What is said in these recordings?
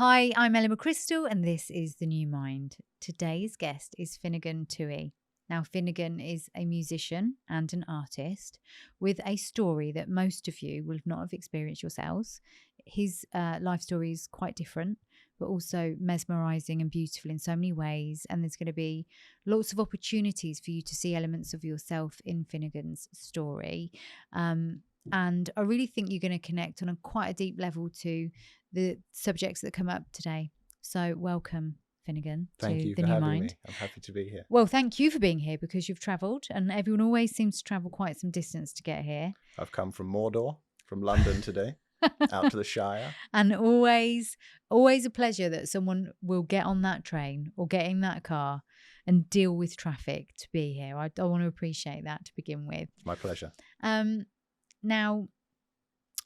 Hi, I'm Ella McChrystal and this is The New Mind. Today's guest is Finnegan Tui. Now, Finnegan is a musician and an artist with a story that most of you will not have experienced yourselves. His life story is quite different, but also mesmerising and beautiful in so many ways. And there's going to be lots of opportunities for you to see elements of yourself in Finnegan's story. And I really think you're going to connect on quite a deep level to the subjects that come up today. So welcome, Finnegan, Thank to you The for New having Mind. me. I'm happy to be here. Well, thank you for being here because you've travelled and everyone always seems to travel quite some distance to get here. I've come from Mordor, from London today, out to the Shire. And always a pleasure that someone will get on that train or get in that car and deal with traffic to be here. I want to appreciate that to begin with. My pleasure. Now,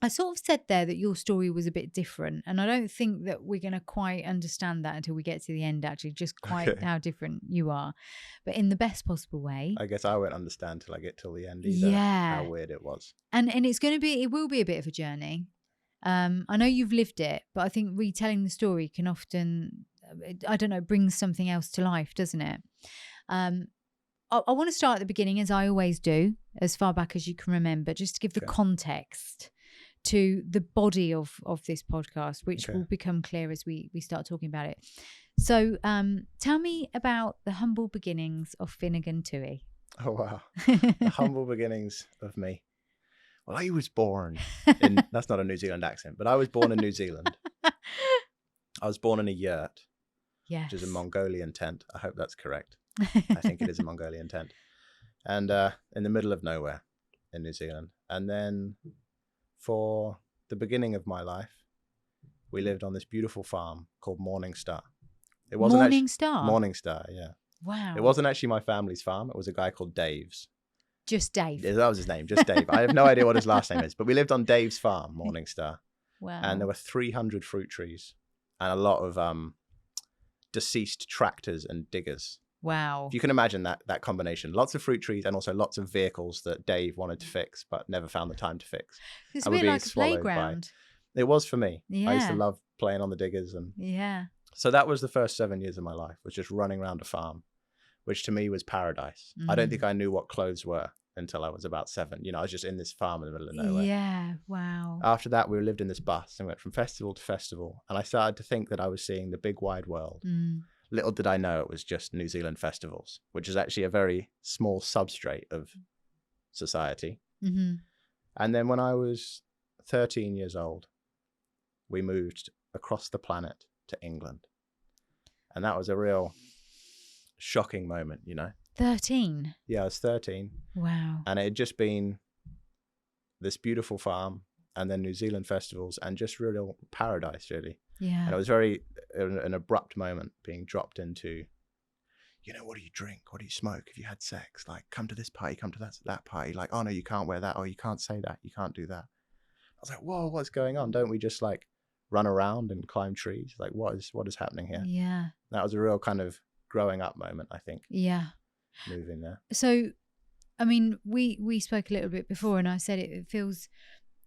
I sort of said there that your story was a bit different, and I don't think that we're going to quite understand that until we get to the end, actually, just quite how different you are, but in the best possible way. I guess I won't understand till I get till the end either, how weird it was. And it will be a bit of a journey. I know you've lived it, but I think retelling the story can often, I don't know, bring something else to life, doesn't it? I want to start at the beginning, as I always do, as far back as you can remember, just to give the context to the body of this podcast, which will become clear as we start talking about it. So tell me about the humble beginnings of Finnegan Tui. Oh, wow. The humble beginnings of me. Well, I was born in, that's not a New Zealand accent, but I was born in New Zealand. I was born in a yurt, which is a Mongolian tent. I hope that's correct. I think it is a Mongolian tent. And in the middle of nowhere in New Zealand. And then for the beginning of my life, we lived on this beautiful farm called Morning Star. It wasn't Morning Star? Morning Star, yeah. Wow. It wasn't actually my family's farm. It was a guy called Dave's. Just Dave? Yeah, that was his name, just Dave. I have no idea what his last name is, but we lived on Dave's farm, Morning Star. Wow. And there were 300 fruit trees and a lot of deceased tractors and diggers. Wow. If you can imagine that combination. Lots of fruit trees and also lots of vehicles that Dave wanted to fix but never found the time to fix. It's a bit like a playground. It was for me. Yeah. I used to love playing on the diggers. And so that was the first 7 years of my life, was just running around a farm, which to me was paradise. I don't think I knew what clothes were until I was about 7. You know, I was just in this farm in the middle of nowhere. Yeah, wow. After that, we lived in this bus and went from festival to festival. And I started to think that I was seeing the big wide world. Little did I know it was just New Zealand festivals, which is actually a very small substrate of society. And then when I was 13 years old, we moved across the planet to England. And that was a real shocking moment, you know. 13? Yeah, I was 13. Wow. And it had just been this beautiful farm and then New Zealand festivals and just real paradise, really. Yeah. And it was very an abrupt moment being dropped into, you know, what do you drink? What do you smoke? If you had sex, like, come to this party, come to that party. Like, oh no, you can't wear that. Oh, you can't say that. You can't do that. I was like, whoa, what's going on? Don't we just like run around and climb trees? Like, what is happening here? Yeah. That was a real kind of growing up moment, I think. Yeah. Moving there. So, I mean, we spoke a little bit before and I said it feels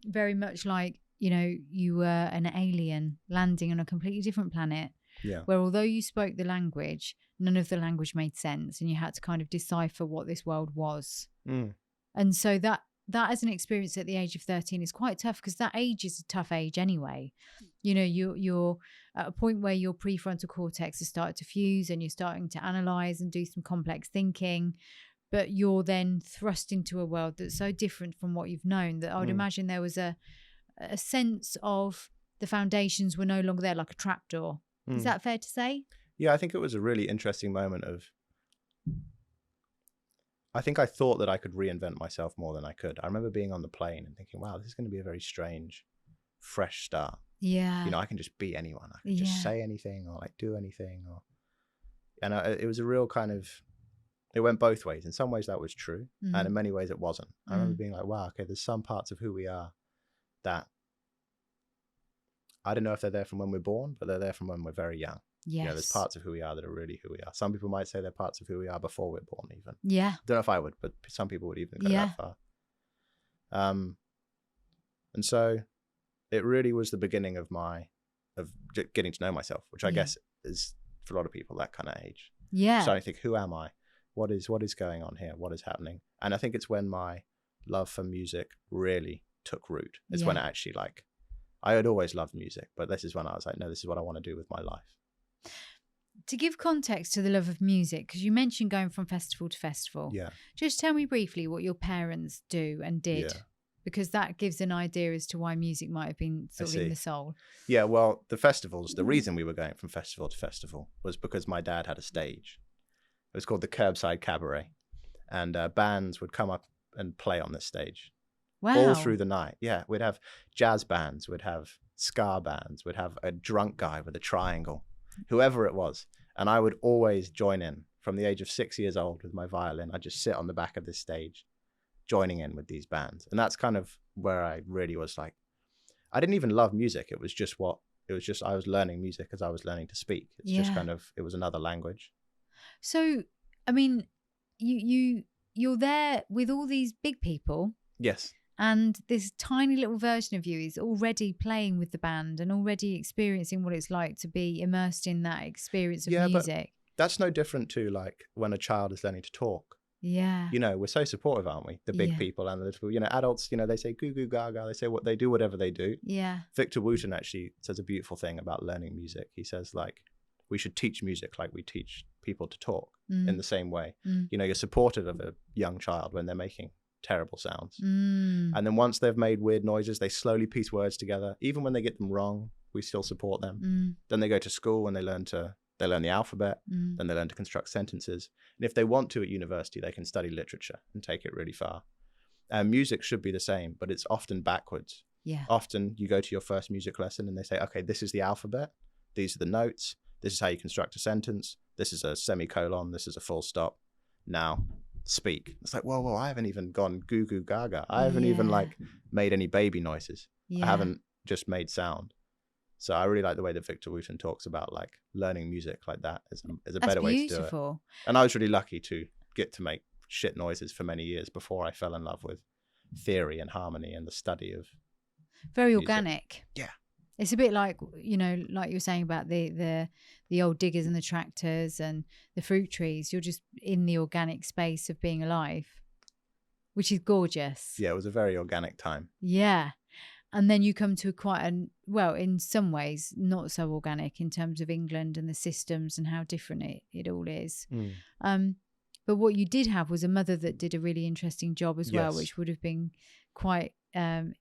very much like, you know, you were an alien landing on a completely different planet. Yeah. Where although you spoke the language, none of the language made sense and you had to kind of decipher what this world was. And so that as an experience at the age of 13 is quite tough because that age is a tough age anyway. You know, you're at a point where your prefrontal cortex has started to fuse and you're starting to analyze and do some complex thinking, but you're then thrust into a world that's so different from what you've known that I would imagine there was a sense of the foundations were no longer there, like a trapdoor. Is that fair to say? Yeah, I think it was a really interesting moment of, I think I thought that I could reinvent myself more than I could. I remember being on the plane and thinking, wow, this is going to be a very strange, fresh start. Yeah. You know, I can just be anyone. I can just say anything or like do anything. And it was a real kind of, it went both ways. In some ways that was true. And in many ways it wasn't. I remember being like, wow, okay, there's some parts of who we are that I don't know if they're there from when we're born, but they're there from when we're very young. Yes. You know, there's parts of who we are that are really who we are. Some people might say they're parts of who we are before we're born even. Yeah. Don't know if I would, but some people would even go that far. And so it really was the beginning of my getting to know myself, which I guess is for a lot of people that kind of age. Yeah. Starting to think, who am I? What is going on here? What is happening? And I think it's when my love for music really took root. It's when it actually, like, I had always loved music, but this is when I was like, no, this is what I want to do with my life. To give context to the love of music, because you mentioned going from festival to festival. Yeah. Just tell me briefly what your parents do and did, because that gives an idea as to why music might have been sort of in the soul. Yeah, well, the festivals, the reason we were going from festival to festival was because my dad had a stage. It was called the Curbside Cabaret, and bands would come up and play on this stage. Wow. All through the night. Yeah, we'd have jazz bands, we'd have ska bands, we'd have a drunk guy with a triangle, whoever it was. And I would always join in from the age of 6 years old with my violin. I'd just sit on the back of this stage, joining in with these bands. And that's kind of where I really was like, I didn't even love music. It was just I was learning music as I was learning to speak. It's just kind of, it was another language. So, I mean, you're there with all these big people. Yes. And this tiny little version of you is already playing with the band and already experiencing what it's like to be immersed in that experience of music. But that's no different to like when a child is learning to talk. Yeah. You know, we're so supportive, aren't we? The big people and the little people. You know, adults, you know, they say goo goo gaga. They say they do whatever they do. Yeah. Victor Wooten actually says a beautiful thing about learning music. He says, like, we should teach music like we teach people to talk in the same way. You know, you're supportive of a young child when they're making terrible sounds. And then once they've made weird noises, they slowly piece words together. Even when they get them wrong, we still support them. Then they go to school and they learn the alphabet. Then they learn to construct sentences. And if they want to at university, they can study literature and take it really far. And music should be the same, but it's often backwards. Yeah. Often you go to your first music lesson and they say, okay, this is the alphabet. These are the notes. This is how you construct a sentence. This is a semicolon. This is a full stop. Now speak. It's like, whoa, I haven't even gone goo goo gaga. I haven't even like made any baby noises. I haven't just made sound. So I really like the way that Victor Wooten talks about like learning music like that is a better way to do it. And I was really lucky to get to make shit noises for many years before I fell in love with theory and harmony and the study of very music. Organic. Yeah. It's a bit like, you know, like you were saying about the old diggers and the tractors and the fruit trees. You're just in the organic space of being alive, which is gorgeous. Yeah, it was a very organic time. Yeah. And then you come to well, in some ways, not so organic in terms of England and the systems and how different it all is. But what you did have was a mother that did a really interesting job as well, which would have been quite... again,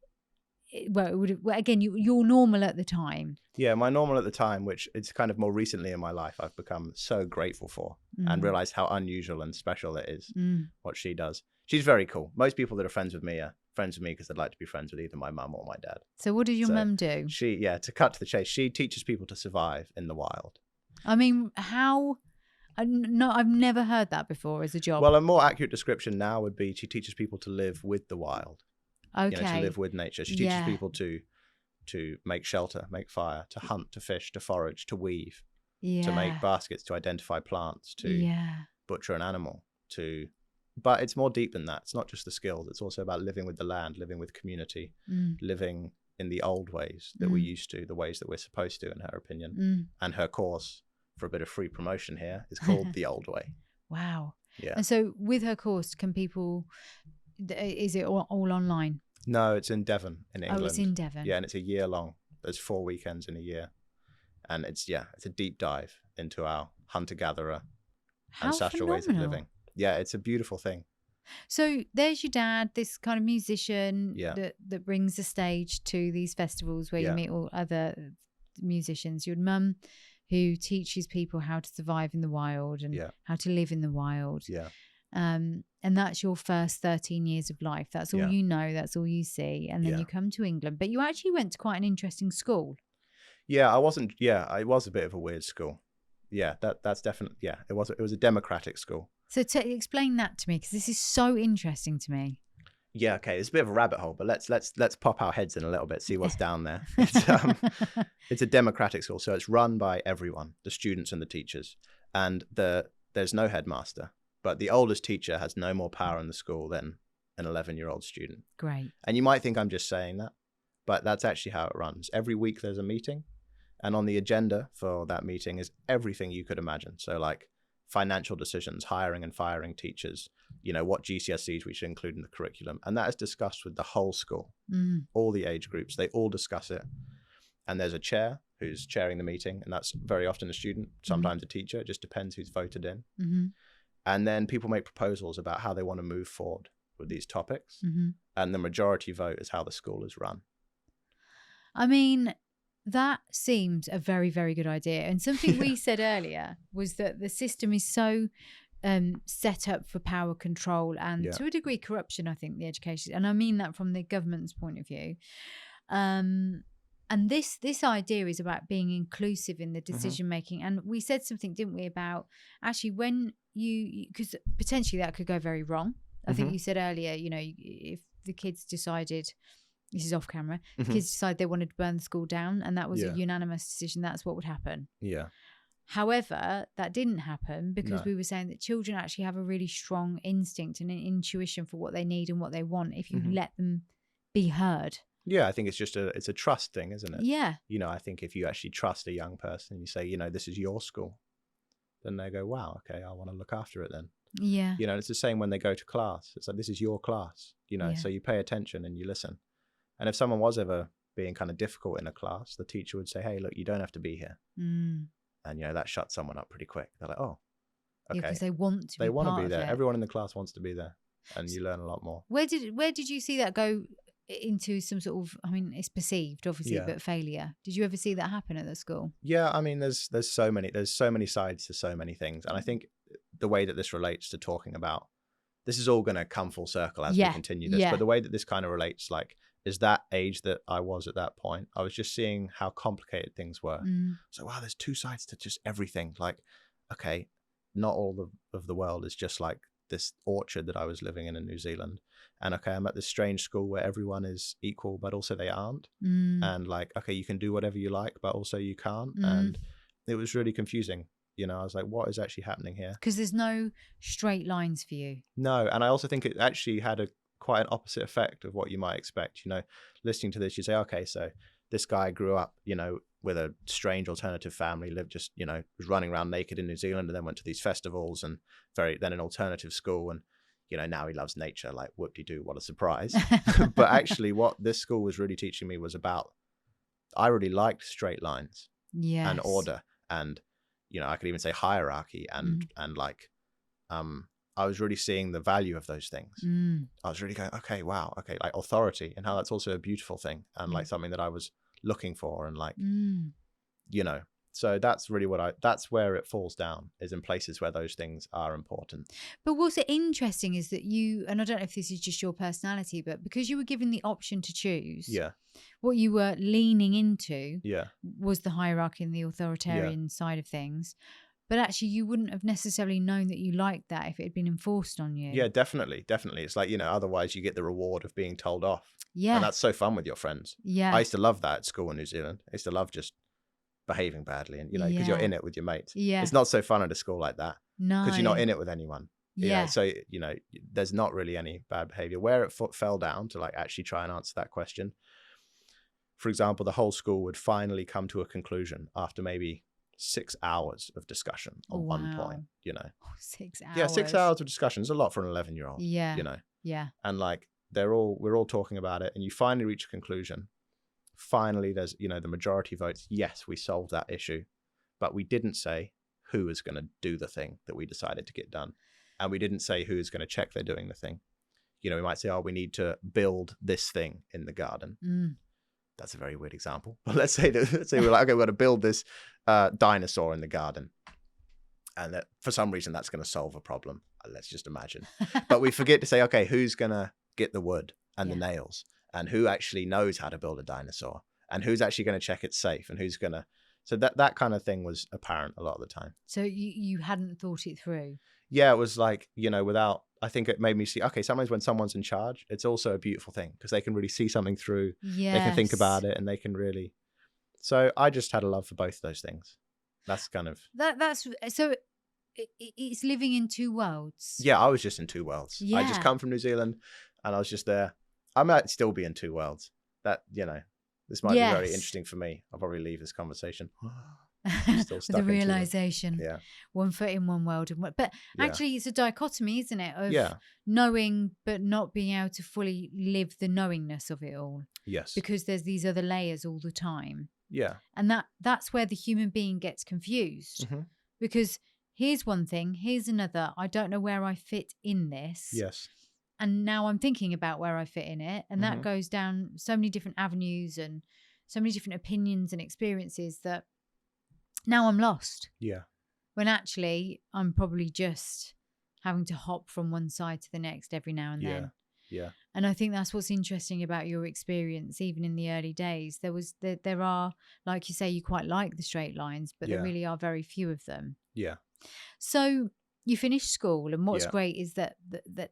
you're normal at the time. Yeah, my normal at the time, which it's kind of more recently in my life, I've become so grateful for and realized how unusual and special it is what she does. She's very cool. Most people that are friends with me are friends with me because they'd like to be friends with either my mum or my dad. So what does your mum do? To cut to the chase, she teaches people to survive in the wild. I mean, how... No, I've never heard that before as a job. Well, a more accurate description now would be she teaches people to live with the wild. Okay. You know, to live with nature. She teaches people to make shelter, make fire, to hunt, to fish, to forage, to weave, to make baskets, to identify plants, to butcher an animal, but it's more deep than that. It's not just the skills. It's also about living with the land, living with community, living in the old ways that we used to, the ways that we're supposed to, in her opinion. And her course, for a bit of free promotion here, is called The Old Way. Wow. Yeah. And so with her course, is it all online? No, it's in Devon, in England. Oh, it's in Devon. Yeah, and it's a year long. There's 4 weekends in a year. And it's a deep dive into our hunter-gatherer ancestral ways of living. Yeah, it's a beautiful thing. So there's your dad, this kind of musician that brings the stage to these festivals where you meet all other musicians. Your mum, who teaches people how to survive in the wild and how to live in the wild. Yeah. And that's your first 13 years of life. That's all you know. That's all you see. And then you come to England. But you actually went to quite an interesting school. Yeah, I wasn't. Yeah, it was a bit of a weird school. Yeah, that's definitely. Yeah, it was a democratic school. So explain that to me, because this is so interesting to me. Yeah, okay, it's a bit of a rabbit hole, but let's pop our heads in a little bit, see what's down there. It's a democratic school, so it's run by everyone, the students and the teachers, and there's no headmaster, but the oldest teacher has no more power in the school than an 11-year-old student. Great. And you might think I'm just saying that, but that's actually how it runs. Every week there's a meeting, And on the agenda for that meeting is everything you could imagine. So like financial decisions, hiring and firing teachers, what GCSEs we should include in the curriculum. And that is discussed with the whole school, all the age groups. They all discuss it. And there's a chair who's chairing the meeting. And that's very often a student, sometimes a teacher. It just depends who's voted in. And then people make proposals about how they want to move forward with these topics. And the majority vote is how the school is run. I mean, that seems a very, very good idea. And something we said earlier was that the system is so set up for power control and to a degree corruption, I think, the education. And I mean that from the government's point of view. And this idea is about being inclusive in the decision making. And we said something, didn't we, about actually when because potentially that could go very wrong. I think you said earlier, if the kids decided, this is off camera, kids decided they wanted to burn the school down and that was a unanimous decision, that's what would happen. Yeah. However, that didn't happen because we were saying that children actually have a really strong instinct and an intuition for what they need and what they want if you let them be heard. Yeah, I think it's just it's a trust thing, isn't it? Yeah. I think if you actually trust a young person, you say, this is your school, then they go, wow, okay, I want to look after it then. Yeah. It's the same when they go to class. It's like, this is your class, so you pay attention and you listen. And if someone was ever being kind of difficult in a class, the teacher would say, hey, look, you don't have to be here. And, that shuts someone up pretty quick. They're like, oh, okay. Because they want to be there. Everyone in the class wants to be there. And you learn a lot more. Where did you see that go into some sort of, I mean, it's perceived, obviously, but failure? Did you ever see that happen at the school? Yeah, I mean, there's so many sides to so many things. And I think the way that this relates to talking about, this is all going to come full circle as we continue this. But the way that this kind of relates, like, is that age that I was at that point, I was just seeing how complicated things were. So, wow, there's two sides to just everything. Like, okay, not all of the world is just like this orchard that I was living in New Zealand. And okay, I'm at this strange school where everyone is equal, but also they aren't. And like, okay, you can do whatever you like, but also you can't. And it was really confusing. I was like, what is actually happening here? Because there's no straight lines for you. No. And I also think it actually had quite an opposite effect of what you might expect. Listening to this, you say, okay, so this guy grew up, with a strange alternative family, lived just, was running around naked in New Zealand and then went to these festivals and then an alternative school. And, now he loves nature, like whoop-de-doo, what a surprise. But actually what this school was really teaching me was about, I really liked straight lines and order. And, I could even say hierarchy and like, I was really seeing the value of those things. I was really going, okay, wow. Okay. Like authority and how that's also a beautiful thing. And like something that I was looking for and like, so that's really that's where it falls down, is in places where those things are important. But what's interesting is that and I don't know if this is just your personality, but because you were given the option to choose, what you were leaning into was the hierarchy and the authoritarian side of things. But actually, you wouldn't have necessarily known that you liked that if it had been enforced on you. Yeah, definitely. It's like, otherwise you get the reward of being told off. Yeah. And that's so fun with your friends. Yeah. I used to love that at school in New Zealand. I used to love just behaving badly and, because you're in it with your mates. Yeah. It's not so fun at a school like that. No. Because you're not in it with anyone. So, there's not really any bad behavior. Where it fell down to like actually try and answer that question. For example, the whole school would finally come to a conclusion after maybe 6 hours of discussion on one point, 6 hours. Yeah, 6 hours of discussion is a lot for an 11-year-old. Yeah. Yeah. And like we're all talking about it and you finally reach a conclusion. Finally, there's, the majority votes. Yes, we solved that issue, but we didn't say who is going to do the thing that we decided to get done. And we didn't say who is going to check they're doing the thing. We might say, oh, we need to build this thing in the garden. That's a very weird example, but let's say we're like, okay, we're going to build this dinosaur in the garden, and that for some reason that's going to solve a problem. Let's just imagine, but we forget to say, okay, who's going to get the wood and the nails, and who actually knows how to build a dinosaur, and who's actually going to check it's safe, and who's going to. So that kind of thing was apparent a lot of the time. So you hadn't thought it through. Yeah, it was like, without. I think it made me see, okay, sometimes when someone's in charge, it's also a beautiful thing because they can really see something through. Yes. They can think about it and they can really. So I just had a love for both of those things. That's kind of. That's so it's living in two worlds. Yeah, I was just in two worlds. Yeah. I just come from New Zealand and I was just there. I might still be in two worlds. That, This might be very interesting for me. I'll probably leave this conversation. Still stuck the into realization. Yeah. One foot in one world. But actually, it's a dichotomy, isn't it? Of knowing, but not being able to fully live the knowingness of it all. Yes. Because there's these other layers all the time. Yeah. And that's where the human being gets confused. Mm-hmm. Because here's one thing, here's another. I don't know where I fit in this. Yes. And now I'm thinking about where I fit in it. And that goes down so many different avenues and so many different opinions and experiences that now I'm lost. Yeah. When actually I'm probably just having to hop from one side to the next every now and then. Yeah. And I think that's what's interesting about your experience, even in the early days. There are, like you say, you quite like the straight lines, but there really are very few of them. Yeah. So you finished school, and what's great is that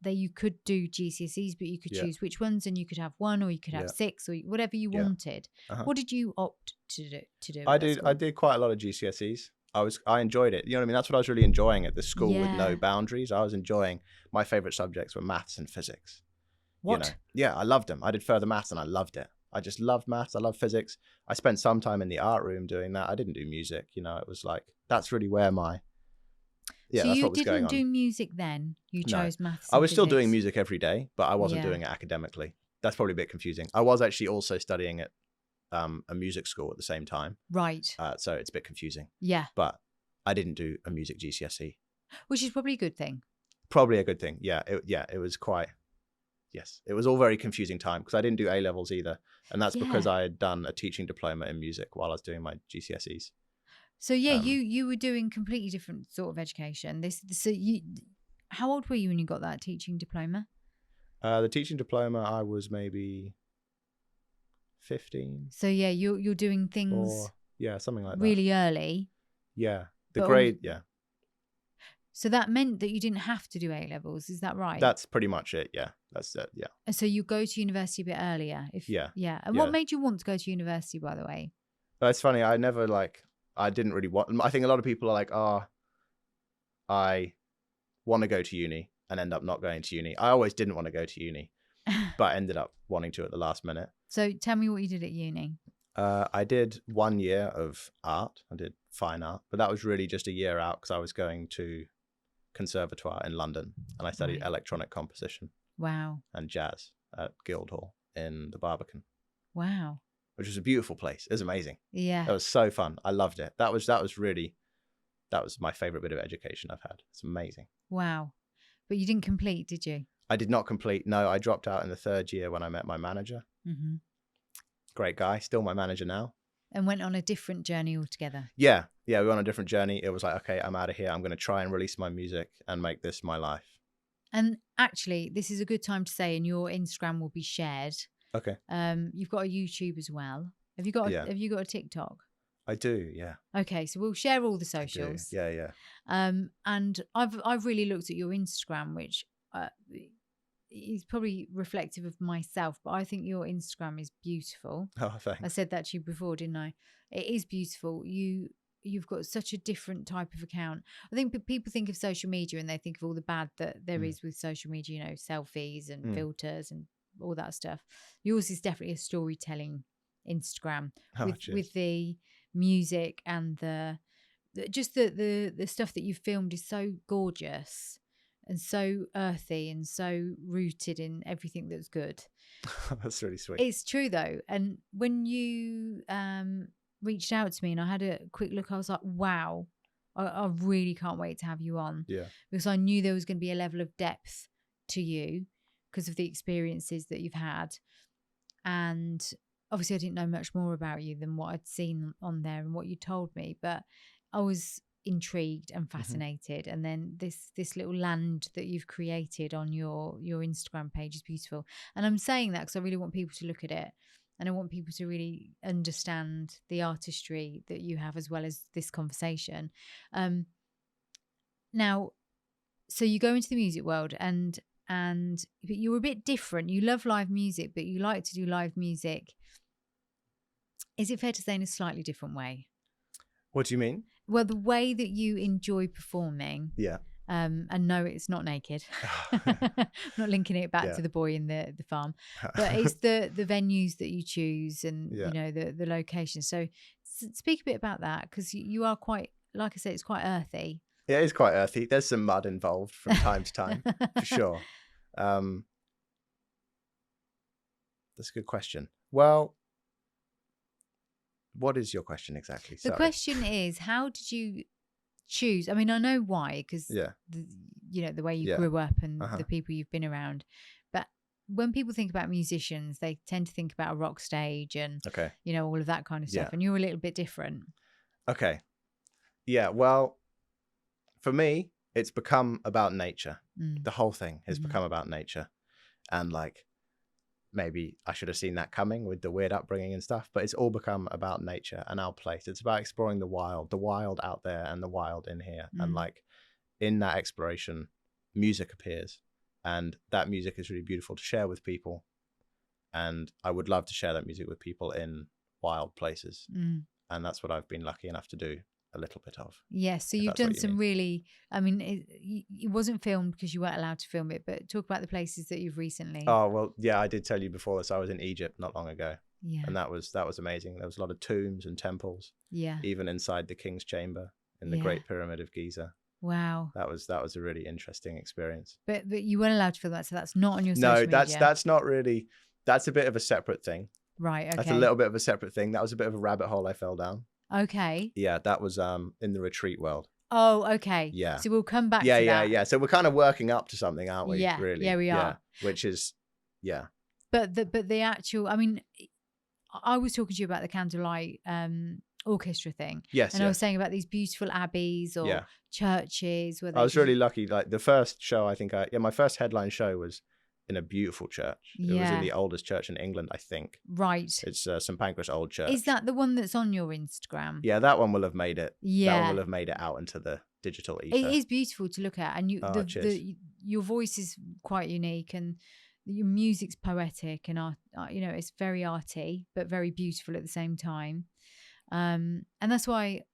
you could do GCSEs, but you could choose which ones, and you could have one, or you could have 6, or whatever you wanted. What did you opt to do? I did quite a lot of GCSEs. I enjoyed it. You know what I mean? That's what I was really enjoying at the school with no boundaries. I was enjoying, my favorite subjects were maths and physics. What? You know? Yeah, I loved them. I did further maths and I loved it. I just loved maths. I loved physics. I spent some time in the art room doing that. I didn't do music. You know, it was like, that's really where my, so you didn't do music then? You chose maths and I was still doing physics. music every day, but I wasn't doing it academically. That's probably a bit confusing. I was actually also studying at a music school at the same time. Right. So it's a bit confusing. Yeah. But I didn't do a music GCSE. Which is probably a good thing. Probably a good thing. Yeah. It was quite, yes. It was all very confusing time because I didn't do A-levels either. And that's because I had done a teaching diploma in music while I was doing my GCSEs. So you were doing completely different sort of education. How old were you when you got that teaching diploma? The teaching diploma, I was maybe 15. So you're doing things something like that. Really early. Yeah. The grade, So that meant that you didn't have to do A-levels, is that right? That's pretty much it, yeah. That's it, yeah. So you go to university a bit earlier? Yeah. And what made you want to go to university, by the way? It's funny, I didn't really want, I think a lot of people are like, I want to go to uni and end up not going to uni. I always didn't want to go to uni, but ended up wanting to at the last minute. So tell me what you did at uni. I did 1 year of art. I did fine art, but that was really just a year out because I was going to conservatoire in London and I studied electronic composition. Wow. And jazz at Guildhall in the Barbican. Wow. Which was a beautiful place. It was amazing. Yeah. It was so fun. I loved it. That was my favorite bit of education I've had. It's amazing. Wow. But you didn't complete, did you? I did not complete. No, I dropped out in the 3rd year when I met my manager. Mm-hmm. Great guy. Still my manager now. And went on a different journey altogether. Yeah. We went on a different journey. It was like, okay, I'm out of here. I'm going to try and release my music and make this my life. And actually, this is a good time to say, and your Instagram will be shared. Okay. You've got a YouTube as well. Have you got a TikTok? I do, yeah. Okay, so we'll share all the socials. Yeah. And I've really looked at your Instagram, which is probably reflective of myself, but I think your Instagram is beautiful. Oh, thanks. I said that to you before, didn't I? It is beautiful. You've got such a different type of account. I think people think of social media and they think of all the bad that there is with social media, you know, selfies and filters and all that stuff. Yours is definitely a storytelling Instagram with the music and the stuff that you've filmed is so gorgeous and so earthy and so rooted in everything that's good. That's really sweet. It's true though. And when you reached out to me and I had a quick look, I was like, wow, I really can't wait to have you on. Yeah. Because I knew there was going to be a level of depth to you because of the experiences that you've had. And obviously I didn't know much more about you than what I'd seen on there and what you told me, but I was intrigued and fascinated. And then this little land that you've created on your Instagram page is beautiful. And I'm saying that because I really want people to look at it. And I want people to really understand the artistry that you have as well as this conversation. Now, so you go into the music world and but you're a bit different. You love live music, but you like to do live music. Is it fair to say in a slightly different way? What do you mean? Well, the way that you enjoy performing And no, it's not naked. I'm not linking it back to the boy in the farm, but it's the venues that you choose and the location. So speak a bit about that, because you are quite, like I said, it's quite earthy. Yeah, it is quite earthy. There's some mud involved from time to time, for sure. That's a good question. Well, what is your question exactly? The question is, how did you choose? I mean, I know why, because the way you grew up and the people you've been around. But when people think about musicians, they tend to think about a rock stage and all of that kind of stuff. And you're a little bit different. Okay. Yeah. Well, for me, it's become about nature. The whole thing has become about nature, and like, maybe I should have seen that coming with the weird upbringing and stuff, but it's all become about nature and our place. It's about exploring the wild out there and the wild in here. And like, in that exploration, music appears, and that music is really beautiful to share with people. And I would love to share that music with people in wild places. And that's what I've been lucky enough to do a little bit of. Yes, so you've done some really, I mean, it wasn't filmed because you weren't allowed to film it, but talk about the places that you've recently. Oh, well, yeah, I did tell you before this. I was in Egypt not long ago. Yeah. And that was amazing. There was a lot of tombs and temples. Yeah. Even inside the King's Chamber in the Great Pyramid of Giza. Wow. That was a really interesting experience. But you weren't allowed to film that, so that's not on your social media. No, that's not really, that's a bit of a separate thing. Right, okay. That's a little bit of a separate thing. That was a bit of a rabbit hole I fell down. Okay. Yeah, that was in the retreat world. Oh, okay. Yeah. So we'll come back to that. Yeah. So we're kind of working up to something, aren't we? Yeah, really. Yeah, we are. Which is, But the actual, I mean, I was talking to you about the candlelight orchestra thing. Yes. And I was saying about these beautiful abbeys or churches. Where I was really lucky. Like the first show, I think my first headline show was in a beautiful church. It was in the oldest church in England, I think. Right. It's St Pancras Old Church. Is that the one that's on your Instagram? Yeah, that one will have made it. Yeah. That one will have made it out into the digital ether. It is beautiful to look at, and your voice is quite unique, and your music's poetic, and it's very arty but very beautiful at the same time. And that's why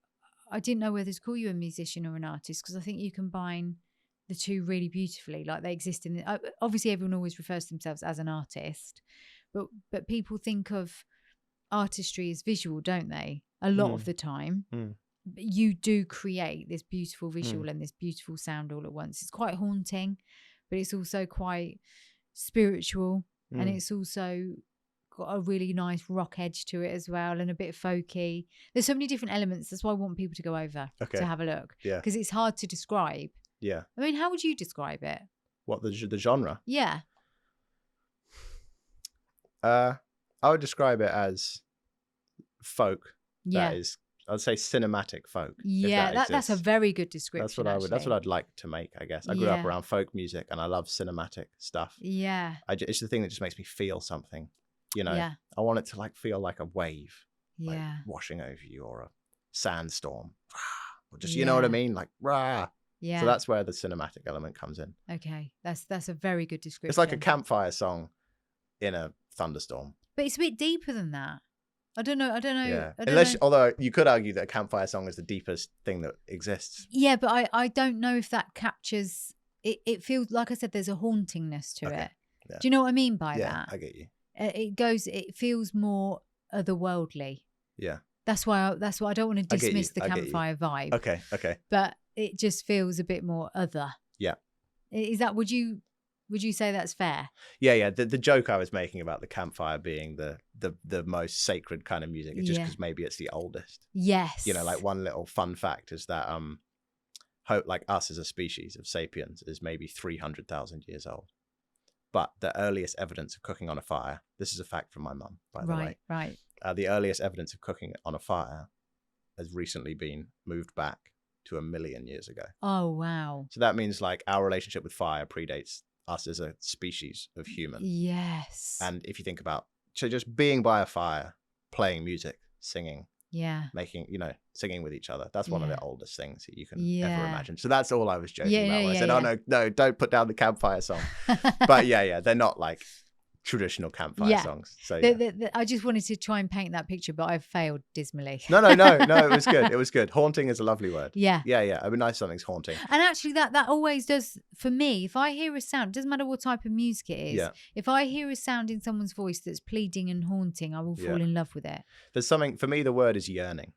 I didn't know whether to call you a musician or an artist, because I think you combine the two really beautifully. Like, they exist in obviously everyone always refers to themselves as an artist, but people think of artistry as visual, don't they? A lot of the time. But you do create this beautiful visual and this beautiful sound all at once. It's quite haunting, but it's also quite spiritual, and it's also got a really nice rock edge to it as well, and a bit folky. There's so many different elements. That's why I want people to go over to have a look, because it's hard to describe. Yeah. I mean, how would you describe it? What, the genre? Yeah. I would describe it as folk. Yeah. That is, I'd say cinematic folk. Yeah, that's a very good description. That's what I'd like to make, I guess. I grew up around folk music, and I love cinematic stuff. Yeah. It's the thing that just makes me feel something. I want it to like feel like a wave, like washing over you, or a sandstorm, or just you know what I mean, like rah. Yeah. So that's where the cinematic element comes in. Okay, that's a very good description. It's like a campfire song in a thunderstorm. But it's a bit deeper than that. I don't know. Yeah. Although you could argue that a campfire song is the deepest thing that exists. Yeah, but I don't know if that captures it. It feels, like I said, there's a hauntingness to it. Yeah. Do you know what I mean by that? Yeah, I get you. It feels more otherworldly. Yeah. That's why I don't want to dismiss the campfire vibe. Okay. But it just feels a bit more other. Yeah. Is that, would you say that's fair? Yeah. The joke I was making about the campfire being the most sacred kind of music is just because maybe it's the oldest. Yes. Like one little fun fact is that like us as a species of sapiens is maybe 300,000 years old. But the earliest evidence of cooking on a fire, this is a fact from my mum, by the way. Right. The earliest evidence of cooking on a fire has recently been moved back to 1 million years ago. Oh, wow. So that means like our relationship with fire predates us as a species of human. Yes. And if you think about, so just being by a fire, playing music, singing, making, singing with each other, that's one of the oldest things that you can ever imagine. So that's all I was joking about when I said, oh no, don't put down the campfire song. But they're not like traditional campfire songs. So I just wanted to try and paint that picture, but I've failed dismally. No, it was good. It was good. Haunting is a lovely word. Yeah. I mean, nice something's haunting. And actually that always does for me. If I hear a sound, doesn't matter what type of music it is. If I hear a sound in someone's voice that's pleading and haunting, I will fall in love with it. There's something, for me, the word is yearning.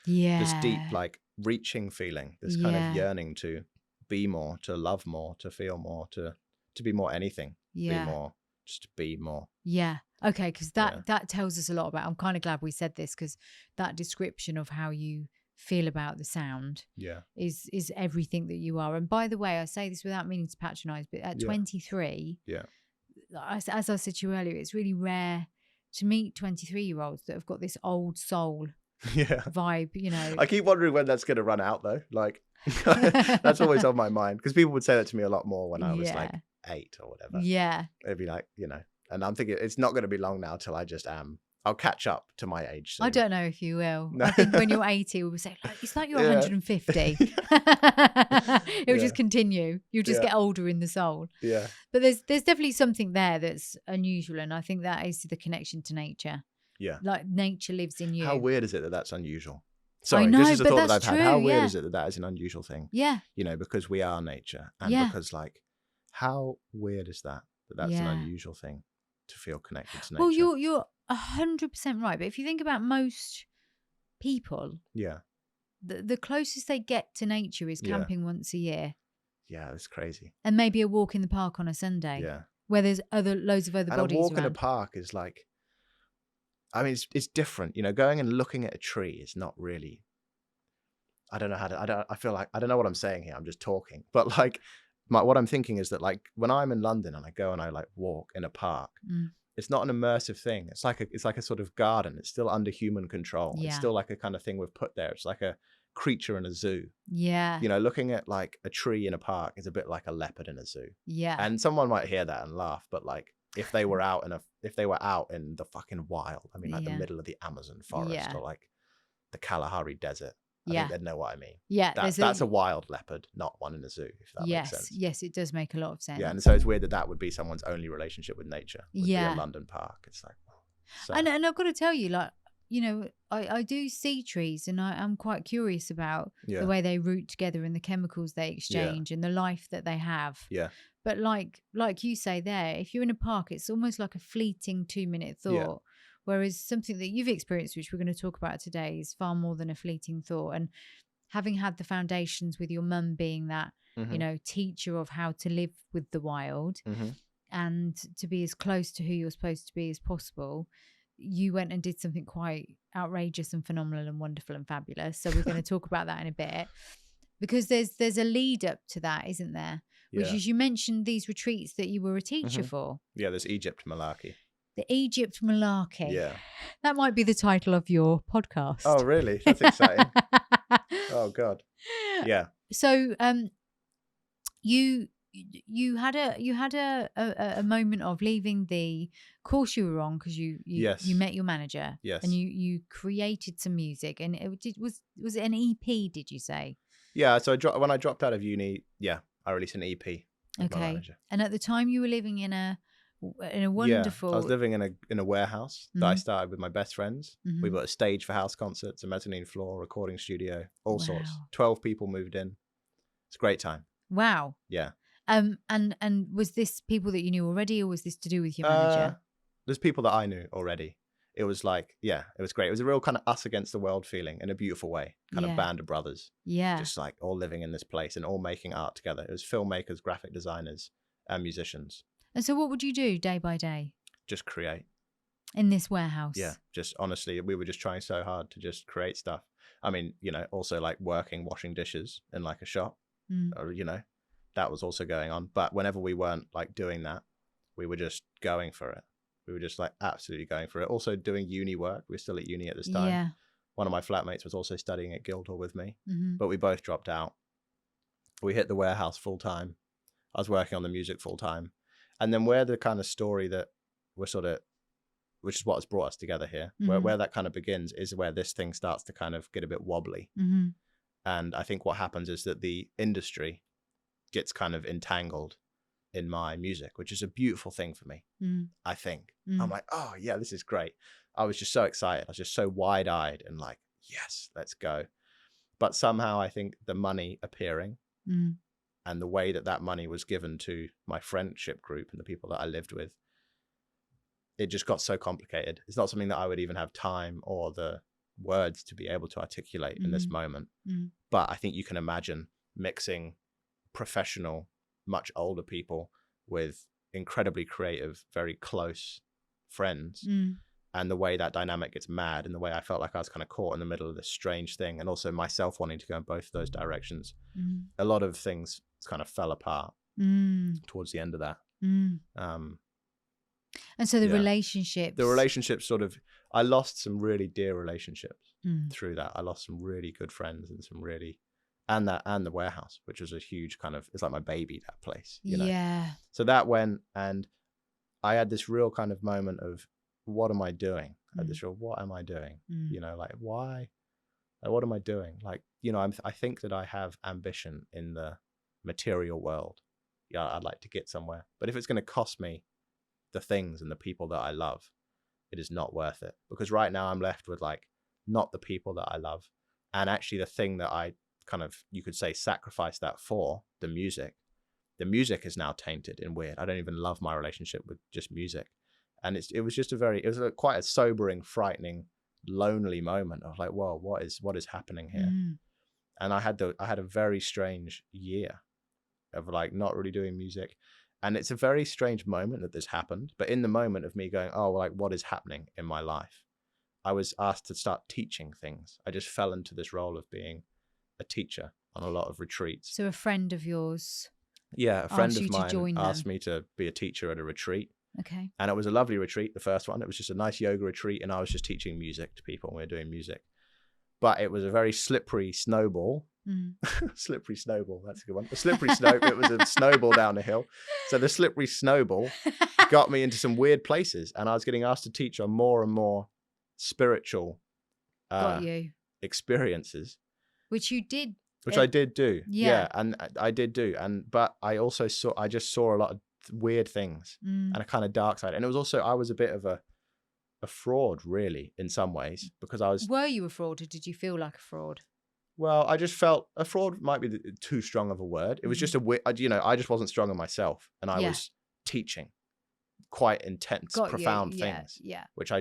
Yeah. This deep, like, reaching feeling, this kind of yearning to be more, to love more, to feel more, to be more anything. Be more, just to be more. Yeah. Okay, because that tells us a lot about. I'm kind of glad we said this, because that description of how you feel about the sound is everything that you are. And by the way, I say this without meaning to patronize, but at 23, as I said to you earlier, it's really rare to meet 23-year-olds that have got this old soul vibe, you know. I keep wondering when that's going to run out, though. Like, that's always on my mind, because people would say that to me a lot more when I was like 8 or whatever. Yeah. It'd be like, you know, and I'm thinking it's not going to be long now till I just am. I'll catch up to my age soon. I don't know if you will. No. I think when you're 80, we will say, it's like you're 150. It will just continue. You'll just get older in the soul. Yeah. But there's definitely something there that's unusual. And I think that is the connection to nature. Yeah. Like nature lives in you. How weird is it that that's unusual? Sorry, I know, this is a but thought that I've that's true, had. How weird is it that that is an unusual thing? Yeah. You know, because we are nature. And because, like, how weird is that that's an unusual thing to feel connected to nature? Well, you're 100% right. But if you think about most people, the closest they get to nature is camping once a year. Yeah, it's crazy. And maybe a walk in the park on a Sunday. Yeah. Where there's loads of other bodies a walk around. in a park is like, I mean, it's different. You know, going and looking at a tree is not really, I don't know how to, I feel like, I don't know what I'm saying here. I'm just talking. But like, what I'm thinking is that, like, when I'm in London and I go and I like walk in a park, it's not an immersive thing. It's like a sort of garden. It's still under human control. It's still like a kind of thing we've put there. It's like a creature in a zoo. Yeah. You know, looking at like a tree in a park is a bit like a leopard in a zoo. Yeah. And someone might hear that and laugh, but like, if they were out in the fucking wild, I mean, like the middle of the Amazon forest or like the Kalahari Desert, I think they'd know what I mean. Yeah. That's a wild leopard, not one in a zoo, if that makes sense. Yes, it does make a lot of sense. Yeah, and so it's weird that would be someone's only relationship with nature. Would be a London park. It's like, so. And I've got to tell you, like, you know, I do see trees, and I'm quite curious about the way they root together and the chemicals they exchange and the life that they have. Yeah. But like you say there, if you're in a park, it's almost like a fleeting 2-minute thought. Yeah. Whereas something that you've experienced, which we're going to talk about today, is far more than a fleeting thought. And having had the foundations with your mum being that, you know, teacher of how to live with the wild and to be as close to who you're supposed to be as possible, you went and did something quite outrageous and phenomenal and wonderful and fabulous. So we're going to talk about that in a bit, because there's a lead up to that, isn't there? Which is, you mentioned these retreats that you were a teacher for. Yeah, there's Egypt Malarkey. The Egypt Malarkey. Yeah. That might be the title of your podcast. Oh, really? That's exciting. Oh, God. Yeah. So you had a moment of leaving the course you were on, because you met your manager. Yes. And you created some music, and was it an EP, did you say? Yeah, so when I dropped out of uni, I released an EP with my manager. And at the time you were living in a wonderful... I was living in a warehouse that I started with my best friends. We built a stage for house concerts, a mezzanine floor, recording studio, all sorts. 12 people moved in. It's a great time. Wow. Yeah. And was this people that you knew already, or was this to do with your manager? There's people that I knew already. It was like, it was great. It was a real kind of us against the world feeling in a beautiful way, kind of band of brothers. Yeah. Just like all living in this place and all making art together. It was filmmakers, graphic designers, and musicians. And so what would you do day by day? Just create. In this warehouse? Yeah. Just honestly, we were just trying so hard to just create stuff. I mean, you know, also like washing dishes in like a shop, or, you know, that was also going on. But whenever we weren't like doing that, we were just going for it. We were just like absolutely going for it. Also doing uni work. We were still at uni at this time. Yeah. One of my flatmates was also studying at Guildhall with me, but we both dropped out. We hit the warehouse full time. I was working on the music full time. And then where the kind of story that we're sort of, which is what has brought us together here, where that kind of begins is where this thing starts to kind of get a bit wobbly. And I think what happens is that the industry gets kind of entangled in my music, which is a beautiful thing for me. I think I'm like, oh yeah, this is great. I was just so excited. I was just so wide-eyed and like, yes, let's go. But somehow I think the money appearing and the way that money was given to my friendship group and the people that I lived with, it just got so complicated. It's not something that I would even have time or the words to be able to articulate in this moment. But I think you can imagine mixing professional, much older people with incredibly creative, very close friends, and the way that dynamic gets mad, and the way I felt like I was kind of caught in the middle of this strange thing, and also myself wanting to go in both of those directions. A lot of things kind of fell apart towards the end of that. And so the relationships sort of, I lost some really dear relationships through that. I lost some really good friends and some really, and the warehouse, which was a huge kind of, it's like my baby, that place, you know? Yeah. So that went, and I had this real kind of moment of, what am I doing? I had this real, what am I doing? You know, like, why? Like, what am I doing? Like, you know, I think that I have ambition in the material world. Yeah, I'd like to get somewhere. But if it's going to cost me the things and the people that I love, it is not worth it. Because right now I'm left with like, not the people that I love. And actually the thing that I kind of, you could say, sacrifice that for, the music is now tainted and weird. I don't even love my relationship with just music. And it was quite a sobering, frightening, lonely moment of like, whoa, what is happening here? And I had a very strange year of like not really doing music. And it's a very strange moment that this happened. But in the moment of me going, oh, like, what is happening in my life? I was asked to start teaching things. I just fell into this role of being a teacher on a lot of retreats. So a friend of yours? Yeah, a friend of mine asked me to be a teacher at a retreat. Okay. And it was a lovely retreat, the first one. It was just a nice yoga retreat, and I was just teaching music to people, and we were doing music. But it was a very slippery snowball. Slippery snowball, that's a good one. A slippery it was a snowball down the hill. So the slippery snowball got me into some weird places, and I was getting asked to teach on more and more spiritual experiences. Which you did. Which I did do. Yeah. And I did do. But I just saw a lot of weird things and a kind of dark side. And it was also, I was a bit of a fraud, really, in some ways, because I was. Were you a fraud, or did you feel like a fraud? Well, I just felt a fraud might be too strong of a word. It was just I just wasn't strong on myself, and I was teaching quite intense, profound things. Yeah. Which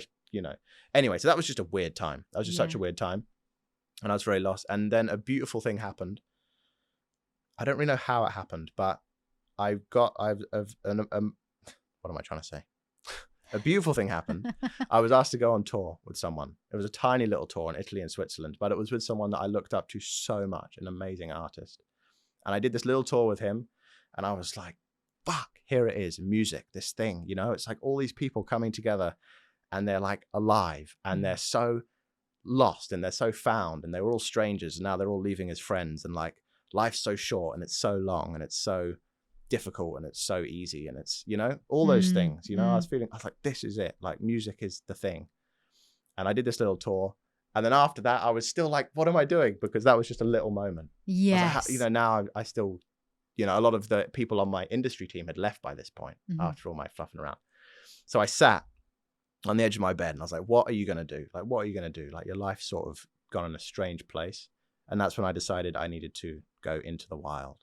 anyway, so that was just a weird time. That was just such a weird time, and I was very lost. And then a beautiful thing happened. I don't really know how it happened, but what am I trying to say? A beautiful thing happened. I was asked to go on tour with someone. It was a tiny little tour in Italy and Switzerland, but it was with someone that I looked up to so much, an amazing artist. And I did this little tour with him, and I was like, fuck, here it is, music, this thing, you know? It's like all these people coming together, and they're like alive, and they're so lost, and they're so found, and they were all strangers, and now they're all leaving as friends, and like, life's so short, and it's so long, and it's so difficult, and it's so easy, and it's, all those things, I was like, this is it, like, music is the thing. And I did this little tour, and then after that I was still like, what am I doing? Because that was just a little moment. Yes. Like, now I still, a lot of the people on my industry team had left by this point after all my fluffing around. So I sat on the edge of my bed, and I was like, what are you going to do? Like, what are you going to do? Like, your life's sort of gone in a strange place. And that's when I decided I needed to go into the wild.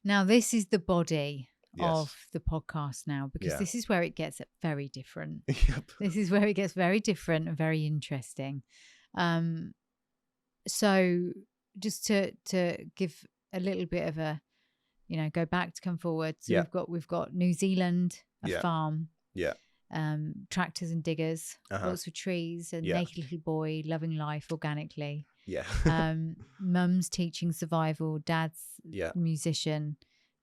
Now, this is the body of the podcast now, because this is where it gets very different. Yep. This is where it gets very different and very interesting. So just to give a little bit of a, go back to come forward. So we've got New Zealand, a farm. Yeah. Tractors and diggers, lots of trees, a naked little boy loving life organically. Yeah. Mum's teaching survival, dad's musician,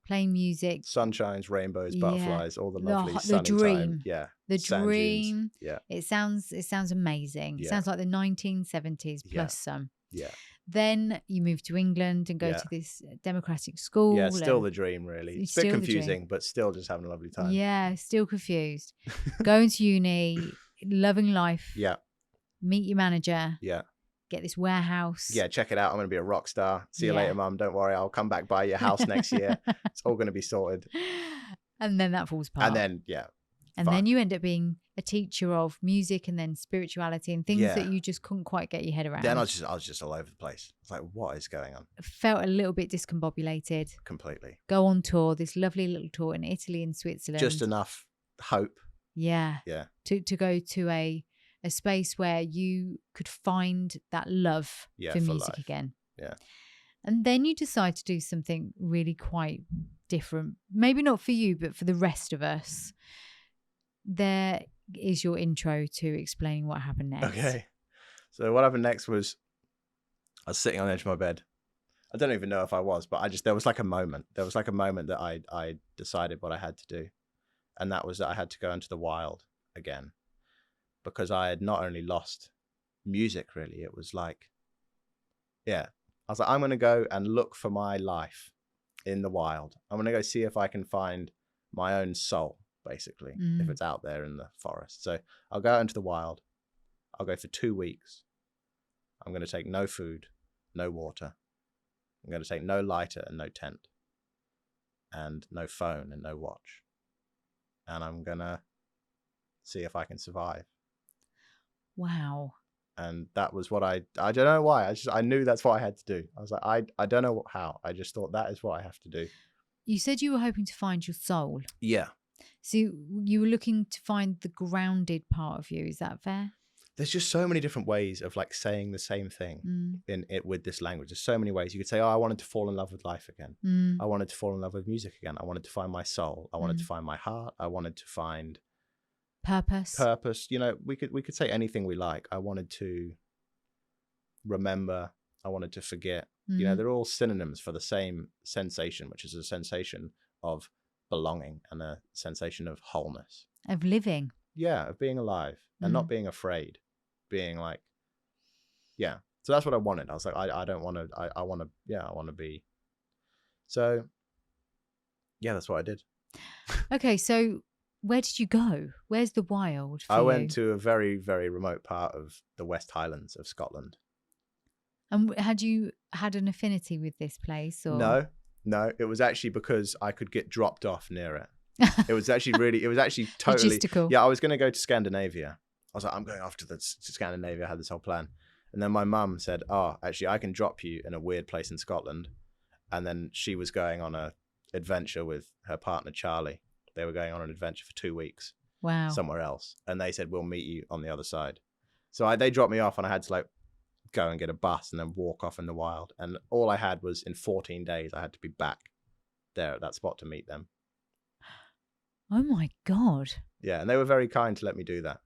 playing music. Sunshines, rainbows, butterflies, all the lovely sunny dream. Time. Yeah. The Sand dream. dunes. Yeah. It sounds amazing. It sounds like the 1970s plus some. Yeah. Then you move to England and go to this democratic school. Yeah, still the dream, really. It's a bit confusing, but still just having a lovely time. Yeah, still confused. Going to uni, loving life. Yeah. Meet your manager. Yeah. get this warehouse. Yeah, check it out. I'm going to be a rock star. See you Yeah. later, Mum. Don't worry. I'll come back by your house next year. It's all going to be sorted. And then that falls apart. And then, yeah. And then you end up being a teacher of music and then spirituality and things that you just couldn't quite get your head around. Then I was just all over the place. It's like, what is going on? Felt a little bit discombobulated. Completely. Go on tour, this lovely little tour in Italy and Switzerland. Just enough hope. Yeah. Yeah. To go to a space where you could find that love for music life. again. Yeah. And then you decide to do something really quite different. Maybe not for you, but for the rest of us. There is your intro to explaining what happened next. Okay. So what happened next was I was sitting on the edge of my bed. I don't even know if I was, but there was like a moment. There was like a moment that I decided what I had to do. And that was that I had to go into the wild again. Because I had not only lost music, really. It was like, I was like, I'm going to go and look for my life in the wild. I'm going to go see if I can find my own soul. Basically, if it's out there in the forest. So I'll go out into the wild. I'll go for 2 weeks. I'm going to take no food, no water. I'm going to take no lighter and no tent. And no phone and no watch. And I'm going to see if I can survive. Wow. And that was what I don't know why. I knew that's what I had to do. I was like, I don't know how. I just thought that is what I have to do. You said you were hoping to find your soul. Yeah. So you were looking to find the grounded part of you. Is that fair? There's just so many different ways of like saying the same thing in it with this language. There's so many ways. You could say, I wanted to fall in love with life again. I wanted to fall in love with music again. I wanted to find my soul. I wanted to find my heart. I wanted to find purpose. You know, we could say anything we like. I wanted to remember. I wanted to forget. You know, they're all synonyms for the same sensation, which is a sensation of belonging and a sensation of wholeness, of living, of being alive and not being afraid, being like, so that's what I wanted. I was like, I don't want to, I want to be. So that's what I did. Okay, so where did you go? Where's the wild for I you? went to a very, very remote part of the West Highlands of Scotland. And had you had an affinity with this place? Or? No, it was actually because I could get dropped off near it. It was actually totally logistical. Yeah, I was going to go to Scandinavia. I was like, I'm going off to Scandinavia. I had this whole plan. And then my mum said, actually, I can drop you in a weird place in Scotland. And then she was going on a adventure with her partner, Charlie. They were going on an adventure for 2 weeks. Wow. Somewhere else. And they said, we'll meet you on the other side. So they dropped me off and I had to like go and get a bus and then walk off in the wild. And all I had was in 14 days, I had to be back there at that spot to meet them. Oh my God. Yeah. And they were very kind to let me do that.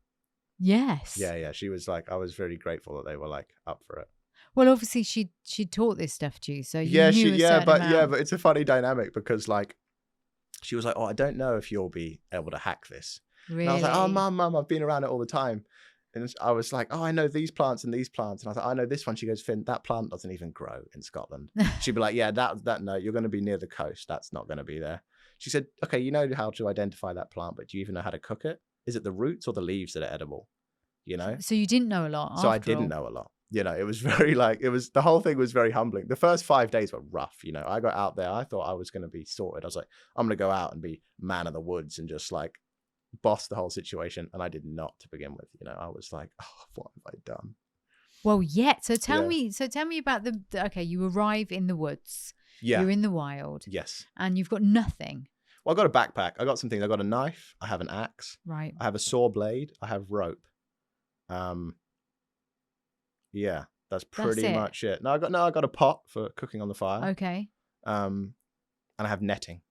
Yes. Yeah. She was like, I was very grateful that they were like up for it. Well, obviously she taught this stuff to you. So you knew a certain amount. But it's a funny dynamic because like, she was like, I don't know if you'll be able to hack this. Really? And I was like, mum, I've been around it all the time. And I was like, I know these plants and these plants. And I was like, I know this one. She goes, Finn, that plant doesn't even grow in Scotland. She'd be like, yeah, that no, you're going to be near the coast. That's not going to be there. She said, okay, you know how to identify that plant, but do you even know how to cook it? Is it the roots or the leaves that are edible? You know? So you didn't know a lot. So I didn't know a lot. You know, it was very the whole thing was very humbling. The first 5 days were rough. You know, I got out there. I thought I was going to be sorted. I was like, I'm going to go out and be man of the woods and just like boss the whole situation. And I did not to begin with. You know, I was like, what have I done? Well, So tell me about okay, you arrive in the woods. Yeah. You're in the wild. Yes. And you've got nothing. Well, I got a backpack. I got some things. I got a knife. I have an axe. Right. I have a saw blade. I have rope. Yeah, that's pretty much it. No, I got a pot for cooking on the fire. Okay. And I have netting.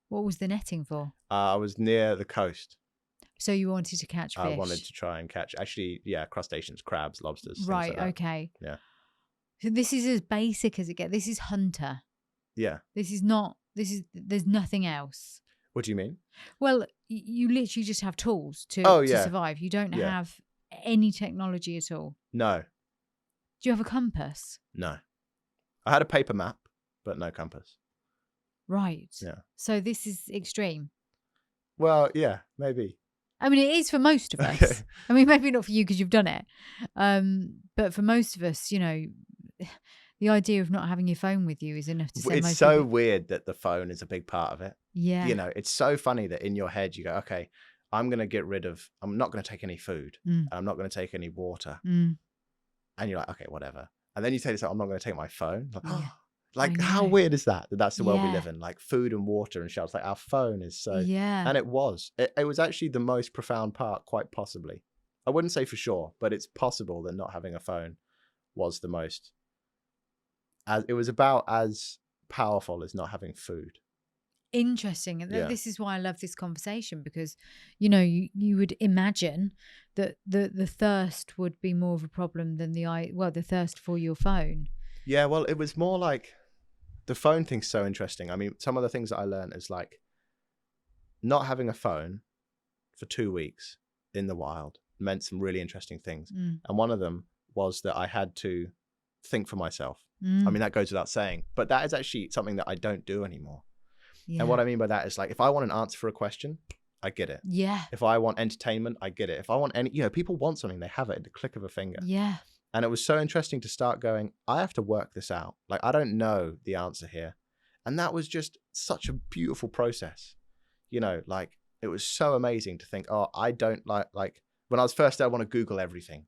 What was the netting for? I was near the coast. So you wanted to catch fish? I wanted to try and catch, actually, crustaceans, crabs, lobsters. Right, like okay. Yeah. So this is as basic as it gets. This is hunter. Yeah. There's nothing else. What do you mean? Well, you literally just have tools to survive. You don't have any technology at all. No. Do you have a compass? No. I had a paper map, but no compass. Right. Yeah. So this is extreme. Well, yeah, maybe. I mean, it is for most of us. Okay. I mean, maybe not for you because you've done it. But for most of us, the idea of not having your phone with you is enough to send It's most so people. weird that the phone is a big part of it. Yeah. It's so funny that in your head you go, okay, I'm not going to take any food. Mm. I'm not going to take any water. Mm. And you're like, okay, whatever. And then you say to yourself, I'm not going to take my phone. Like, Yeah. like I how know. weird is that? That's the world we Yeah. live in. Like food and water and shelves. Like our phone is so. Yeah. And it was actually the most profound part, quite possibly. I wouldn't say for sure, but it's possible that not having a phone was the most. It was about as powerful as not having food. Interesting. And Yeah. this is why I love this conversation, because you would imagine that the thirst would be more of a problem than the thirst for your phone. Yeah, well, it was more like the phone thing's so interesting. I mean, some of the things that I learned is like not having a phone for 2 weeks in the wild meant some really interesting things. Mm. And one of them was that I had to think for myself. Mm. I mean, that goes without saying, but that is actually something that I don't do anymore. Yeah. And what I mean by that is like, if I want an answer for a question, I get it. Yeah. If I want entertainment, I get it. If I want any, people want something, they have it at the click of a finger. Yeah. And it was so interesting to start going, I have to work this out. Like, I don't know the answer here. And that was just such a beautiful process. Like, it was so amazing to think, I don't like when I was first there, I want to Google everything.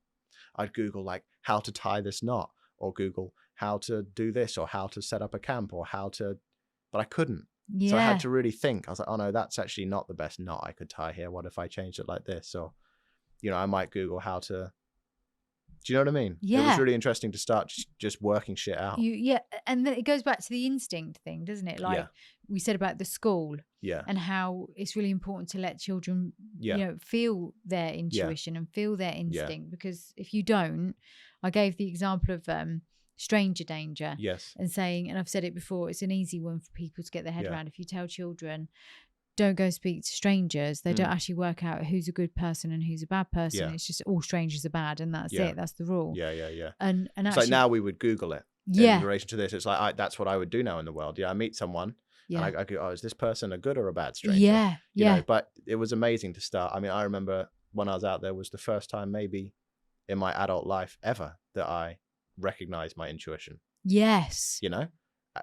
I'd Google like how to tie this knot, or Google how to do this, or how to set up a camp, or but I couldn't. Yeah. So I had to really think. I was like, oh no, that's actually not the best knot I could tie here. What if I changed it like this? Or, I might Google how to. Do you know what I mean? Yeah. It was really interesting to start just working shit out. And then it goes back to the instinct thing, doesn't it? Like we said about the school. Yeah. And how it's really important to let children, feel their intuition and feel their instinct. Because if you don't, I gave the example of stranger danger. Yes. And saying, and I've said it before, it's an easy one for people to get their head around. If you tell children, don't go speak to strangers, they don't actually work out who's a good person and who's a bad person. It's just all strangers are bad, and that's it. That's the rule. Yeah. And it's actually, like now we would Google it. In relation to this, it's like that's what I would do now in the world. I meet someone. Yeah. And I go, is this person a good or a bad stranger? Yeah. But it was amazing to start. I mean, I remember when I was out there was the first time maybe in my adult life ever that I recognized my intuition. Yes.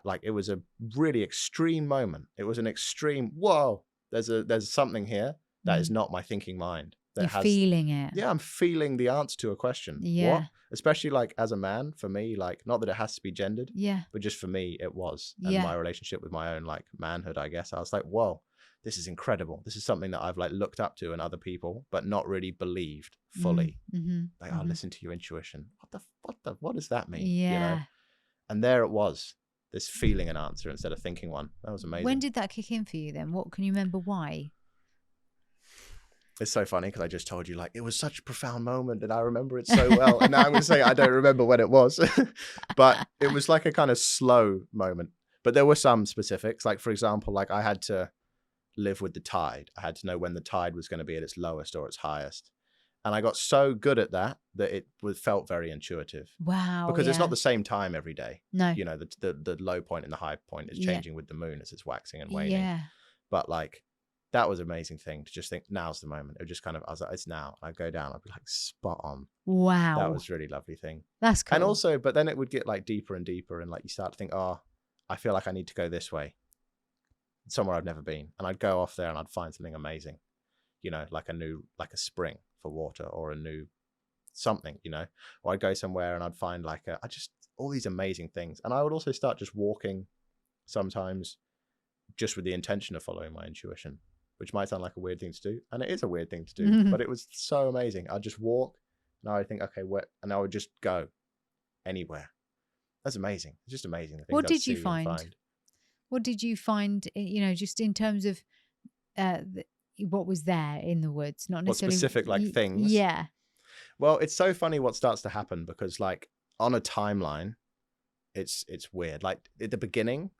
Like it was a really extreme moment. It was an extreme, whoa, there's something here that is not my thinking mind. You're feeling it. Yeah, I'm feeling the answer to a question. Yeah. What? Especially like as a man, for me, like not that it has to be gendered. Yeah. But just for me, it was. And my relationship with my own like manhood, I guess. I was like, whoa, this is incredible. This is something that I've like looked up to in other people, but not really believed fully. Mm-hmm. Like, listen to your intuition. What does that mean? Yeah. And there it was. This feeling an answer instead of thinking one. That was amazing. When did that kick in for you then? What can you remember why? It's so funny because I just told you, like, it was such a profound moment and I remember it so well. And now I'm going to say I don't remember when it was. But it was like a kind of slow moment. But there were some specifics. Like, for example, like I had to live with the tide. I had to know when the tide was going to be at its lowest or its highest. And I got so good at that it felt very intuitive. Wow. Because it's not the same time every day. No. The low point and the high point is changing with the moon as it's waxing and waning. Yeah. But like, that was an amazing thing to just think, now's the moment. It just kind of, I was like, it's now. I'd go down, I'd be like, spot on. Wow. That was a really lovely thing. That's cool. And also, but then it would get like deeper and deeper. And like, you start to think, I feel like I need to go this way. Somewhere I've never been. And I'd go off there and I'd find something amazing. Like a spring for water or a new something, or I'd go somewhere and I'd find like all these amazing things. And I would also start just walking sometimes just with the intention of following my intuition, which might sound like a weird thing to do. And it is a weird thing to do, but it was so amazing. I'd just walk and I would think, okay, where? And I would just go anywhere. That's amazing. It's just amazing. What did you find? What did you find, just in terms of what was there in the woods? Not necessarily. What specific like things? Yeah. Well, it's so funny what starts to happen because like on a timeline, it's weird. Like at the beginning,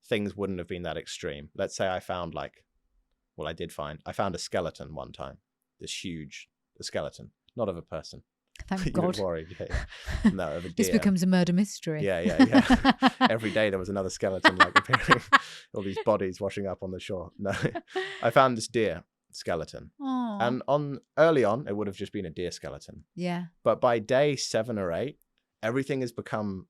things wouldn't have been that extreme. Let's say I found I found a skeleton one time. This huge skeleton, not of a person. Thank God. Worried. Yeah. No, of a deer. This becomes a murder mystery. Yeah. Every day there was another skeleton like appearing, all these bodies washing up on the shore. No, I found this deer skeleton. Oh. And early on, it would have just been a deer skeleton. Yeah. But by day 7 or 8, everything has become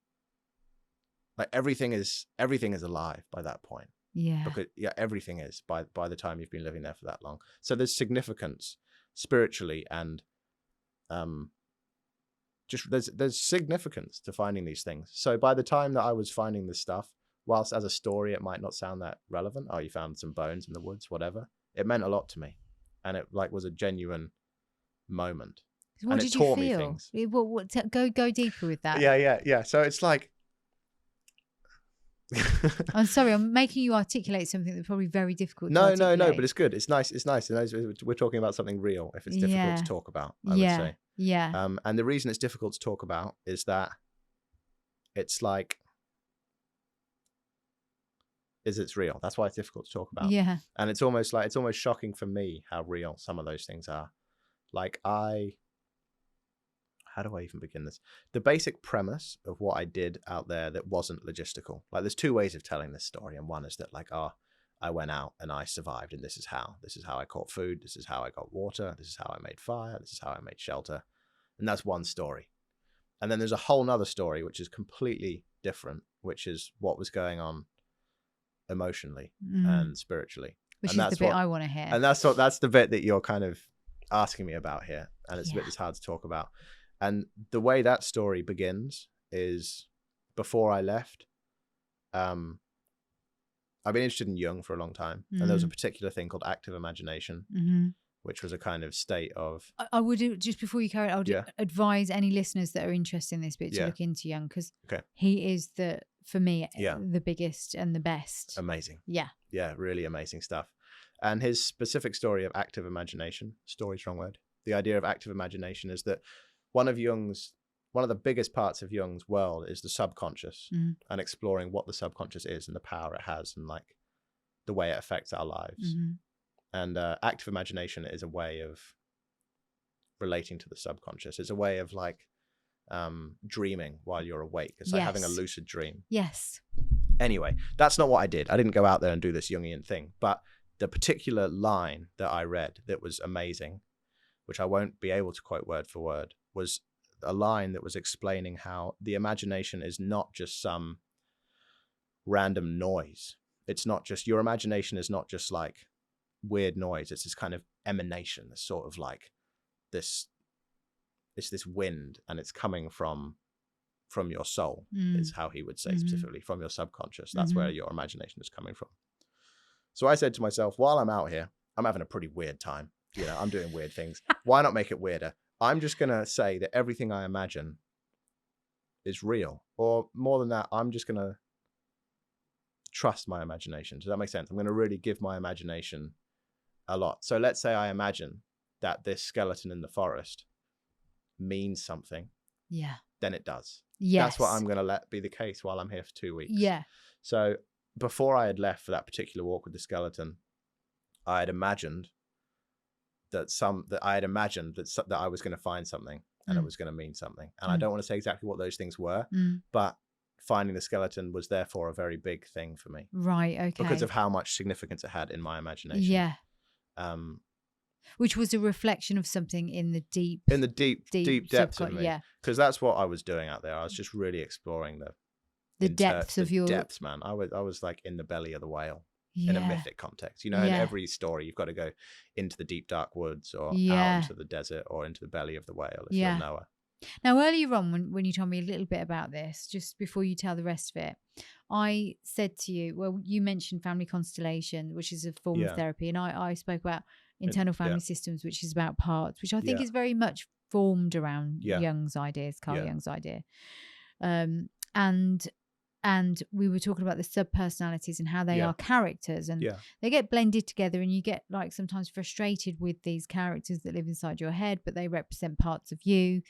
like everything is alive by that point. Yeah. Because everything is by the time you've been living there for that long. So there's significance spiritually and just there's significance to finding these things. So by the time that I was finding this stuff, whilst as a story it might not sound that relevant, oh, you found some bones in the woods, whatever, it meant a lot to me, and it like was a genuine moment. What and did it taught you me feel? things. Go deeper with that. Yeah. So it's like I'm sorry, I'm making you articulate something that's probably very difficult to No, articulate. but it's good. It's nice. We're talking about something real if it's difficult to talk about, I would say. Yeah. And the reason it's difficult to talk about is that it's like, it's real. That's why it's difficult to talk about. Yeah. And it's almost shocking for me how real some of those things are. Like how do I even begin this? The basic premise of what I did out there that wasn't logistical. Like there's 2 ways of telling this story. And one is that like, I went out and I survived, and this is how I caught food. This is how I got water. This is how I made fire. This is how I made shelter. And that's one story. And then there's a whole nother story, which is completely different, which is what was going on emotionally and spiritually. Which and is the bit I want to hear. And that's the bit that you're kind of asking me about here. And it's a bit that's hard to talk about. And the way that story begins is before I left, I've been interested in Jung for a long time. And there was a particular thing called active imagination, which was a kind of state of... I would, just before you carry on, I would advise any listeners that are interested in this bit to look into Jung, because he is, for me, the biggest and the best. Amazing. Yeah, really amazing stuff. And his specific story of active imagination, story's wrong word. The idea of active imagination is that one of the biggest parts of Jung's world is the subconscious, and exploring what the subconscious is and the power it has and like the way it affects our lives. And active imagination is a way of relating to the subconscious. It's a way of like dreaming while you're awake. It's like having a lucid dream. Yes. Anyway, that's not what I did. I didn't go out there and do this Jungian thing, but the particular line that I read that was amazing, which I won't be able to quote word for word, was a line that was explaining how the imagination is not just some random noise. It's not just, your imagination is not just like weird noise. It's this kind of emanation, this sort of like this wind, and it's coming from your soul, is how he would say specifically, from your subconscious. That's where your imagination is coming from. So I said to myself, while I'm out here, I'm having a pretty weird time. You know, I'm doing weird things. Why not make it weirder? I'm just going to say that everything I imagine is real. Or more than that, I'm just going to trust my imagination. Does that make sense? I'm going to really give my imagination a lot. So let's say I imagine that this skeleton in the forest means something. Yeah. Then it does. Yes. That's what I'm going to let be the case while I'm here for 2 weeks. Yeah. So before I had left for that particular walk with the skeleton, I had imagined that I was going to find something, and it was going to mean something. And I don't want to say exactly what those things were, but finding the skeleton was therefore a very big thing for me. Right. Okay. Because of how much significance it had in my imagination. Yeah. Which was a reflection of something in the deep depths of me. Yeah. Because that's what I was doing out there. I was just really exploring the depths of your depths, man. I was like in the belly of the whale. In a mythic context, you know, in every story you've got to go into the deep dark woods or out into the desert or into the belly of the whale if you're Noah. Now, earlier on when you told me a little bit about this, just before you tell the rest of it, I said to you, well, you mentioned family constellation, which is a form of therapy, and I spoke about internal family systems, which is about parts, which I think is very much formed around Jung's ideas, Carl Jung's idea. And we were talking about the sub-personalities and how they are characters, and they get blended together, and you get like sometimes frustrated with these characters that live inside your head, but they represent parts of you.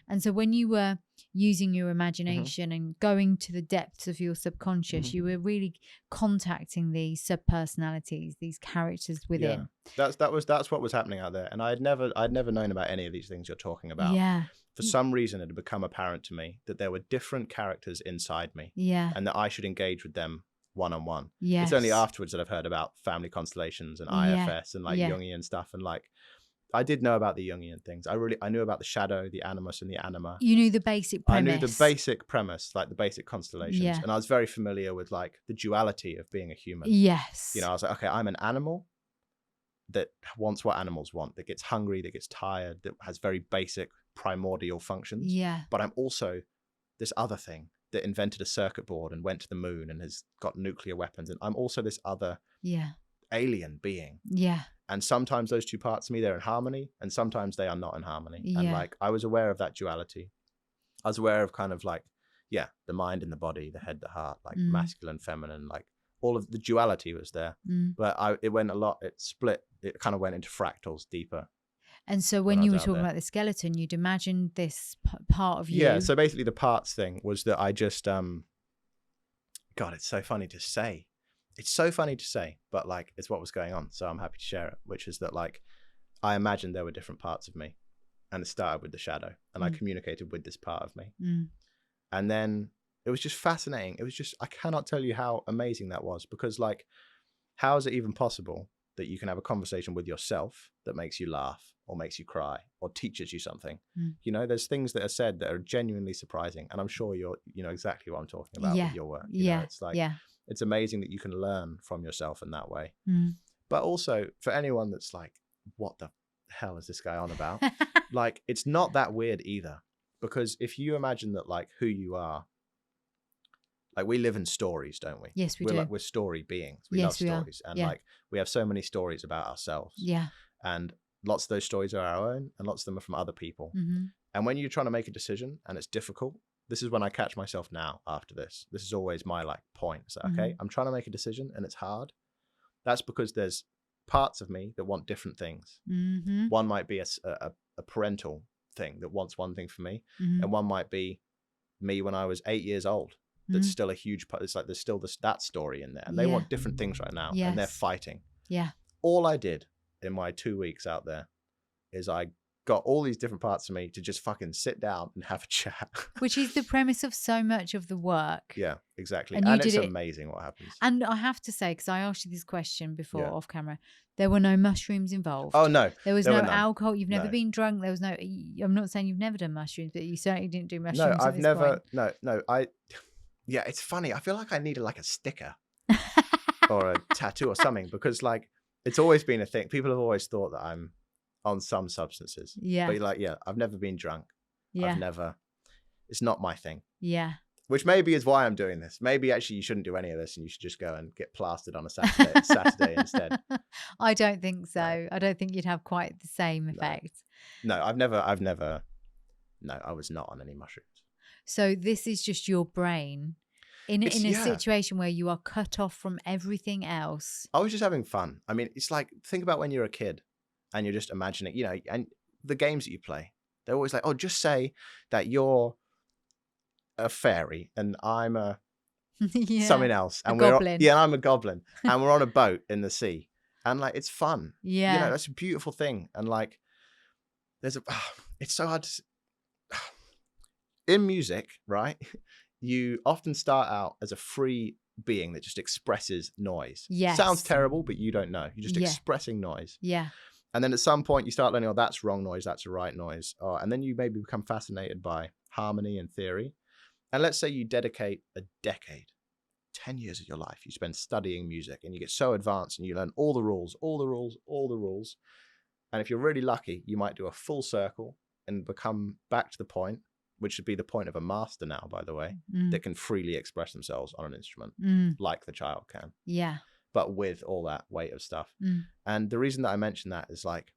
And so when you were using your imagination and going to the depths of your subconscious, you were really contacting these sub-personalities, these characters within. That's what was happening out there. And I'd never known about any of these things you're talking about. For some reason, it had become apparent to me that there were different characters inside me, and that I should engage with them one-on-one. Yes. It's only afterwards that I've heard about family constellations and IFS and like Jungian stuff, and like I did know about the Jungian things. I knew about the shadow, the animus, and the anima. You knew the basic premise. I knew the basic premise, like the basic constellations. Yeah. And I was very familiar with like the duality of being a human. Yes. You know, I was like, okay, I'm an animal that wants what animals want, that gets hungry, that gets tired, that has very basic primordial functions. Yeah. But I'm also this other thing that invented a circuit board and went to the moon and has got nuclear weapons. And I'm also this other alien being. Yeah. And sometimes those two parts of me, they're in harmony, and sometimes they are not in harmony. Yeah. And like, I was aware of that duality. I was aware of kind of like, the mind and the body, the head, the heart, like masculine, feminine, like all of the duality was there. But it went a lot, it split, it kind of went into fractals deeper. And so when you were talking about the skeleton, you'd imagined this part of you. Yeah, so basically the parts thing was that I just, God, it's so funny to say. It's so funny to say, but like it's what was going on. So I'm happy to share it, which is that like I imagined there were different parts of me, and it started with the shadow, and I communicated with this part of me. And then it was just fascinating. It was just, I cannot tell you how amazing that was, because like, how is it even possible that you can have a conversation with yourself that makes you laugh or makes you cry or teaches you something? You know, there's things that are said that are genuinely surprising. And I'm sure you know exactly what I'm talking about with your work. You know, it's like, it's amazing that you can learn from yourself in that way. But also for anyone that's like, what the hell is this guy on about? Like, it's not that weird either, because if you imagine that like who you are, like we live in stories, don't we? Yes, we do. We're story beings. We love stories. And like we have so many stories about ourselves. Yeah. And lots of those stories are our own and lots of them are from other people. And when you're trying to make a decision and it's difficult, this is when I catch myself now after this. This is always my like point. So, okay, I'm trying to make a decision and it's hard. That's because there's parts of me that want different things. One might be a parental thing that wants one thing for me. And one might be me when I was 8 years old. That's still a huge part. It's like there's still that story in there, and they want different things right now, and they're fighting. Yeah. All I did in my 2 weeks out there is I got all these different parts of me to just fucking sit down and have a chat. Which is the premise of so much of the work. Yeah, exactly. And it's amazing what happens. And I have to say, because I asked you this question before off camera, there were no mushrooms involved. Oh, no. There was no alcohol. You've never been drunk. There was no, I'm not saying you've never done mushrooms, but you certainly didn't do mushrooms. No, I've never, yeah, it's funny. I feel like I needed like a sticker or a tattoo or something, because like it's always been a thing. People have always thought that I'm on some substances. Yeah. But you're like, I've never been drunk. Yeah. It's not my thing. Yeah. Which maybe is why I'm doing this. Maybe actually you shouldn't do any of this and you should just go and get plastered on a Saturday instead. I don't think so. No. I don't think you'd have quite the same effect. No, I was not on any mushrooms. So this is just your brain in a situation where you are cut off from everything else. I was just having fun. I mean, it's like, think about when you're a kid and you're just imagining, you know, and the games that you play, they're always like, oh, just say that you're a fairy and I'm something else. And I'm a goblin and we're on a boat in the sea. And like, it's fun. Yeah. You know, that's a beautiful thing. And like, it's so hard to... In music, right, you often start out as a free being that just expresses noise. Yes. Sounds terrible, but you don't know. You're just expressing noise. Yeah. And then at some point you start learning, oh, that's wrong noise, that's a right noise. And then you maybe become fascinated by harmony and theory. And let's say you dedicate a decade, 10 years of your life, you spend studying music and you get so advanced and you learn all the rules. And if you're really lucky, you might do a full circle and become back to the point, which should be the point of a master now, by the way, that can freely express themselves on an instrument like the child can. Yeah. But with all that weight of stuff. And the reason that I mention that is like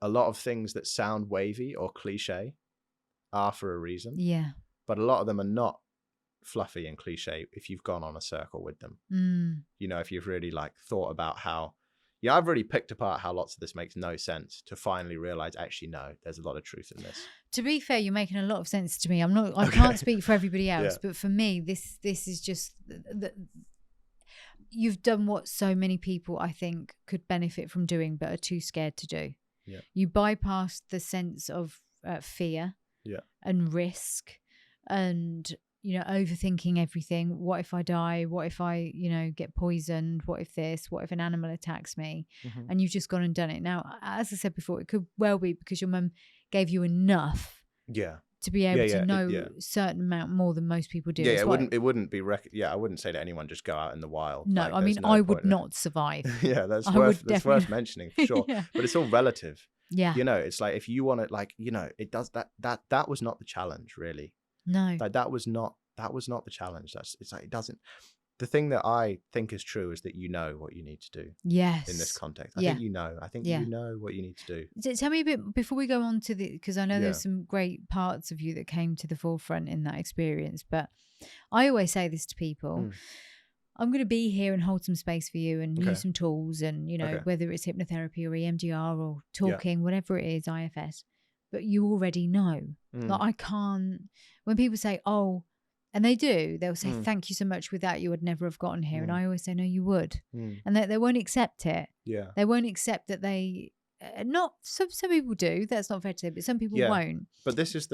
a lot of things that sound wavy or cliche are for a reason. Yeah. But a lot of them are not fluffy and cliche if you've gone on a circle with them. You know, if you've really like thought about how, I've really picked apart how lots of this makes no sense to finally realize, actually, no, there's a lot of truth in this. To be fair, you're making a lot of sense to me. I can't speak for everybody else, but for me, this is just, you've done what so many people, I think, could benefit from doing, but are too scared to do. Yeah. You bypassed the sense of fear and risk and overthinking everything. What if I die? What if I, get poisoned? What if this? What if an animal attacks me? Mm-hmm. And you've just gone and done it. Now, as I said before, it could well be because your mum gave you enough to be able to know a certain amount more than most people do. Yeah, it wouldn't be I wouldn't say to anyone just go out in the wild. No, like, I mean, I would not survive. Yeah, that's worth mentioning for sure. Yeah. But it's all relative. Yeah. It's like if you want to, like, it does that was not the challenge, really. No. Like that was not the challenge. It's like it doesn't. The thing that I think is true is that you know what you need to do. Yes. In this context. I think you know what you need to do. So tell me a bit before we go on to because I know there's some great parts of you that came to the forefront in that experience. But I always say this to people. I'm going to be here and hold some space for you and use some tools and, whether it's hypnotherapy or EMDR or talking, whatever it is, IFS. But you already know. Like I can't, when people say, oh, and they'll say, thank you so much. Without you, I'd never have gotten here. And I always say, no, you would. And they won't accept it. Yeah. They won't accept that some people do. That's not fair to say, but some people won't. But this is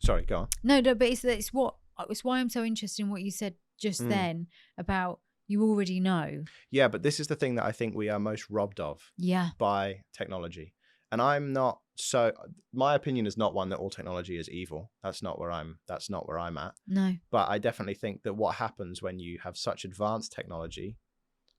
sorry, go on. No, but it's why I'm so interested in what you said just then about you already know. Yeah, but this is the thing that I think we are most robbed of by technology. And my opinion is not one that all technology is evil. That's not where I'm at. No. But I definitely think that what happens when you have such advanced technology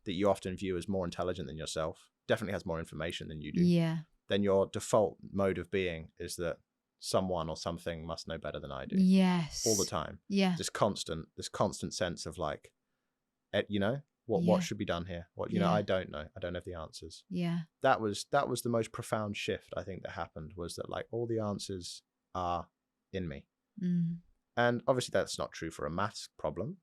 that you often view as more intelligent than yourself, definitely has more information than you do. Yeah. Then your default mode of being is that someone or something must know better than I do. Yes. All the time. Yeah. This constant sense of like, what should be done here? I don't know. I don't have the answers. Yeah. That was the most profound shift I think that happened, was that like all the answers are in me. And obviously that's not true for a maths problem,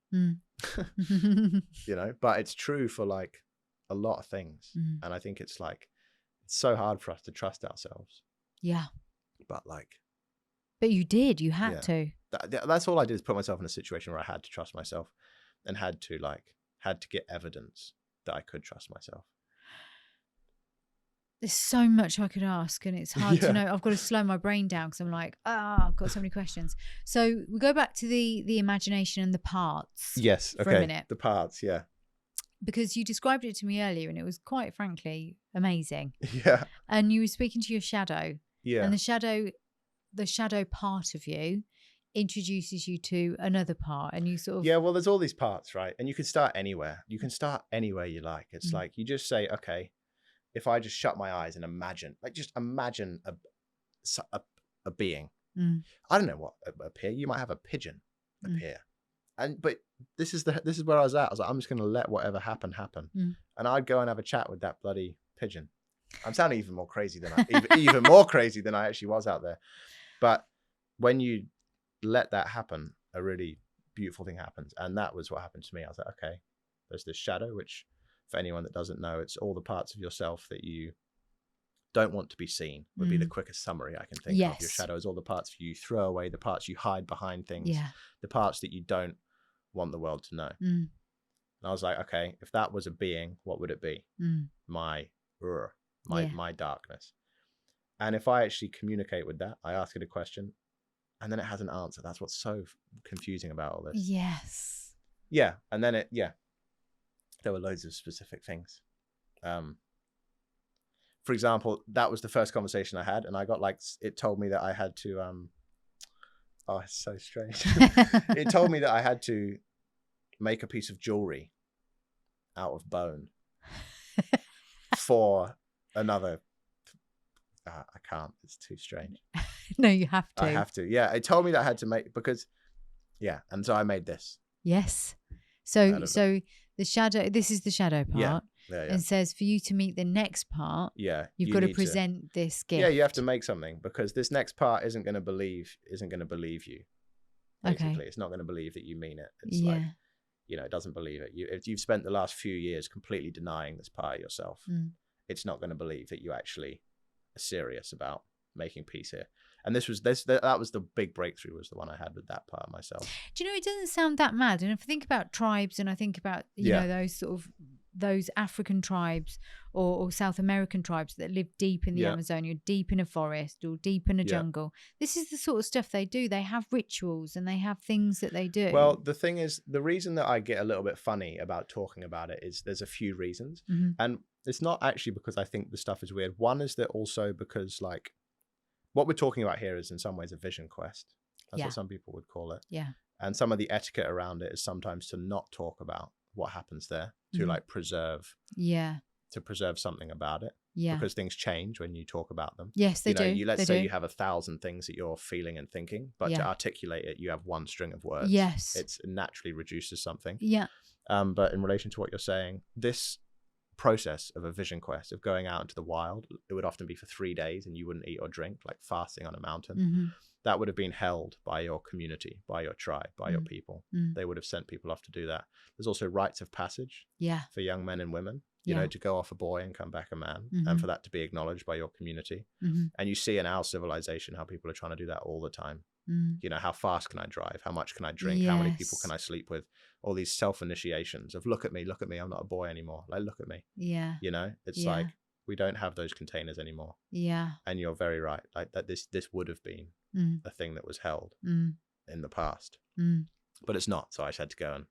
but it's true for like a lot of things. And I think it's like, it's so hard for us to trust ourselves. Yeah. But you did, you had to. That's all I did, is put myself in a situation where I had to trust myself and had to get evidence that I could trust myself. There's so much I could ask, and it's hard to know. I've got to slow my brain down because I'm like, I've got so many questions. So we go back to the imagination and the parts. Yes. For a minute. The parts, yeah. Because you described it to me earlier, and it was quite frankly amazing. Yeah. And you were speaking to your shadow. Yeah. And the shadow part of you introduces you to another part, and you sort of well, there's all these parts, right? And you can start anywhere you like. It's like you just say, okay, if I just shut my eyes and imagine a being, I don't know what appear. You might have a pigeon appear, but this is where I was at. I was like, I'm just going to let whatever happen, and I'd go and have a chat with that bloody pigeon. I'm sounding even more crazy than even more crazy than I actually was out there. But when you let that happen, a really beautiful thing happens. And that was what happened to me. I was like, okay, there's this shadow, which for anyone that doesn't know, it's all the parts of yourself that you don't want to be seen, would be the quickest summary I can think of. Your shadow is all the parts you throw away, the parts you hide behind things, the parts that you don't want the world to know. And I was like, okay, if that was a being, what would it be? My darkness. And if I actually communicate with that, I ask it a question, and then it has an answer. That's what's so confusing about all this. Yes. Yeah. And then there were loads of specific things. For example, that was the first conversation I had, and I got it told me that I had to, it's so strange. It told me that I had to make a piece of jewelry out of bone for another. I can't. It's too strange. No, you have to. I have to. Yeah, it told me that I had to make and so I made this. Yes. So the shadow. This is the shadow part. Yeah. And says for you to meet the next part. Yeah. You've got to present this gift. Yeah, you have to make something, because this next part isn't going to believe you. Basically, it's not going to believe that you mean it. It's like, it doesn't believe it. If you've spent the last few years completely denying this part of yourself, it's not going to believe that you actually are serious about making peace here. And that was the big breakthrough, was the one I had with that part of myself. Do you know, it doesn't sound that mad. And if I think about tribes, and I think about you know those sort of those African tribes or South American tribes that live deep in the Amazonia, deep in a forest or deep in a jungle. This is the sort of stuff they do. They have rituals and they have things that they do. Well, the thing is, the reason that I get a little bit funny about talking about it is there's a few reasons. And it's not actually because I think the stuff is weird. One is that also because like what we're talking about here is in some ways a vision quest. That's what some people would call it. Yeah. And some of the etiquette around it is sometimes to not talk about what happens there, to like preserve. To preserve something about it. Because things change when you talk about them. Yes, they do. Let's say you have 1,000 things that you're feeling and thinking, but to articulate it, you have one string of words. Yes. It naturally reduces something. Yeah. But in relation to what you're saying, this process of a vision quest, of going out into the wild, it would often be for 3 days and you wouldn't eat or drink, like fasting on a mountain. That would have been held by your community, by your tribe, by your people. They would have sent people off to do that. There's also rites of passage for young men and women, you know, to go off a boy and come back a man, and for that to be acknowledged by your community. And you see in our civilization how people are trying to do that all the time. You know, how fast can I drive? How much can I drink? How many people can I sleep with? All these self-initiations of look at me, I'm not a boy anymore. Like, look at me. Yeah. You know, it's like, we don't have those containers anymore. Yeah. And you're very right. Like that this would have been a thing that was held in the past. But it's not. So I just had to go and,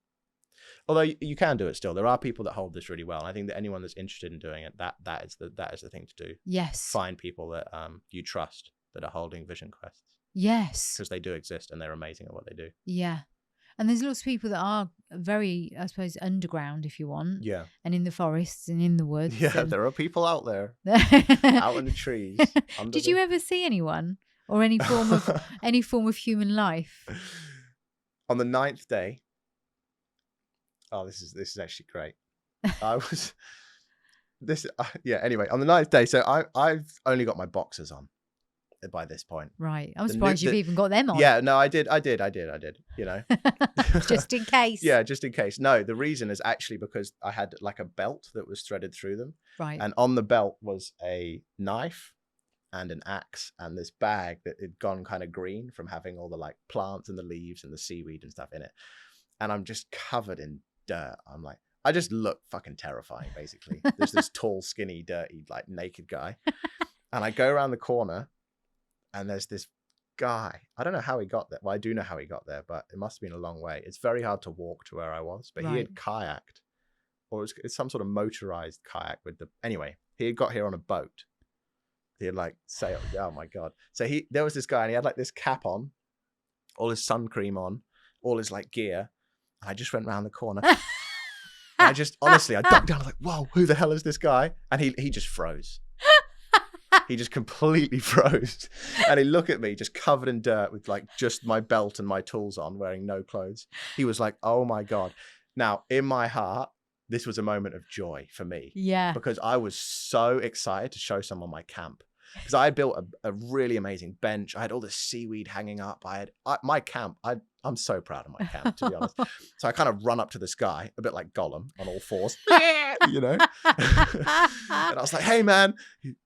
although you can do it still. There are people that hold this really well. And I think that anyone that's interested in doing it, that is the thing to do. Yes. Find people that you trust that are holding vision quests. Yes. Because they do exist and they're amazing at what they do. Yeah. And there's lots of people that are very, I suppose, underground, if you want. Yeah. And in the forests and in the woods. Yeah, there are people out there, out in the trees. Did you ever see anyone or any form of human life? On the 9th day. Oh, this is actually great. I was anyway, on the 9th day. So I've only got my boxers on by this point. Right. I'm surprised you've even got them on. Yeah, no, I did, you know. Just in case. Yeah, just in case. No, the reason is actually because I had like a belt that was threaded through them. Right. And on the belt was a knife and an axe and this bag that had gone kind of green from having all the like plants and the leaves and the seaweed and stuff in it. And I'm just covered in dirt. I'm like, I just look fucking terrifying, basically. There's this tall, skinny, dirty, like naked guy. And I go around the corner and there's this guy. I don't know how he got there. Well, I do know how he got there, but it must have been a long way. It's very hard to walk to where I was, but he had kayaked, or it's some sort of motorized kayak with the, anyway, he had got here on a boat. He had like sailed. Oh my God. So there was this guy and he had like this cap on, all his sun cream on, all his like gear. And I just went around the corner. I just, honestly, I ducked down. I was like, whoa, who the hell is this guy? And he just froze. He just completely froze. And he looked at me just covered in dirt with like just my belt and my tools on, wearing no clothes. He was like, oh my God. Now, in my heart, this was a moment of joy for me. Yeah. Because I was so excited to show someone my camp. Because I had built a really amazing bench. I had all this seaweed hanging up. My camp, I'm so proud of my camp, to be honest. So I kind of run up to this guy, a bit like Gollum on all fours, you know. And I was like, hey, man.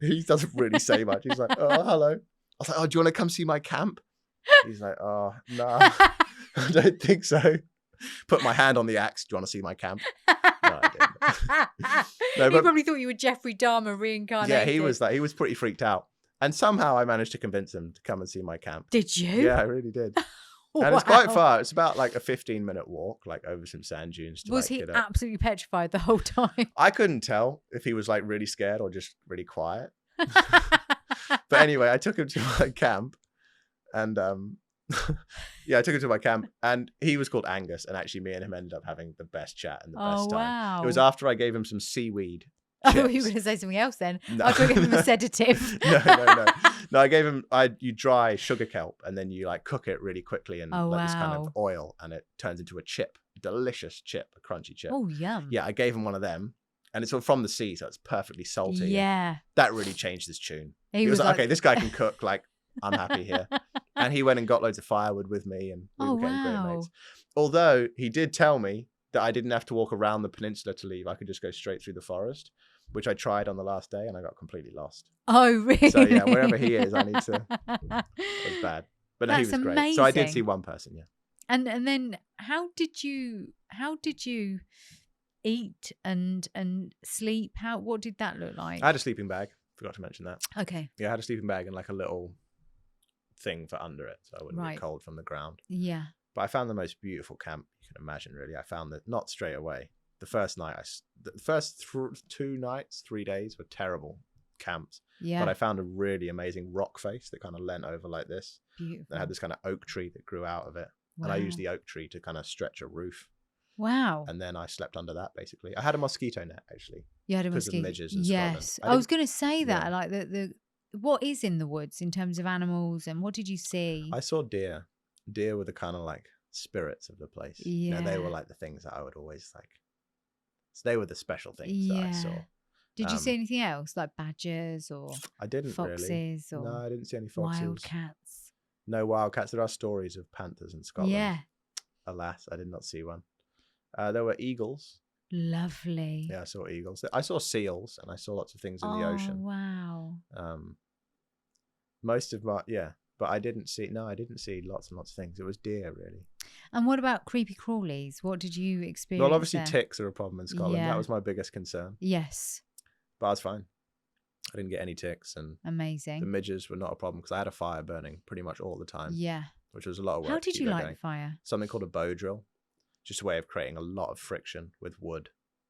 He doesn't really say much. He's like, oh, hello. I was like, oh, do you want to come see my camp? He's like, oh, no, I don't think so. Put my hand on the axe. Do you want to see my camp? No, I didn't. No, he probably thought you were Jeffrey Dahmer reincarnated. Yeah, he was pretty freaked out. And somehow I managed to convince him to come and see my camp. Did you? Yeah, I really did. And it's quite far. It's about like a 15-minute walk, like over some sand dunes. Was he absolutely petrified the whole time? I couldn't tell if he was like really scared or just really quiet. But anyway, I took him to my camp and yeah, I took him to my camp and he was called Angus, and actually me and him ended up having the best chat and the best time. Wow. It was after I gave him some seaweed chips. Oh, you were going to say something else then. No. I thought you gave him a sedative. No, I gave him, you dry sugar kelp and then you like cook it really quickly in this kind of oil and it turns into a chip, a delicious chip, a crunchy chip. Oh, yum. Yeah, I gave him one of them and it's all from the sea, so it's perfectly salty. Yeah. That really changed his tune. He was like, okay, this guy can cook, like I'm happy here. And he went and got loads of firewood with me and we became great mates. Although he did tell me that I didn't have to walk around the peninsula to leave. I could just go straight through the forest, which I tried on the last day and I got completely lost. Oh, really? So yeah, wherever he is, I need to. It was bad. But no, he was great. Amazing. So I did see one person, yeah. And then how did you eat and sleep? What did that look like? I had a sleeping bag. Forgot to mention that. Okay. Yeah, I had a sleeping bag and like a little thing for under it, so I wouldn't get cold from the ground. Yeah. But I found the most beautiful camp you can imagine, really. I found that not straight away. The first night, the first 2 nights, 3 days were terrible camps. Yeah. But I found a really amazing rock face that kind of leant over like this. Beautiful. It had this kind of oak tree that grew out of it. Wow. And I used the oak tree to kind of stretch a roof. Wow. And then I slept under that, basically. I had a mosquito net, actually. You had a mosquito. Because of midges in yes. Scotland. I was going to say that, like the what is in the woods in terms of animals and what did you see? I saw deer. Deer were the kind of like spirits of the place. Yeah. You know, they were like the things that I would always like. So they were the special things that I saw. Did you see anything else like badgers or I didn't foxes really. or no, I didn't see any foxes. wildcats? No wildcats. There are stories of panthers in Scotland. Yeah. Alas, I did not see one. There were eagles. Lovely. Yeah, I saw eagles. I saw seals and I saw lots of things in the ocean. Wow. Most of my but I didn't see lots and lots of things. It was deer, really. And what about creepy crawlies? What did you experience? Well, obviously there? ticks are a problem in Scotland. Yeah. That was my biggest concern. Yes. But I was fine. I didn't get any ticks, and amazing. The midges were not a problem because I had a fire burning pretty much all the time. Yeah. Which was a lot of work. How did you light the fire? Something called a bow drill. Just a way of creating a lot of friction with wood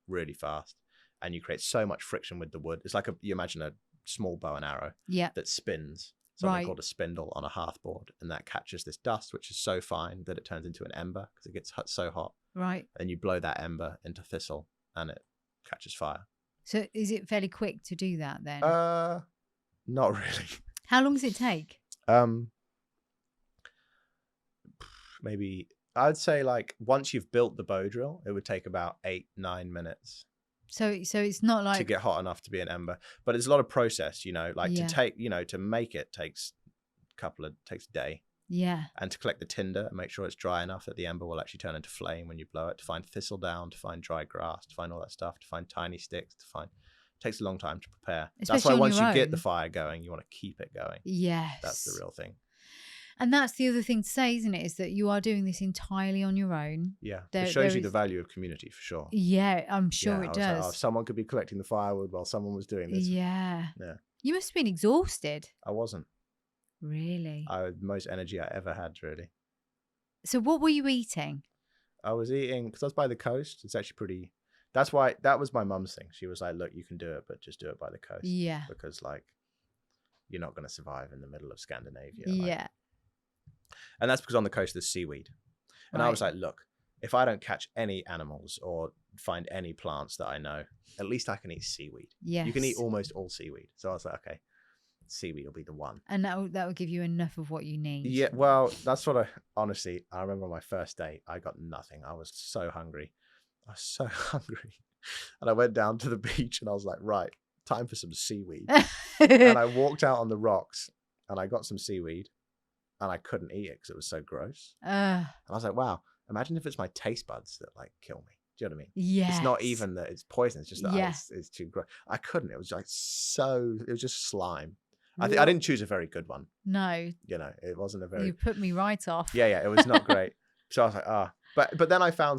really fast. And you create so much friction with the wood. It's like you imagine a small bow and arrow that spins. Something called a spindle on a hearthboard, and that catches this dust, which is so fine that it turns into an ember because it gets so hot. Right. And you blow that ember into thistle, and it catches fire. So is it fairly quick to do that then? Not really. How long does it take? Maybe I'd say like once you've built the bow drill, it would take about 8-9 minutes. So it's not like to get hot enough to be an ember, but it's a lot of process, you know, like to make it takes a day. Yeah. And to collect the tinder and make sure it's dry enough that the ember will actually turn into flame when you blow it, to find thistle down, to find dry grass, to find all that stuff, to find tiny sticks, it takes a long time to prepare. Especially that's why once you get the fire going, you want to keep it going. Yes. That's the real thing. And that's the other thing to say, isn't it? Is that you are doing this entirely on your own. Yeah. It shows you the value of community for sure. Yeah, I'm sure it does. Like, someone could be collecting the firewood while someone was doing this. Yeah. Yeah. You must have been exhausted. I wasn't. Really? I had the most energy I ever had, really. So what were you eating? I was eating, because I was by the coast. It's actually pretty, that was my mum's thing. She was like, look, you can do it, but just do it by the coast. Yeah. Because like, you're not going to survive in the middle of Scandinavia. Yeah. And that's because on the coast there's seaweed. And I was like, look, if I don't catch any animals or find any plants that I know, at least I can eat seaweed. Yes. You can eat almost all seaweed. So I was like, okay, seaweed will be the one. And that will give you enough of what you need. Yeah, well, that's what I remember on my first day, I got nothing. I was so hungry. And I went down to the beach and I was like, right, time for some seaweed. And I walked out on the rocks and I got some seaweed. And I couldn't eat it because it was so gross. And I was like, wow, imagine if it's my taste buds that like kill me. Do you know what I mean? Yeah. It's not even that it's poison. It's just that it's too gross. I couldn't. It was like it was just slime. I didn't choose a very good one. No. You know, it wasn't a very. You put me right off. Yeah, it was not great. So I was like, but then I found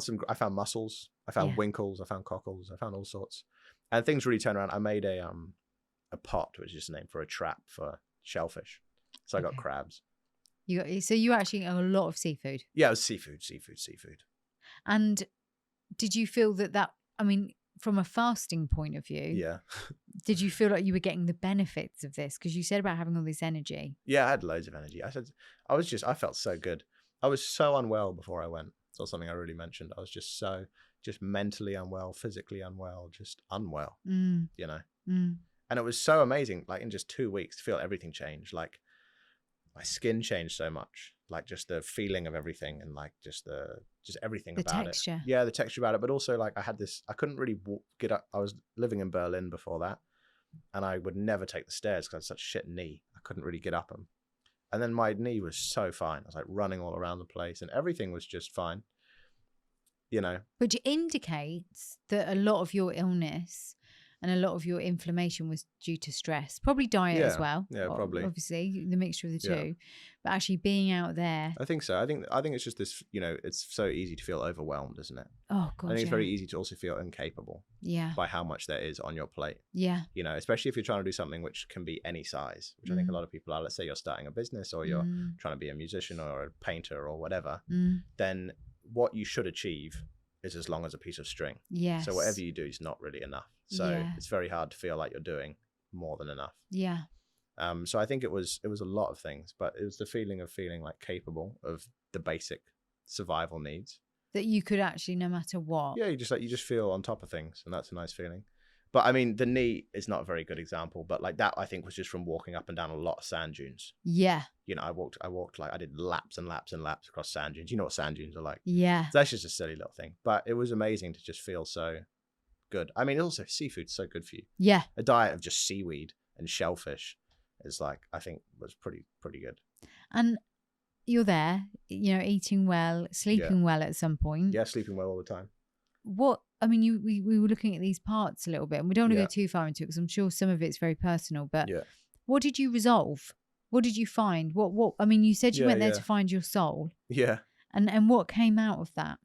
mussels, I found winkles, I found cockles, I found all sorts. And things really turned around. I made a pot, which is just a name for a trap for shellfish. So I got crabs. So you actually ate a lot of seafood? Yeah, it was seafood. And did you feel that, I mean, from a fasting point of view, did you feel like you were getting the benefits of this? Because you said about having all this energy. Yeah, I had loads of energy. I felt so good. I was so unwell before I went. That's something I really mentioned. I was just mentally unwell, physically unwell, just unwell, you know? And it was so amazing, like in just 2 weeks to feel everything change. Like, my skin changed so much, like just the feeling of everything and like just everything about texture. It. Yeah, the texture about it. But also like I couldn't really get up. I was living in Berlin before that and I would never take the stairs because I had such a shit knee. I couldn't really get up them. And then my knee was so fine. I was like running all around the place and everything was just fine, you know. Which indicates that a lot of your illness and a lot of your inflammation was due to stress, probably diet as well. Yeah, probably. Obviously, the mixture of the Yeah. two. But actually being out there. I think so. I think it's just this, it's so easy to feel overwhelmed, isn't it? Oh, God, I think it's very easy to also feel incapable by how much there is on your plate. Yeah. Especially if you're trying to do something which can be any size, which I think a lot of people are. Let's say you're starting a business or you're trying to be a musician or a painter or whatever, then what you should achieve is as long as a piece of string. Yes. So whatever you do is not really enough. So it's very hard to feel like you're doing more than enough. Yeah. So I think it was a lot of things, but it was the feeling of feeling like capable of the basic survival needs. That you could actually, no matter what. Yeah, you just feel on top of things, and that's a nice feeling. But I mean, the knee is not a very good example, but like that I think was just from walking up and down a lot of sand dunes. Yeah. I walked like I did laps and laps and laps across sand dunes. You know what sand dunes are like. Yeah. So that's just a silly little thing. But it was amazing to just feel so good. I mean, also seafood's so good for you. Yeah. A diet of just seaweed and shellfish is like, I think was pretty good. And you're there, eating well, sleeping well at some point. Yeah, sleeping well all the time. We were looking at these parts a little bit, and we don't want to go too far into it because I'm sure some of it's very personal, but what did you resolve? What did you find? You said you went there to find your soul. Yeah. And what came out of that?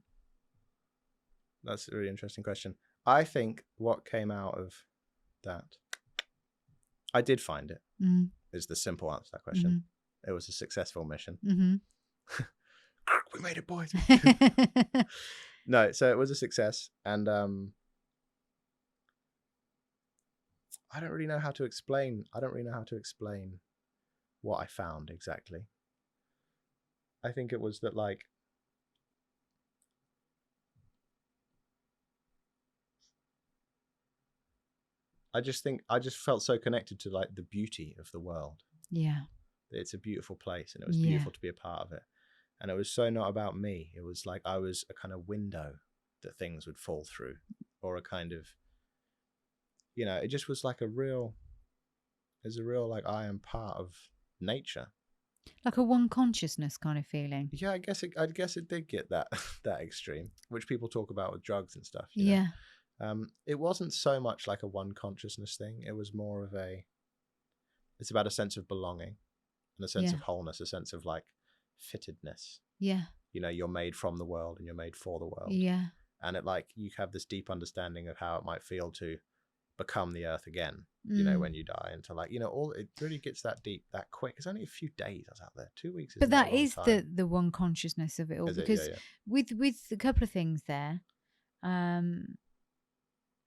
That's a really interesting question. I think what came out of that, I did find it, is the simple answer to that question. Mm-hmm. It was a successful mission. Mm-hmm. We made it, boys. No, so it was a success. And I don't really know how to explain. What I found exactly. I think it was that, like, I just felt so connected to like the beauty of the world. Yeah. It's a beautiful place, and it was beautiful to be a part of it. And it was so not about me. It was like I was a kind of window that things would fall through, or a kind of, it just was like a real like I am part of nature. Like a one consciousness kind of feeling. Yeah, I guess it did get that extreme, which people talk about with drugs and stuff. You know? It wasn't so much like a one consciousness thing. It was more of it's about a sense of belonging and a sense of wholeness, a sense of like fittedness. Yeah. You're made from the world and you're made for the world. Yeah. And it like you have this deep understanding of how it might feel to become the earth again, when you die, and to like, all it really gets that deep that quick. It's only a few days I was out there, 2 weeks. But that is the one consciousness of it all. Because with a couple of things there,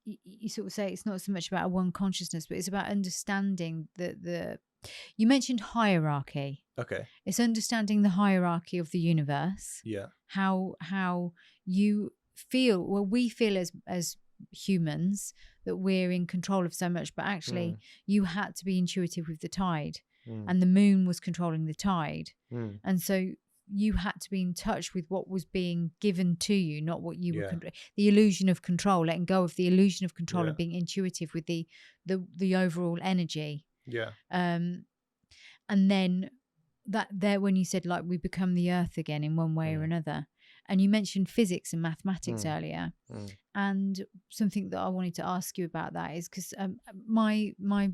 you sort of say it's not so much about a one consciousness, but it's about understanding the you mentioned hierarchy. Okay. It's understanding the hierarchy of the universe. Yeah. How you feel, we feel as humans that we're in control of so much, but actually you had to be intuitive with the tide, and the moon was controlling the tide. And so you had to be in touch with what was being given to you, not what you were the illusion of control, letting go of the illusion of control and being intuitive with the overall energy. Yeah. And then that there, when you said like we become the earth again in one way or another, and you mentioned physics and mathematics earlier, and something that I wanted to ask you about that is because one of my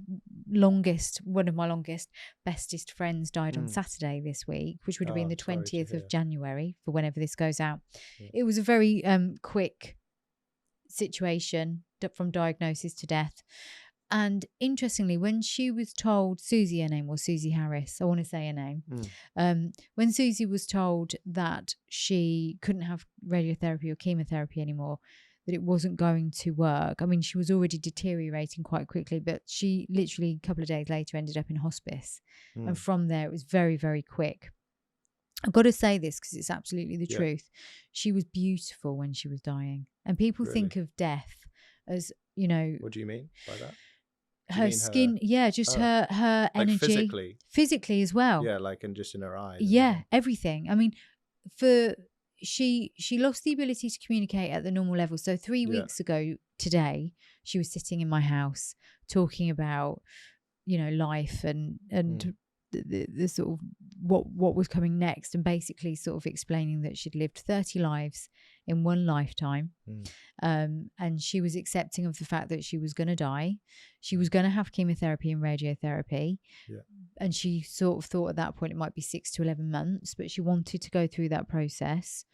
longest, bestest friends died on Saturday this week, which would have been the 20th of January for whenever this goes out. Yeah. It was a very quick situation from diagnosis to death. And interestingly, when she was told, Susie, her name was Susie Harris, I want to say her name. When Susie was told that she couldn't have radiotherapy or chemotherapy anymore, that it wasn't going to work. I mean, she was already deteriorating quite quickly, but she literally a couple of days later ended up in hospice. And from there, it was very, very quick. I've got to say this because it's absolutely the truth. She was beautiful when she was dying. And people think of death as, What do you mean by that? Her skin, her energy, physically as well. Yeah, like, and just in her eyes. Yeah, everything. I mean, she lost the ability to communicate at the normal level. So 3 weeks ago today, she was sitting in my house talking about, life and the sort of what was coming next, and basically sort of explaining that she'd lived 30 lives in one lifetime. Mm. And she was accepting of the fact that she was going to die. She was going to have chemotherapy and radiotherapy. Yeah. And she sort of thought at that point it might be 6 to 11 months, but she wanted to go through that process.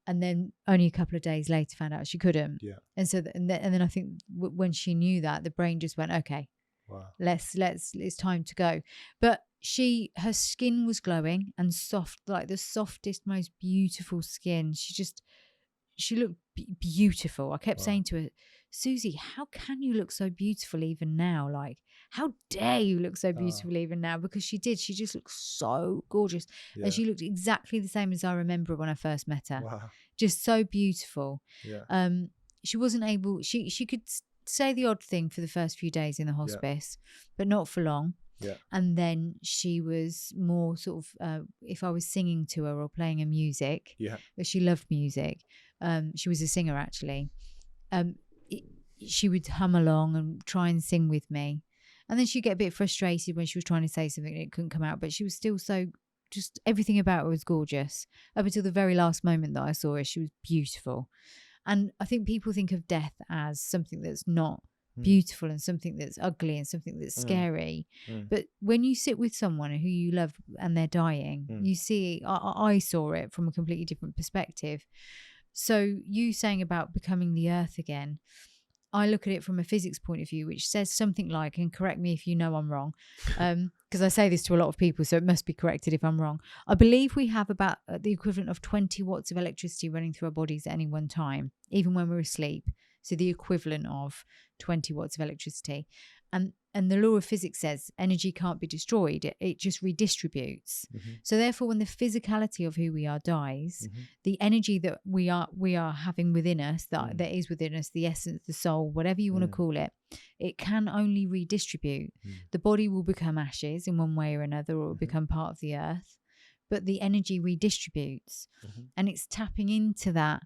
And then only a couple of days later found out she couldn't. Yeah. And so, and then I think when she knew that, the brain just went, okay, Wow. it's time to go. But her skin was glowing and soft, like the softest, most beautiful skin. She looked beautiful. I kept saying to her, Susie, how can you look so beautiful even now? Like, how dare you look so beautiful even now? Because she just looked so gorgeous. Yeah. And she looked exactly the same as I remember when I first met her. Wow. Just so beautiful. Yeah. She wasn't able, she could say the odd thing for the first few days in the hospice, but not for long. Yeah. And then she was more sort of, if I was singing to her or playing her music, she loved music. She was a singer actually. She would hum along and try and sing with me. And then she'd get a bit frustrated when she was trying to say something and it couldn't come out. But she was still just everything about her was gorgeous. Up until the very last moment that I saw her, she was beautiful. And I think people think of death as something that's not beautiful and something that's ugly and something that's scary. But when you sit with someone who you love and they're dying, you see, I saw it from a completely different perspective. So you saying about becoming the earth again, I look at it from a physics point of view, which says something like, and correct me if you know I'm wrong, because I say this to a lot of people, so it must be corrected if I'm wrong. I believe we have about the equivalent of 20 watts of electricity running through our bodies at any one time, even when we're asleep. So the equivalent of 20 watts of electricity. And the law of physics says energy can't be destroyed. It just redistributes. So therefore, when the physicality of who we are dies, the energy that we are having within us, that is within us, the essence, the soul, whatever you want to call it, it can only redistribute. The body will become ashes in one way or another, or it will become part of the earth. But the energy redistributes. And it's tapping into that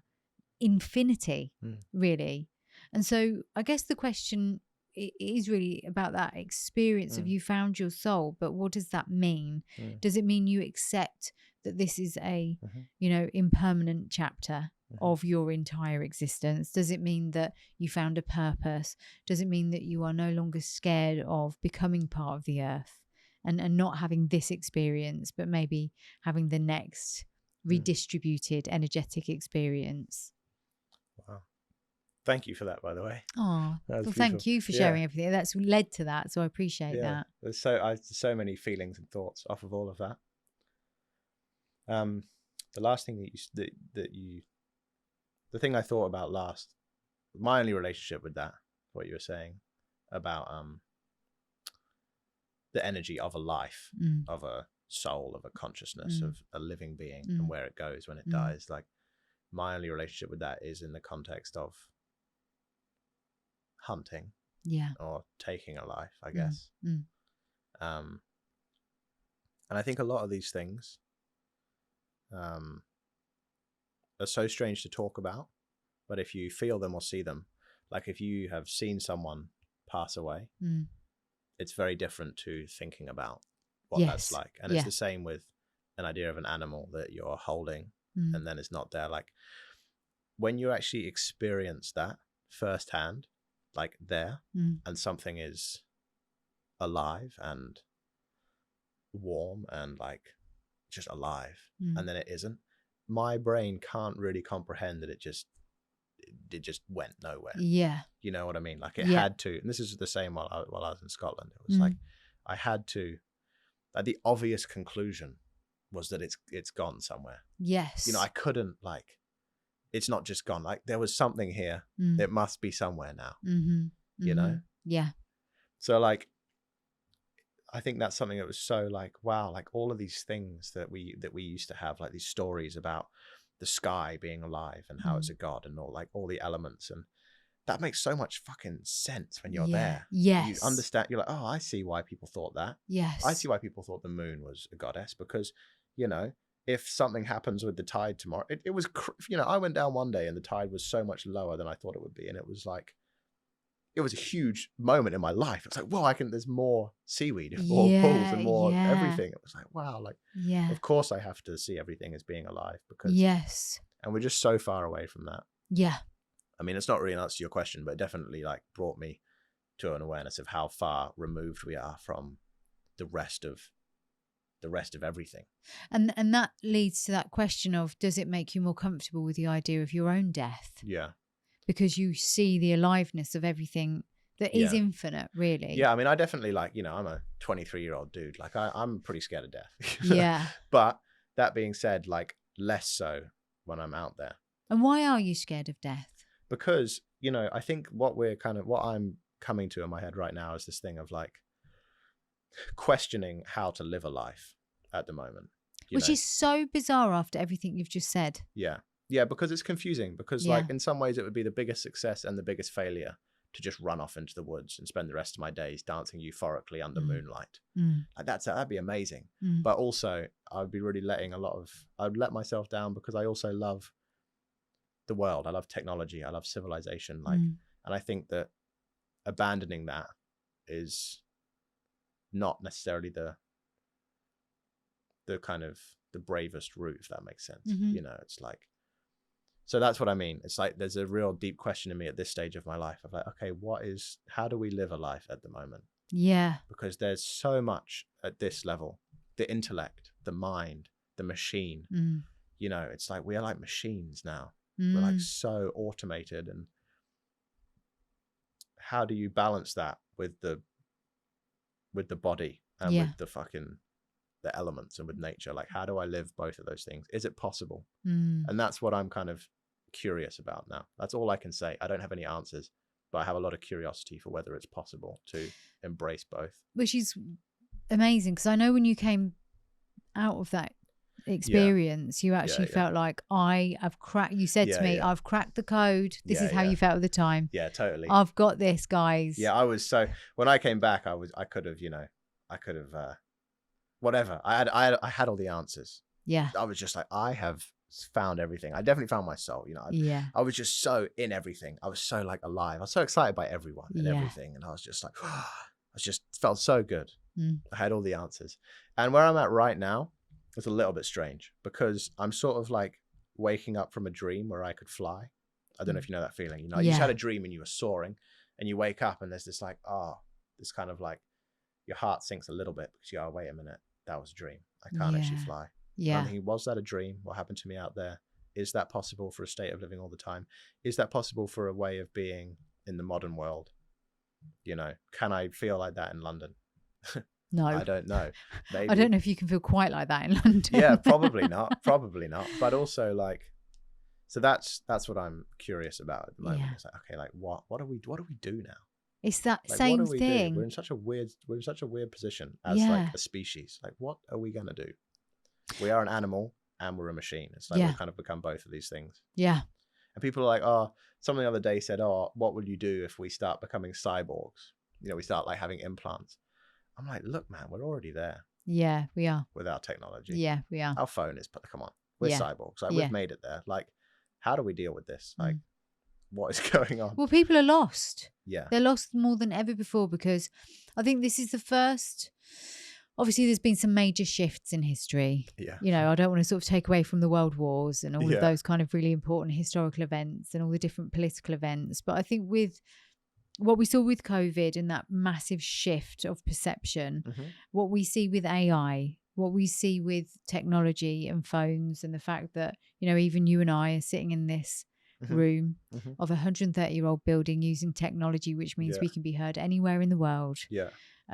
infinity, really. And so I guess the question is really about that experience of you found your soul, but what does that mean? Does it mean you accept that this is a impermanent chapter of your entire existence? Does it mean that you found a purpose? Does it mean that you are no longer scared of becoming part of the earth and not having this experience, but maybe having the next redistributed energetic experience? Wow. Thank you for that, by the way. Oh, well, thank you for sharing everything. That's led to that, so I appreciate that. There's so many feelings and thoughts off of all of that. The last thing the thing I thought about last, my only relationship with that, what you were saying about the energy of a life, of a soul, of a consciousness, of a living being, and where it goes when it dies. Like, my only relationship with that is in the context of hunting, or taking a life, I guess. And I think a lot of these things are so strange to talk about, but if you feel them or see them, like if you have seen someone pass away, it's very different to thinking about what that's like. And it's the same with an idea of an animal that you're holding and then it's not there. Like, when you actually experience that firsthand, like there, and something is alive and warm and like just alive, and then it isn't, my brain can't really comprehend that it just went nowhere. You know what I mean? Like, it had to. And this is the same while I was in Scotland. It was like I had to, like, the obvious conclusion was that it's gone somewhere. I couldn't, like, it's not just gone. Like, there was something here. It must be somewhere now. You know? So, like, I think that's something that was so, like, wow, like all of these things that we used to have, like these stories about the sky being alive and how it's a god and all the elements, and that makes so much fucking sense when you're there. You understand. You're like, oh, I see why people thought that. I see why people thought the moon was a goddess, because, if something happens with the tide tomorrow, it was, I went down one day and the tide was so much lower than I thought it would be. And it was like, it was a huge moment in my life. It's like, whoa, there's more seaweed, more pools and more everything. It was like, wow, like, of course I have to see everything as being alive, because, And we're just so far away from that. Yeah. I mean, it's not really an answer to your question, but it definitely like brought me to an awareness of how far removed we are from the rest of everything. And that leads to that question of, does it make you more comfortable with the idea of your own death? Yeah. Because you see the aliveness of everything that is infinite, really. Yeah, I mean, I definitely like, you know, I'm a 23-year-old dude. Like I'm pretty scared of death. Yeah. But that being said, like less so when I'm out there. And why are you scared of death? Because, you know, I think what I'm coming to in my head right now is this thing of like questioning how to live a life at the moment. Which is so bizarre after everything you've just said. Yeah. Yeah, because it's confusing. Because like in some ways it would be the biggest success and the biggest failure to just run off into the woods and spend the rest of my days dancing euphorically under moonlight. Like that'd be amazing. But also I'd be really I'd let myself down because I also love the world. I love technology. I love civilization. Like, and I think that abandoning that is not necessarily the kind of the bravest route, if that makes sense. You know, it's like, so that's what I mean. It's like, there's a real deep question in me at this stage of my life of like, okay, how do we live a life at the moment? Yeah. Because there's so much at this level, the intellect, the mind, the machine, you know, it's like, we are like machines now. We're like so automated. And how do you balance that with the body and with the elements and with nature? Like, how do I live both of those things? Is it possible? And that's what I'm kind of curious about now. That's all I can say. I don't have any answers, but I have a lot of curiosity for whether it's possible to embrace both. Which is amazing, because I know when you came out of that experience, you actually felt like, I have cracked, you said to me, I've cracked the code. This is how you felt at the time. Yeah, totally. I've got this, guys. Yeah, I was so, when I came back, I could have whatever. I had all the answers. Yeah. I was just like, I have found everything. I definitely found my soul, you know. I was just so in everything. I was so like alive. I was so excited by everyone and everything. And I was just like, felt so good. I had all the answers. And where I'm at right now, it's a little bit strange because I'm sort of like waking up from a dream where I could fly. I don't know if you know that feeling. You know, you just had a dream and you were soaring, and you wake up and there's this like, this kind of like, your heart sinks a little bit because you go, wait a minute, that was a dream. I can't actually fly. Yeah. I'm thinking, was that a dream? What happened to me out there? Is that possible for a state of living all the time? Is that possible for a way of being in the modern world? You know, can I feel like that in London? No, I don't know. Maybe. I don't know if you can feel quite like that in London. Yeah, probably not. Probably not. But also, like, so that's what I'm curious about at the moment. It's like, okay, like what do we do now? It's that like, same thing. Do? We're in such a weird position as like a species. Like, what are we gonna do? We are an animal and we're a machine. It's like we've kind of become both of these things. Yeah. And people are like, someone the other day said, what would you do if we start becoming cyborgs? You know, we start like having implants. I'm like, look, man, we're already there. Yeah, we are. With our technology. Yeah, we are. Our phone is, come on, we're cyborgs. Like, we've made it there. Like, how do we deal with this? Like, what is going on? Well, people are lost. Yeah. They're lost more than ever before, because I think this is the first, obviously there's been some major shifts in history. Yeah. You know, I don't want to sort of take away from the world wars and all of those kind of really important historical events and all the different political events. But I think with what we saw with COVID and that massive shift of perception, what we see with AI, what we see with technology and phones, and the fact that, you know, even you and I are sitting in this room of a 130-year-old building using technology, which means we can be heard anywhere in the world. Yeah.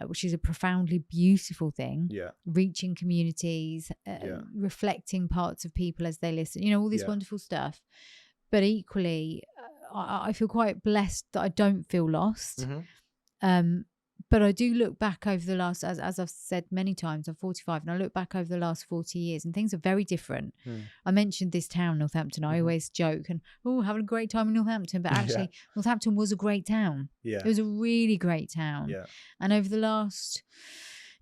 Which is a profoundly beautiful thing. Yeah. Reaching communities, reflecting parts of people as they listen, you know, all this wonderful stuff. But equally, I feel quite blessed that I don't feel lost. But I do look back over the last, as I've said many times, I'm 45, and I look back over the last 40 years and things are very different. I mentioned this town, Northampton. I always joke and, having a great time in Northampton. But actually, Northampton was a great town. Yeah. It was a really great town. Yeah. And over the last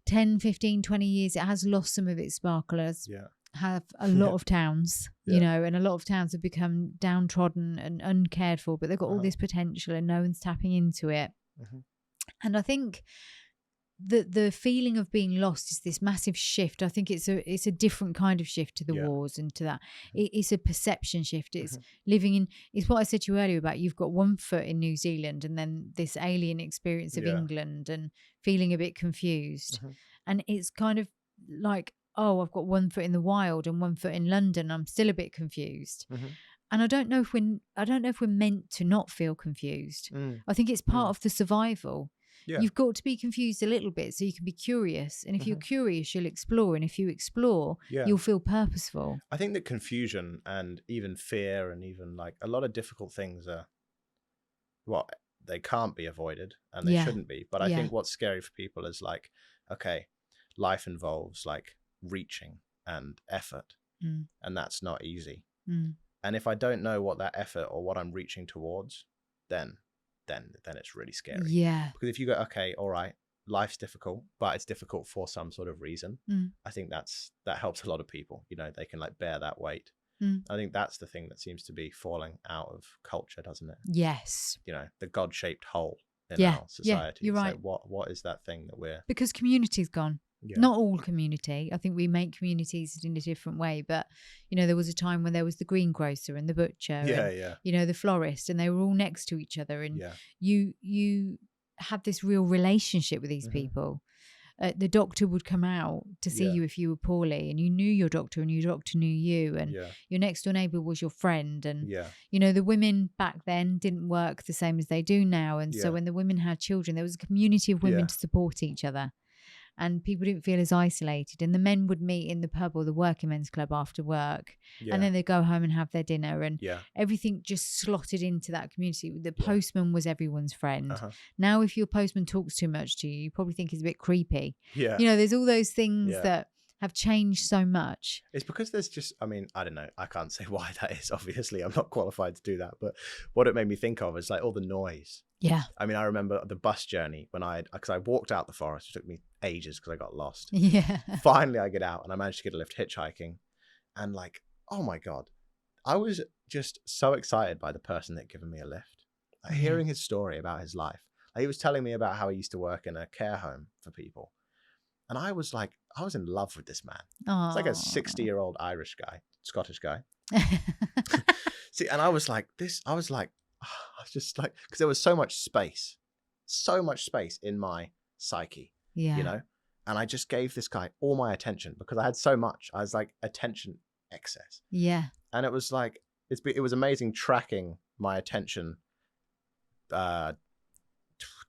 10, 15, 20 years, it has lost some of its sparkle, as have a lot of towns, you know, and a lot of towns have become downtrodden and uncared for, but they've got all this potential and no one's tapping into it. And I think the feeling of being lost is this massive shift. I think it's a different kind of shift to the wars and to that. It's a perception shift. It's living in. It's what I said to you earlier about you've got one foot in New Zealand and then this alien experience of England and feeling a bit confused. And it's kind of like, oh, I've got one foot in the wild and one foot in London. I'm still a bit confused. And I don't know if we're meant to not feel confused. I think it's part of the survival. Yeah. You've got to be confused a little bit so you can be curious. And if you're curious, you'll explore. And if you explore, you'll feel purposeful. I think that confusion and even fear and even like a lot of difficult things are, well, they can't be avoided and they shouldn't be. But I think what's scary for people is like, okay, life involves like reaching and effort. And that's not easy. And if I don't know what that effort or what I'm reaching towards, then it's really scary. Yeah. Because if you go, okay, all right, life's difficult, but it's difficult for some sort of reason. I think that helps a lot of people. You know, they can like bear that weight. I think that's the thing that seems to be falling out of culture, doesn't it? Yes. You know, the God-shaped hole in our society. You're right. Like, what is that thing that we're... Because community's gone. Yeah. Not all community. I think we make communities in a different way. But, you know, there was a time when there was the greengrocer and the butcher and, you know, the florist, and they were all next to each other. And you had this real relationship with these people. The doctor would come out to see you if you were poorly, and you knew your doctor and your doctor knew you, and your next door neighbour was your friend. And, you know, the women back then didn't work the same as they do now. And so when the women had children, there was a community of women to support each other. And people didn't feel as isolated. And the men would meet in the pub or the working men's club after work. And then they'd go home and have their dinner. And everything just slotted into that community. The postman was everyone's friend. Now, if your postman talks too much to you, you probably think he's a bit creepy. You know, there's all those things that have changed so much. It's because there's just, I mean, I don't know. I can't say why that is, obviously. I'm not qualified to do that. But what it made me think of is like all the noise. Yeah. I mean, I remember the bus journey because I walked out the forest. It took me ages because I got lost. Yeah. Finally, I get out and I managed to get a lift hitchhiking. And like, oh my God, I was just so excited by the person that given me a lift. Like, hearing his story about his life. Like, he was telling me about how he used to work in a care home for people. And I was like, I was in love with this man. It's like a 60-year-old Scottish guy. See, and I was just like, because there was so much space in my psyche, you know? And I just gave this guy all my attention because I had so much. I was like attention excess. Yeah. And it was like, it was amazing tracking my attention,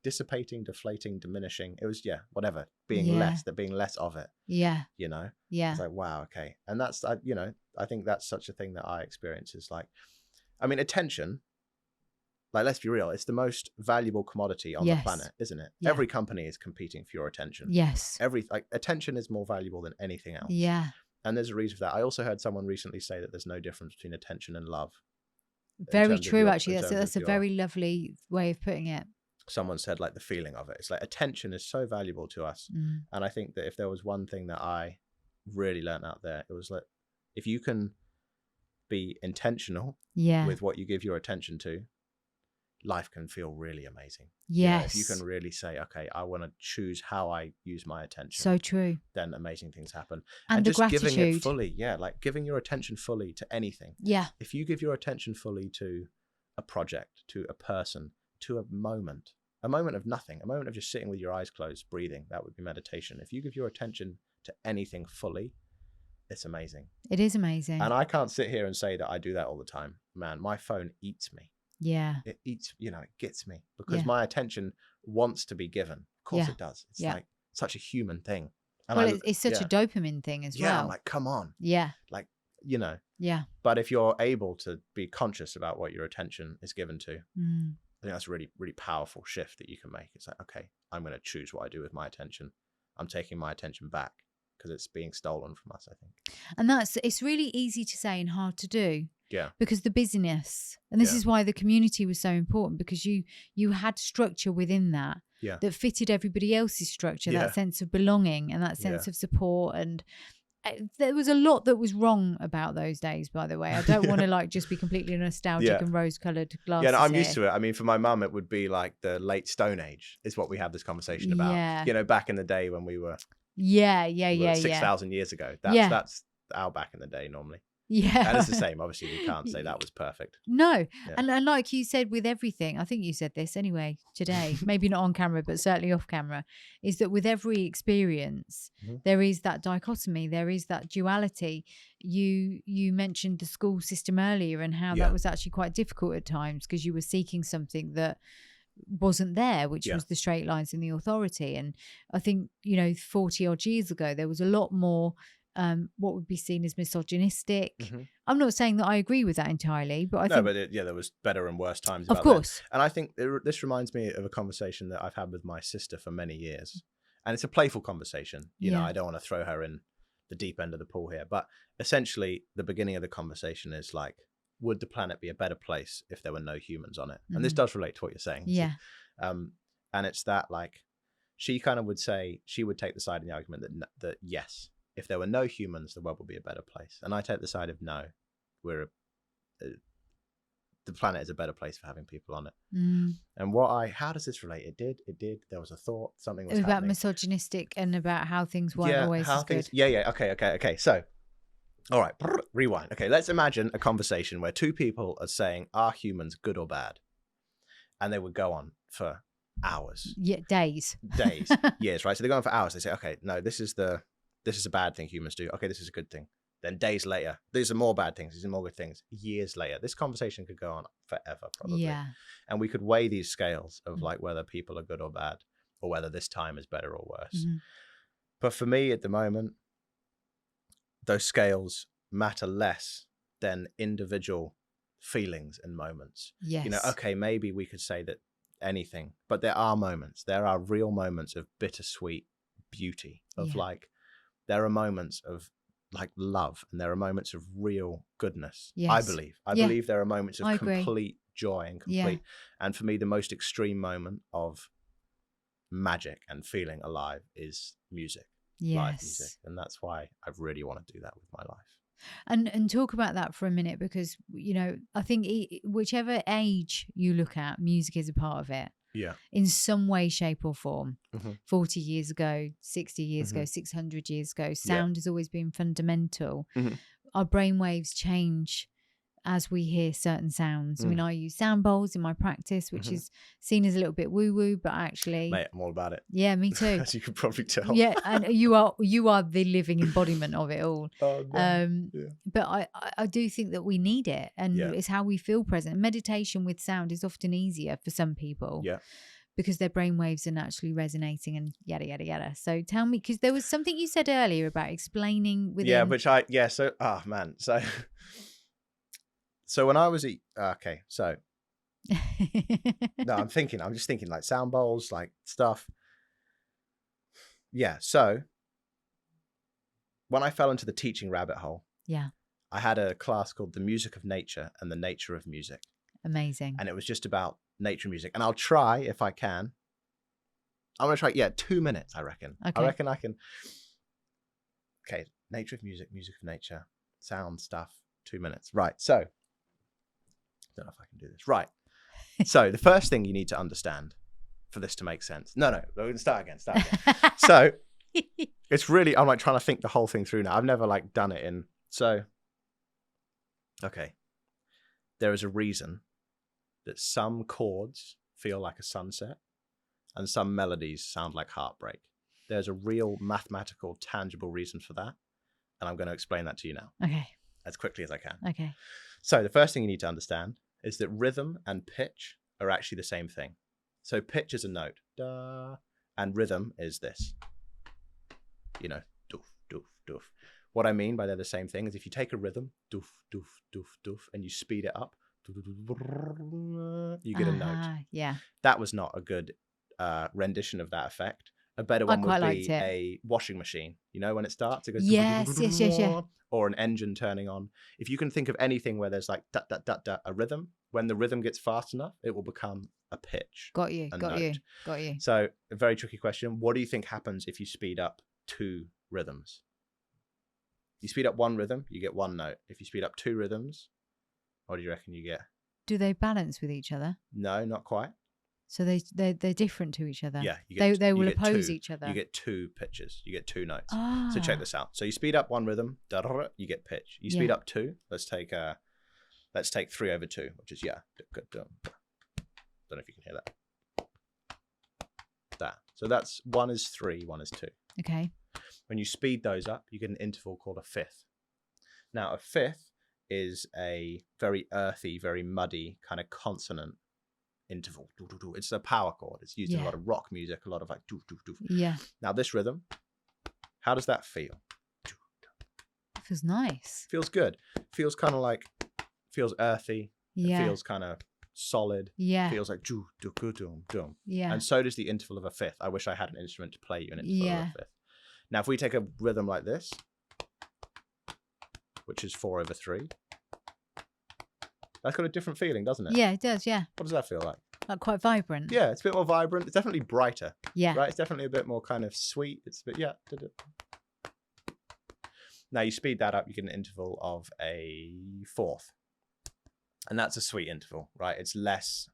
dissipating, deflating, diminishing. It was, whatever, being less of it. Yeah. You know? Yeah. It's like, wow, okay. And that's, you know, I think that's such a thing that I experience is like, I mean, attention, like, let's be real, it's the most valuable commodity on the planet, isn't it? Yeah. Every company is competing for your attention. Yes. Attention is more valuable than anything else. Yeah. And there's a reason for that. I also heard someone recently say that there's no difference between attention and love. Very true, actually. That's a very lovely way of putting it. Someone said like the feeling of it. It's like attention is so valuable to us. And I think that if there was one thing that I really learned out there, it was like, if you can be intentional with what you give your attention to, life can feel really amazing. Yes. You know, if you can really say, okay, I want to choose how I use my attention. So true. Then amazing things happen. And the just gratitude. Giving it fully. Yeah. Like giving your attention fully to anything. Yeah. If you give your attention fully to a project, to a person, to a moment of nothing, a moment of just sitting with your eyes closed, breathing, that would be meditation. If you give your attention to anything fully, it's amazing. It is amazing. And I can't sit here and say that I do that all the time. Man, my phone eats me. Yeah. It eats, you know, it gets me because my attention wants to be given. Of course it does. It's like such a human thing. And well, it's such a dopamine thing as well. Yeah, I'm like, come on. Yeah. Like, you know. Yeah. But if you're able to be conscious about what your attention is given to, I think that's a really, really powerful shift that you can make. It's like, okay, I'm going to choose what I do with my attention. I'm taking my attention back because it's being stolen from us, I think. And it's really easy to say and hard to do. Yeah. Because the busyness, and this is why the community was so important, because you had structure within that that fitted everybody else's structure, that sense of belonging and that sense of support. And There was a lot that was wrong about those days, by the way. I don't want to like just be completely nostalgic and rose-coloured glasses. Yeah, no, I'm here. used to it. I mean, for my mum, it would be like the late Stone Age is what we have this conversation about. Yeah. You know, back in the day when we were 6,000 years ago. That's our back in the day normally. Yeah. And it's the same. Obviously, we can't say that was perfect. No. Yeah. And like you said with everything, I think you said this anyway today, maybe not on camera, but certainly off camera, is that with every experience, there is that dichotomy, there is that duality. You mentioned the school system earlier and how that was actually quite difficult at times because you were seeking something that wasn't there, which was the straight lines and the authority. And I think, 40 odd years ago, there was a lot more what would be seen as misogynistic. I'm not saying that I agree with that entirely, but I think... but there was better and worse times about of course that. And I think this reminds me of a conversation that I've had with my sister for many years, and it's a playful conversation. You know, I don't want to throw her in the deep end of the pool here, but essentially the beginning of the conversation is like, would the planet be a better place if there were no humans on it? And this does relate to what you're saying. And it's that, like, she kind of would say, she would take the side in the argument that yes, if there were no humans, the world would be a better place. And I take the side of no, the planet is a better place for having people on it. And how does this relate? It did. There was a thought, something was happening. About misogynistic and about how things weren't always as good. Okay. So, all right, rewind. Okay, let's imagine a conversation where two people are saying, are humans good or bad? And they would go on for hours. Yeah, days, years, right? So they go on for hours. They say, okay, no, this is a bad thing humans do. Okay, this is a good thing. Then days later, these are more bad things. These are more good things. Years later, this conversation could go on forever, probably. Yeah. And we could weigh these scales of like whether people are good or bad, or whether this time is better or worse. But for me at the moment, those scales matter less than individual feelings and moments. Yes. Okay, maybe we could say that anything, but there are moments. There are real moments of bittersweet beauty, of like, there are moments of like love, and there are moments of real goodness. Yes. I believe there are moments of complete joy and complete. And for me, the most extreme moment of magic and feeling alive is music. Live music. And that's why I really want to do that with my life. And talk about that for a minute, because I think whichever age you look at, music is a part of it. Yeah. In some way, shape or form. 40 years ago, 60 years ago, 600 years ago, sound has always been fundamental. Our brainwaves change as we hear certain sounds. I mean, I use sound bowls in my practice, which is seen as a little bit woo-woo, but actually... Mate, I'm all about it. Yeah, me too. As you can probably tell. Yeah, and you are the living embodiment of it all. But I do think that we need it, and it's how we feel present. Meditation with sound is often easier for some people. Yeah. Because their brainwaves are naturally resonating and yada, yada, yada. So tell me, because there was something you said earlier about explaining within... Yeah, So when I was no, I'm just thinking like sound bowls, like stuff. Yeah. So when I fell into the teaching rabbit hole, I had a class called The Music of Nature and the Nature of Music. Amazing. And it was just about nature and music. And I'll try, if I can. I'm going to try, 2 minutes, I reckon. Okay. I reckon I can. Okay. Nature of music, music of nature, sound stuff, 2 minutes. Right. So. Don't know if I can do this. Right. So the first thing you need to understand for this to make sense. No, we're going to start again. So it's really, I'm like trying to think the whole thing through now. I've never like done it in. So, okay. There is a reason that some chords feel like a sunset and some melodies sound like heartbreak. There's a real mathematical, tangible reason for that. And I'm going to explain that to you now. Okay. As quickly as I can. Okay. So the first thing you need to understand is that rhythm and pitch are actually the same thing. So pitch is a note, da, and rhythm is this. Doof, doof, doof. What I mean by they're the same thing is if you take a rhythm, doof, doof, doof, doof, and you speed it up, you get a note. Yeah. That was not a good rendition of that effect. A better one would be a washing machine. When it starts, it goes... Yes. Or an engine turning on. If you can think of anything where there's like da, da, da, da, a rhythm, when the rhythm gets fast enough, it will become a pitch. Got you. So a very tricky question. What do you think happens if you speed up 2 rhythms? You speed up one rhythm, you get one note. If you speed up two rhythms, what do you reckon you get? Do they balance with each other? No, not quite. So they're different to each other. Yeah, they will oppose each other. You get two pitches. You get two notes. Ah. So check this out. So you speed up one rhythm, you get pitch. You speed up two. Let's take 3/2, which is Don't know if you can hear that. That. So that's 1 is 3, 1 is 2. Okay. When you speed those up, you get an interval called a fifth. Now, a fifth is a very earthy, very muddy kind of consonant interval. It's a power chord. It's used in a lot of rock music, a lot of like do. Yeah. Now this rhythm, how does that feel? It feels nice. Feels good. Feels kind of like, feels earthy. Yeah. It feels kind of solid. Yeah. Feels like do. Yeah. And so does the interval of a fifth. I wish I had an instrument to play you an interval of a fifth. Now if we take a rhythm like this, which is 4/3. That's got a different feeling, doesn't it? Yeah, it does, yeah. What does that feel like? Like quite vibrant. Yeah, it's a bit more vibrant. It's definitely brighter. Yeah. Right? It's definitely a bit more kind of sweet. It's a bit, Now you speed that up, you get an interval of a fourth. And that's a sweet interval, right? It's less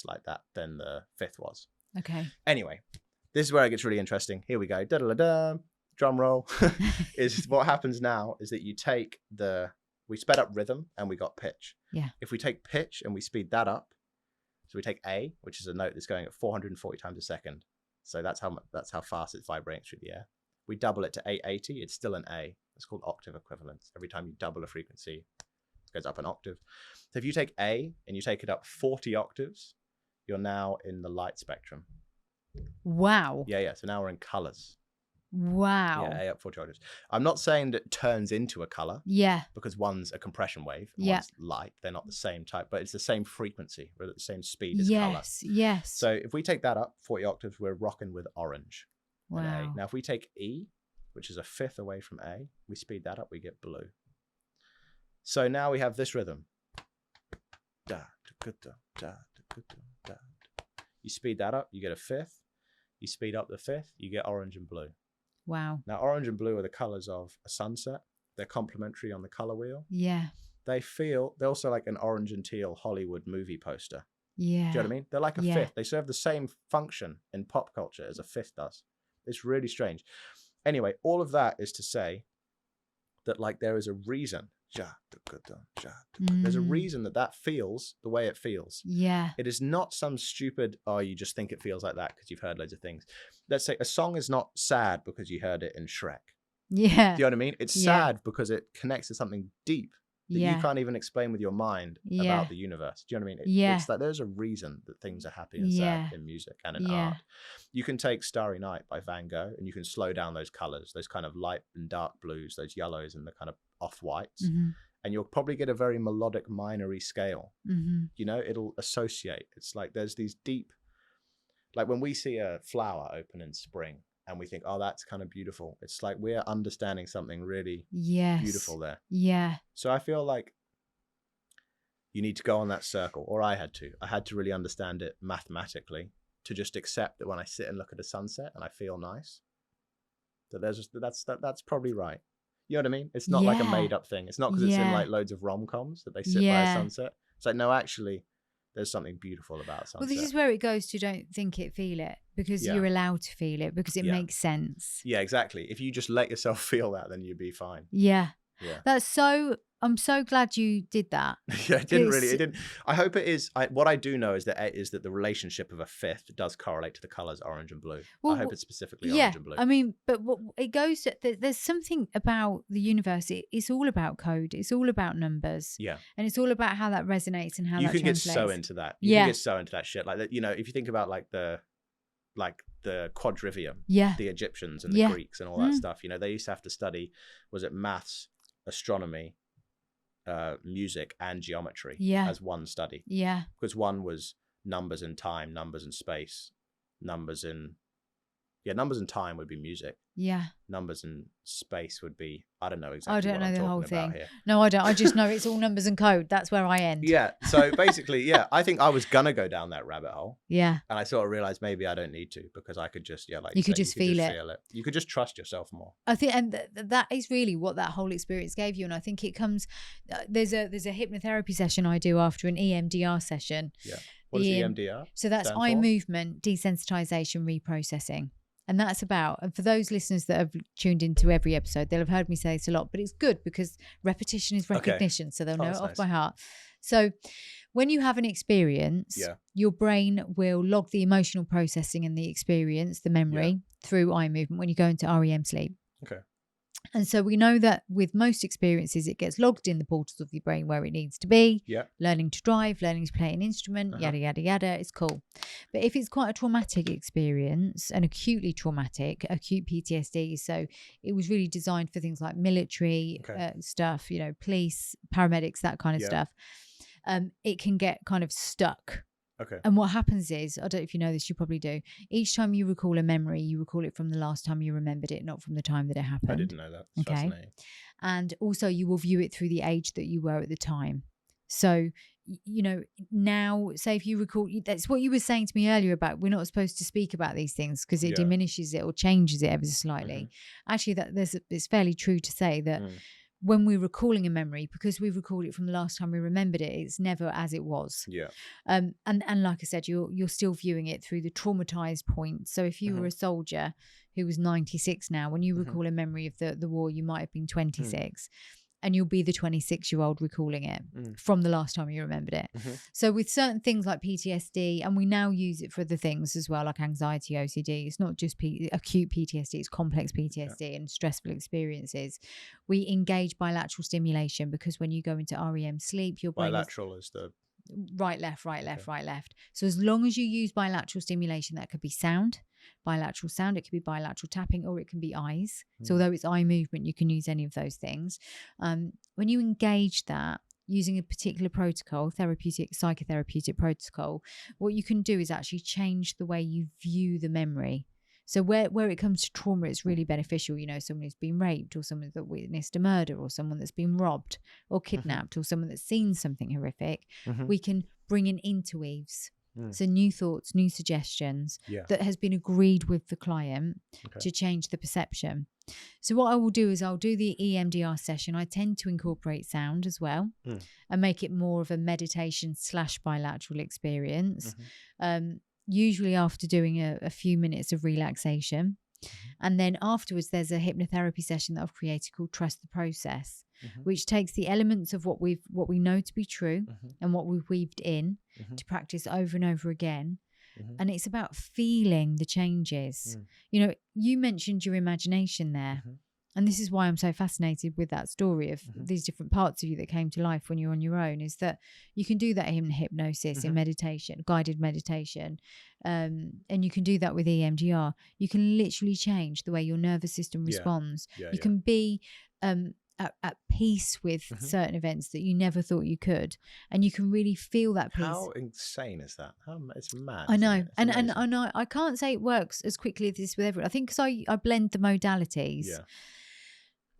like that than the fifth was. Okay. Anyway, this is where it gets really interesting. Here we go. Da-da-da-da. Drum roll. Is what happens now is that we sped up rhythm and we got pitch. Yeah. If we take pitch and we speed that up, so we take A, which is a note that's going at 440 times a second. So that's how fast it's vibrating through the air. We double it to 880, it's still an A. It's called octave equivalence. Every time you double a frequency, it goes up an octave. So if you take A and you take it up 40 octaves, you're now in the light spectrum. Wow. Yeah. So now we're in colors. Wow. Yeah, A up 40 octaves. I'm not saying that it turns into a color. Yeah. Because one's a compression wave and one's light. They're not the same type, but it's the same frequency. We're at the same speed as color. Yes. So if we take that up 40 octaves, we're rocking with orange. Wow. And A. Now if we take E, which is a fifth away from A, we speed that up, we get blue. So now we have this rhythm. Da, da, da, da, da, da. You speed that up, you get a fifth. You speed up the fifth, you get orange and blue. Wow. Now, orange and blue are the colors of a sunset. They're complementary on the color wheel. Yeah. They're also like an orange and teal Hollywood movie poster. Yeah. Do you know what I mean? They're like a fifth. They serve the same function in pop culture as a fifth does. It's really strange. Anyway, all of that is to say that like there is a reason. There's a reason that feels the way it feels. Yeah. It is not some stupid, you just think it feels like that because you've heard loads of things. Let's say a song is not sad because you heard it in Shrek. Yeah. Do you know what I mean? It's sad because it connects to something deep that you can't even explain with your mind about the universe. Do you know what I mean? It's like there's a reason that things are happy and sad in music and in art. You can take Starry Night by Van Gogh and you can slow down those colors, those kind of light and dark blues, those yellows and the kind of off-whites. Mm-hmm. And you'll probably get a very melodic minor-y scale. Mm-hmm. You know, it'll associate. It's like there's these deep, like when we see a flower open in spring and we think, oh, that's kind of beautiful. It's like we're understanding something really beautiful there. Yeah. So I feel like you need to go on that circle, or I had to really understand it mathematically to just accept that when I sit and look at a sunset and I feel nice, that that's probably right. You know what I mean? It's not like a made up thing. It's not because it's in like loads of rom-coms that they sit by a sunset. It's like, no, actually, there's something beautiful about sunset. Well, this is where it goes to don't think it, feel it, because you're allowed to feel it because it makes sense. Yeah, exactly. If you just let yourself feel that, then you'd be fine. Yeah. I'm so glad you did that. Yeah, it didn't. I hope it is. What I do know is that the relationship of a fifth does correlate to the colors orange and blue. Well, I hope it's specifically orange and blue. I mean, but it goes, there's something about the universe. It's all about code. It's all about numbers. Yeah. And it's all about how that resonates and how that translates. You can get so into that. You can get so into that shit. Like, you know, if you think about like the quadrivium, the Egyptians and the Greeks and all that stuff, you know, they used to have to study, was it maths, astronomy, music and geometry as one study. Yeah. Because one was numbers in time, numbers in space, numbers in numbers and time would be music. Yeah. Numbers and space would be, I don't know I exactly don't what know I'm the whole talking about thing. here. No, I don't. I just know it's all numbers and code. That's where I end. Yeah. So basically, yeah, I think I was gonna go down that rabbit hole. Yeah. And I sort of realized maybe I don't need to, because I could just, like You say, could just feel it. You could just trust yourself more. I think, and that is really what that whole experience gave you. And I think it comes, there's a hypnotherapy session I do after an EMDR session. Yeah. What is EMDR? So that's eye movement desensitization reprocessing. And that's about, and for those listeners that have tuned into every episode, they'll have heard me say it a lot, but it's good because repetition is recognition. Okay. So they'll know it off by heart. So when you have an experience, your brain will log the emotional processing and the experience, the memory, through eye movement when you go into REM sleep. Okay. And so we know that with most experiences, it gets logged in the portals of your brain where it needs to be. Yeah. Learning to drive, learning to play an instrument, yada, yada, yada. It's cool. But if it's quite a traumatic experience, an acutely traumatic, acute PTSD, so it was really designed for things like military stuff, police, paramedics, that kind of stuff. It can get kind of stuck. Okay. And what happens is, I don't know if you know this, you probably do. Each time you recall a memory, you recall it from the last time you remembered it, not from the time that it happened. I didn't know that. It's fascinating. And also you will view it through the age that you were at the time. So, now, say if you recall, that's what you were saying to me earlier about we're not supposed to speak about these things because it diminishes it or changes it ever so slightly. Actually, it's fairly true to say that when we're recalling a memory, because we've recalled it from the last time we remembered it, it's never as it was. Yeah. And like I said, you're still viewing it through the traumatized point. So if you were a soldier who was 96 now, when you recall a memory of the war, you might have been 26. And you'll be the 26-year-old recalling it from the last time you remembered it. So with certain things like PTSD, and we now use it for other things as well, like anxiety, OCD. It's not just acute PTSD, it's complex PTSD and stressful experiences. We engage bilateral stimulation because when you go into REM sleep, your brain bilateral is the right, left, right, left, right, left. So as long as you use bilateral stimulation, that could be bilateral sound, it could be bilateral tapping, or it can be eyes. So although it's eye movement, you can use any of those things. When you engage that using a particular protocol, psychotherapeutic protocol, what you can do is actually change the way you view the memory. So where it comes to trauma, it's really beneficial. Someone who's been raped, or someone that witnessed a murder, or someone that's been robbed or kidnapped, or someone that's seen something horrific, we can bring in interweaves. So new thoughts, new suggestions that has been agreed with the client to change the perception. So what I will do is I'll do the EMDR session. I tend to incorporate sound as well and make it more of a meditation / bilateral experience. Usually after doing a few minutes of relaxation. And then afterwards, there's a hypnotherapy session that I've created called Trust the Process, which takes the elements of what we know to be true and what we've weaved in to practice over and over again. And it's about feeling the changes. You mentioned your imagination there. And this is why I'm so fascinated with that story of these different parts of you that came to life when you're on your own, is that you can do that in hypnosis, in meditation, guided meditation. And you can do that with EMDR. You can literally change the way your nervous system responds. You can be at peace with certain events that you never thought you could. And you can really feel that peace. How insane is that? It's mad. I know. And I can't say it works as quickly as this with everyone. I think because I blend the modalities.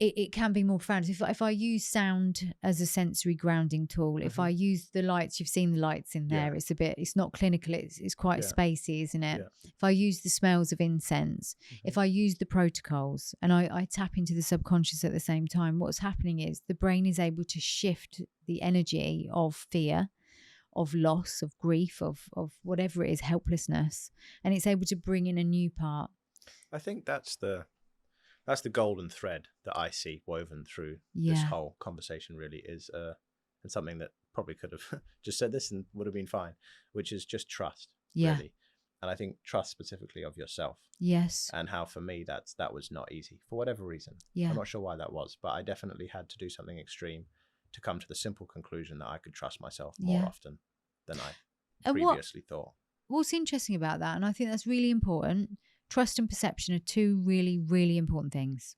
It can be more profound. If I use sound as a sensory grounding tool, if I use the lights, you've seen the lights in there, it's not clinical, it's quite spacey, isn't it? If I use the smells of incense, if I use the protocols and I tap into the subconscious at the same time, what's happening is the brain is able to shift the energy of fear, of loss, of grief, of whatever it is, helplessness, and it's able to bring in a new part. I think that's the golden thread that I see woven through this whole conversation, really, is and something that probably could have just said this and would have been fine, which is just trust, really. And I think trust specifically of yourself. Yes. And how for me that was not easy for whatever reason. I'm not sure why that was, but I definitely had to do something extreme to come to the simple conclusion that I could trust myself more often than I previously thought. What's interesting about that, and I think that's really important, trust and perception are two really, really important things.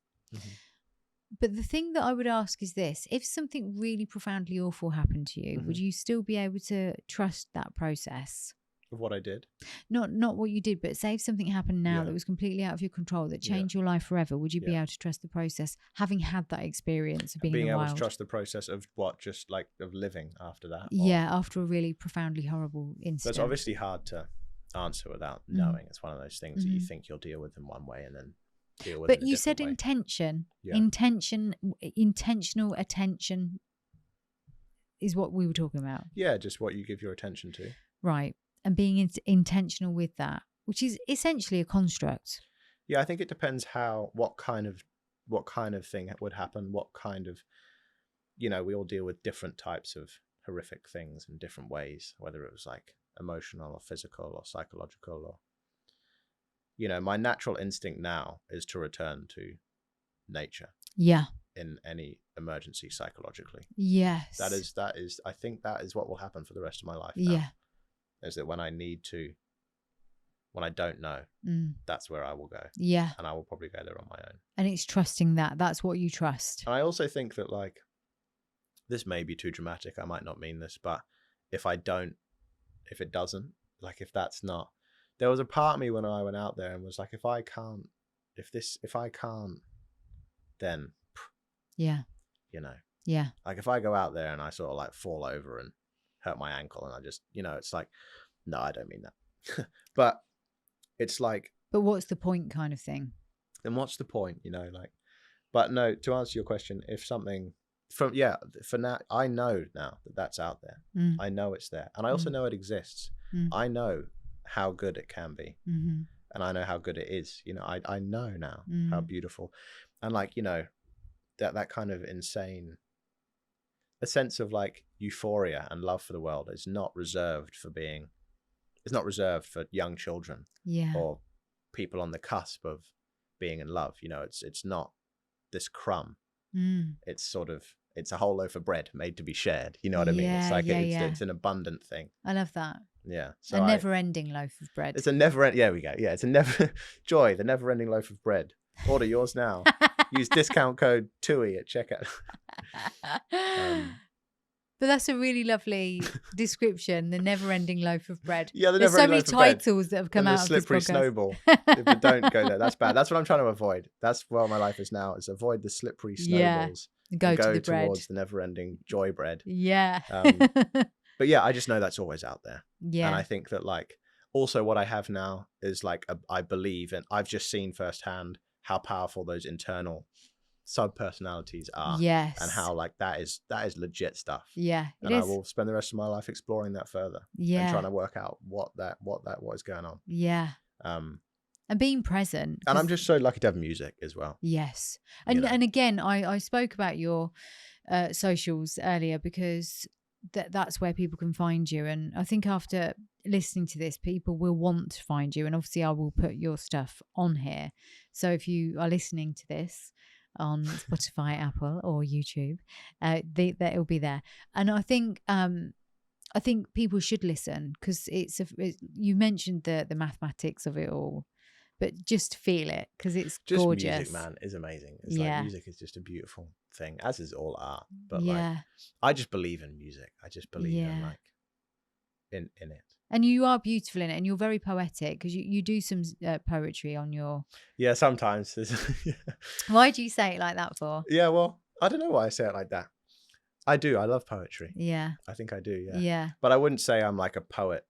But the thing that I would ask is this: if something really profoundly awful happened to you, would you still be able to trust that process? of what I did. Not what you did, but say if something happened now Yeah. that was completely out of your control, that changed your life forever, would you be able to trust the process, having had that experience of being in the able wild? to trust the process of what, just like of living after that? Yeah, after a really profoundly horrible incident. That's obviously hard to answer without knowing. It's one of those things that you think you'll deal with in one way and then deal with it in a you said different way. intentional attention is what we were talking about. Yeah, just what you give your attention to. Right. And being intentional with that, which is essentially a construct. Yeah, I think it depends what kind of thing would happen, what kind of, we all deal with different types of horrific things in different ways, whether it was like emotional or physical or psychological or, my natural instinct now is to return to nature. Yeah. In any emergency psychologically. Yes. That is, I think that is what will happen for the rest of my life now. Yeah. Is that when I don't know, that's where I will go. Yeah. And I will probably go there on my own. And it's trusting that. That's what you trust. And I also think that, like, this may be too dramatic. I might not mean this, but if it doesn't, like, if that's not, there was a part of me when I went out there and was like, if I can't, then, yeah. Yeah. Like if I go out there and I sort of like fall over and hurt my ankle and I just, it's like, no, I don't mean that. But it's like, but what's the point kind of thing? Then what's the point, but no, to answer your question, if something for now, I know now that that's out there. I know it's there. And I also know it exists. I know how good it can be. And I know how good it is. I know now how beautiful. And like, that kind of insane, a sense of like euphoria and love for the world is not reserved for young children or people on the cusp of being in love. It's not this crumb. It's a whole loaf of bread made to be shared. You know what I mean? It's like it's an abundant thing. I love that. Yeah. So a never-ending loaf of bread. It's a never-ending. Yeah, we go. Yeah, it's a joy. The never-ending loaf of bread. Order yours now. Use discount code TUI at checkout. But that's a really lovely description. The never-ending loaf of bread. Yeah, there's so many titles that have come out of this slippery snowball. If you don't go there, that's bad. That's what I'm trying to avoid. That's where my life is now. Is avoid the slippery snowballs. Go to the bread. Towards the never-ending joy bread. Yeah. But yeah, I just know that's always out there. Yeah. And I think that like also what I have now is like I believe, and I've just seen firsthand how powerful those internal sub-personalities are. Yes. And how like that is legit stuff. Yeah. And I will spend the rest of my life exploring that further. Yeah. And trying to work out what is going on. Yeah. And being present. And I'm just so lucky to have music as well. Yes. And again, I spoke about your socials earlier because that's where people can find you. And I think after listening to this, people will want to find you. And obviously I will put your stuff on here. So if you are listening to this on Spotify, Apple or YouTube, that it'll be there. And I think people should listen because you mentioned the mathematics of it all. But just feel it because it's just gorgeous. Music, man, is amazing. It's like music is just a beautiful thing, as is all art. But like, I just believe in music. I just believe in like in it. And you are beautiful in it, and you're very poetic because you do some poetry on your. Yeah, sometimes. Why do you say it like that for? Yeah, well, I don't know why I say it like that. I do. I love poetry. Yeah. I think I do. Yeah. Yeah. But I wouldn't say I'm like a poet,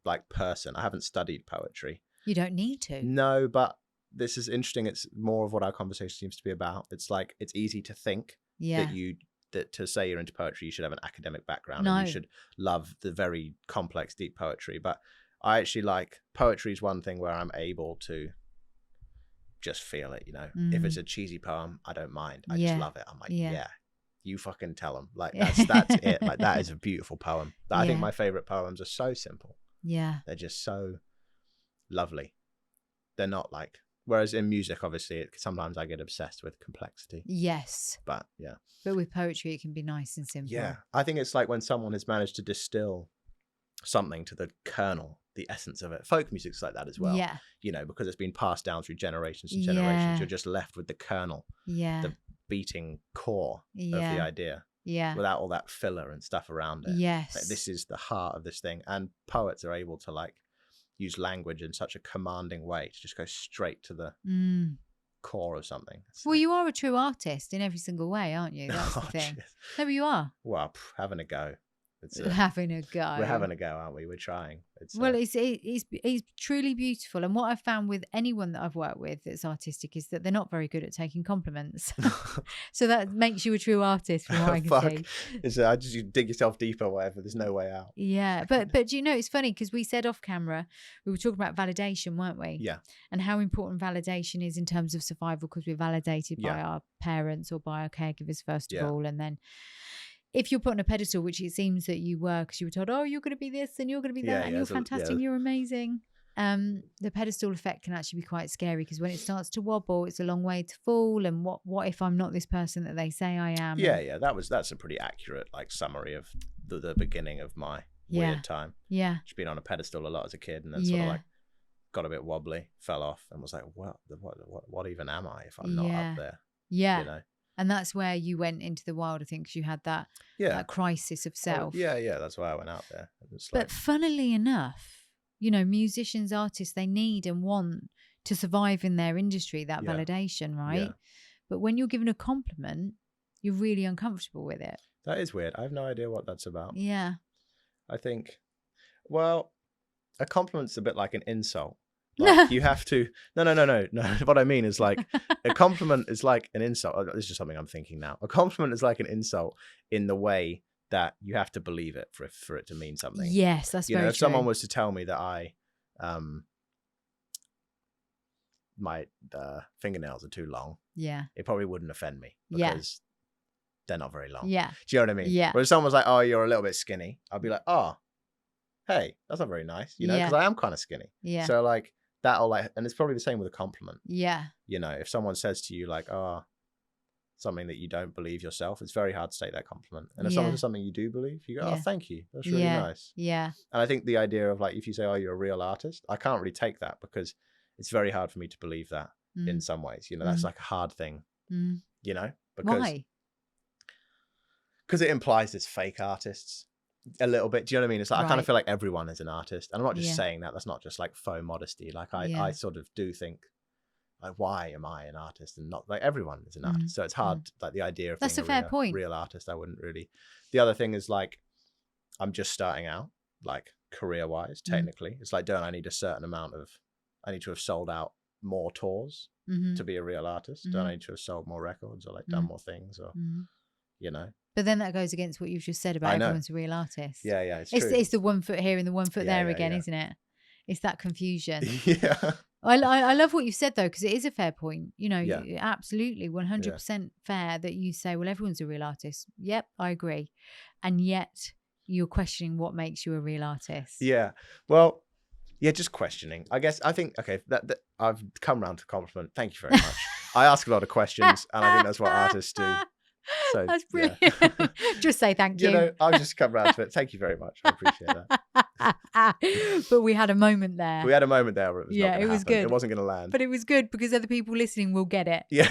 like person. I haven't studied poetry. You don't need to. No, but this is interesting. It's more of what our conversation seems to be about. It's like, it's easy to think that to say you're into poetry, you should have an academic background and you should love the very complex, deep poetry. But I actually like poetry is one thing where I'm able to just feel it, If it's a cheesy poem, I don't mind. I just love it. I'm like, you fucking tell them. Like that's it. Like that is a beautiful poem. I think my favorite poems are so simple. Yeah. They're just so lovely. They're not like, whereas in music, obviously, sometimes I get obsessed with complexity. Yes. But yeah. But with poetry, it can be nice and simple. Yeah. I think it's like when someone has managed to distill something to the kernel, the essence of it. Folk music's like that as well. Yeah. Because it's been passed down through generations and generations. You're just left with the kernel. Yeah. The beating core of the idea. Yeah. Without all that filler and stuff around it. Yes. Like, this is the heart of this thing. And poets are able to like use language in such a commanding way to just go straight to the core of something. It's well, like, you are a true artist in every single way, aren't you? That's the thing. Geez. No, but you are. Well, having a go. Having a go. We're having a go, aren't we? We're trying. It's truly beautiful. And what I've found with anyone that I've worked with that's artistic is that they're not very good at taking compliments. So that makes you a true artist from what I can see. I just, you dig yourself deeper or whatever. There's no way out. Yeah. But do you know, it's funny because we said off camera, we were talking about validation, weren't we? Yeah. And how important validation is in terms of survival, because we're validated by our parents or by our caregivers, first of all. And then if you're put on a pedestal, which it seems that you were, because you were told, oh, you're going to be this and you're going to be that, and you're fantastic, you're amazing. The pedestal effect can actually be quite scary, because when it starts to wobble, it's a long way to fall. And what if I'm not this person that they say I am? Yeah. That's a pretty accurate like summary of the beginning of my weird time. Yeah. Just been on a pedestal a lot as a kid, and then sort of like got a bit wobbly, fell off, and was like, well, what even am I if I'm not up there? Yeah. You know? And that's where you went into the wild, I think, because you had that crisis of self. Yeah. That's why I went out there. But funnily enough, you know, musicians, artists, they need and want to survive in their industry, that validation, right? Yeah. But when you're given a compliment, you're really uncomfortable with it. That is weird. I have no idea what that's about. Yeah. I think, well, a compliment's a bit like an insult. Like you have to no. What I mean is like a compliment is like an insult. This is just something I'm thinking now. A compliment is like an insult in the way that you have to believe it for it to mean something. Yes, that's very true. If someone was to tell me that I my fingernails are too long, it probably wouldn't offend me, because they're not very long. Yeah. Do you know what I mean? Yeah. But if someone was like, oh, you're a little bit skinny, I'd be like, oh, hey, that's not very nice, you know, because I am kind of skinny. Yeah. So like that'll like, and it's probably the same with a compliment. Yeah. You know, if someone says to you like, oh, something that you don't believe yourself, it's very hard to take that compliment. And if someone says something you do believe, you go, oh, thank you. That's really nice. Yeah. And I think the idea of like, if you say, oh, you're a real artist, I can't really take that, because it's very hard for me to believe that in some ways. You know, that's like a hard thing, you know? Why? Because it implies there's fake artists. A little bit. Do you know what I mean? It's like I kind of feel like everyone is an artist. And I'm not just saying that. That's not just like faux modesty. Like I sort of do think, like, why am I an artist and not like everyone is an artist? So it's hard, like the idea of that's being a fair real artist. I wouldn't really. The other thing is like, I'm just starting out, like career wise, technically. It's like, don't I need a certain amount of, I need to have sold out more tours to be a real artist? Don't I need to have sold more records or like done more things or, you know? But then that goes against what you've just said about everyone's a real artist. Yeah, it's true. It's the 1 foot here and the 1 foot there again, isn't it? It's that confusion. Yeah. I love what you said though, because it is a fair point. You know, absolutely 100% fair that you say, well, everyone's a real artist. Yep, I agree. And yet you're questioning what makes you a real artist. Yeah. Well, yeah, just questioning. I guess I think, okay, that I've come around to compliment. Thank you very much. I ask a lot of questions, and I think that's what artists do. So that's brilliant. Yeah. Just say thank you. You know, I'll just come around to it. Thank you very much. I appreciate that. But we had a moment there. We had a moment there where it was it was good. It wasn't going to land. But it was good because other people listening will get it. Yeah.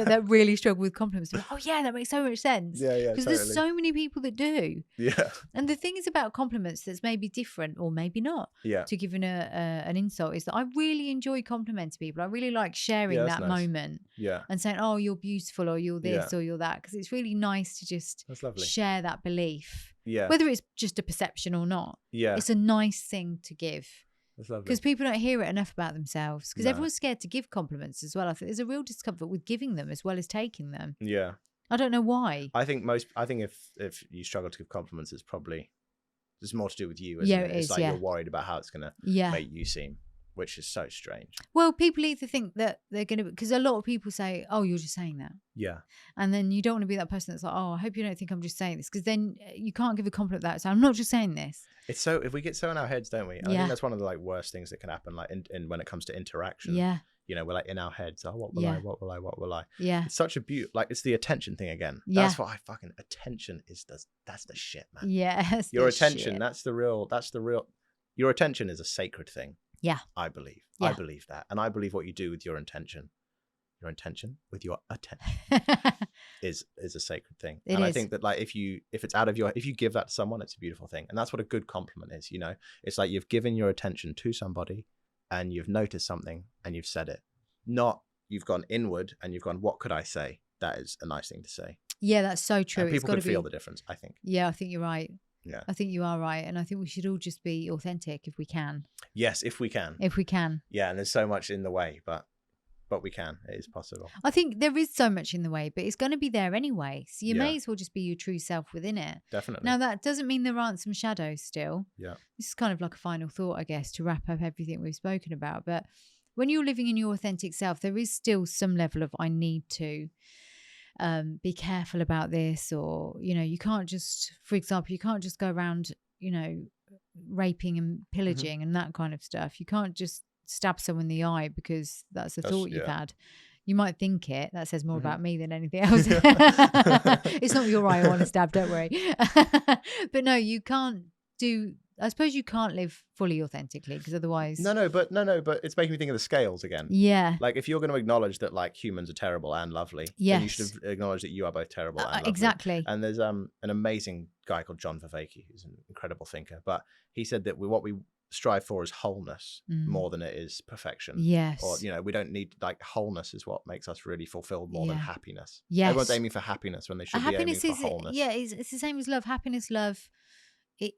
That really struggle with compliments. Like, oh yeah, that makes so much sense. Yeah. Because there's so many people that do. Yeah. And the thing is about compliments that's maybe different or maybe not to giving an insult is that I really enjoy complimenting people. I really like sharing that moment. Yeah. And saying, oh, you're beautiful, or you're this or you're that. Because it's really nice to just share that belief. Yeah. Whether it's just a perception or not. Yeah. It's a nice thing to give. That's lovely. Because people don't hear it enough about themselves. Because everyone's scared to give compliments as well. I think there's a real discomfort with giving them as well as taking them. Yeah. I don't know why. I think if you struggle to give compliments, it's probably there's more to do with you, isn't it? It's like you're worried about how it's gonna make you seem, which is so strange. Well, people either think that they're going to, because a lot of people say, oh, you're just saying that. Yeah. And then you don't want to be that person that's like, oh, I hope you don't think I'm just saying this, because then you can't give a compliment that. So I'm not just saying this. It's so, if we get so in our heads, don't we? I think that's one of the like worst things that can happen, like in when it comes to interaction. Yeah. You know, we're like in our heads, oh, what will I, what will I, what will I? Yeah. It's such a beauty, like it's the attention thing again. Yeah. That's what attention is, that's the shit, man. Yeah. Your attention, shit. That's the real, your attention is a sacred thing. Yeah. I believe. Yeah. I believe that. And I believe what you do with your intention your intention with your attention is a sacred thing. I think that like if you give that to someone, it's a beautiful thing. And that's what a good compliment is, you know. It's like you've given your attention to somebody and you've noticed something and you've said it. Not you've gone inward and you've gone, what could I say? That is a nice thing to say. Yeah, that's so true. And people can feel the difference, I think. Yeah, I think you're right. Yeah. I think you are right. And I think we should all just be authentic if we can. Yes, if we can. If we can. Yeah, and there's so much in the way, but we can. It is possible. I think there is so much in the way, but it's going to be there anyway. So you may as well just be your true self within it. Definitely. Now, that doesn't mean there aren't some shadows still. Yeah. This is kind of like a final thought, I guess, to wrap up everything we've spoken about. But when you're living in your authentic self, there is still some level of I need to be careful about this, or, you know, you can't just, for example, you can't just go around, you know, raping and pillaging and that kind of stuff. You can't just stab someone in the eye because that's a thought you've had. You might think it. That says more about me than anything else. It's not your eye I want to stab, don't worry. But no, you can't do, I suppose you can't live fully authentically because otherwise... No, but it's making me think of the scales again. Yeah. Like if you're going to acknowledge that like humans are terrible and lovely, then you should acknowledge that you are both terrible and lovely. Exactly. And there's an amazing guy called John Vervaeke, who's an incredible thinker, but he said that what we strive for is wholeness more than it is perfection. Yes. Or, you know, we don't need, like, wholeness is what makes us really fulfilled more than happiness. Yes. Everyone's aiming for happiness when they should be aiming for wholeness. Yeah, it's the same as love. Happiness, love.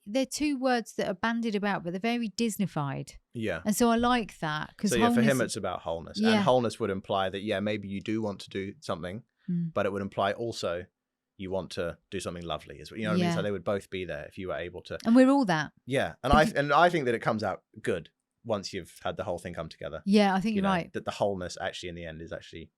They're two words that are bandied about, but they're very Disneyfied. Yeah. And so I like that. So yeah, for him, it's about wholeness. Yeah. And wholeness would imply that, yeah, maybe you do want to do something, but it would imply also you want to do something lovely. You know what I mean? So they would both be there if you were able to. And we're all that. Yeah. And I think that it comes out good once you've had the whole thing come together. Yeah, I think you're right. That the wholeness actually in the end is actually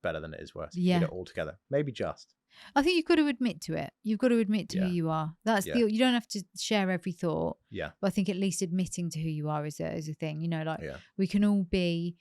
better than it is worse. Yeah. Get it all together. Maybe just. I think you've got to admit to it. You've got to admit to who you are. That's you don't have to share every thought. Yeah. But I think at least admitting to who you are is a thing. You know, like we can all be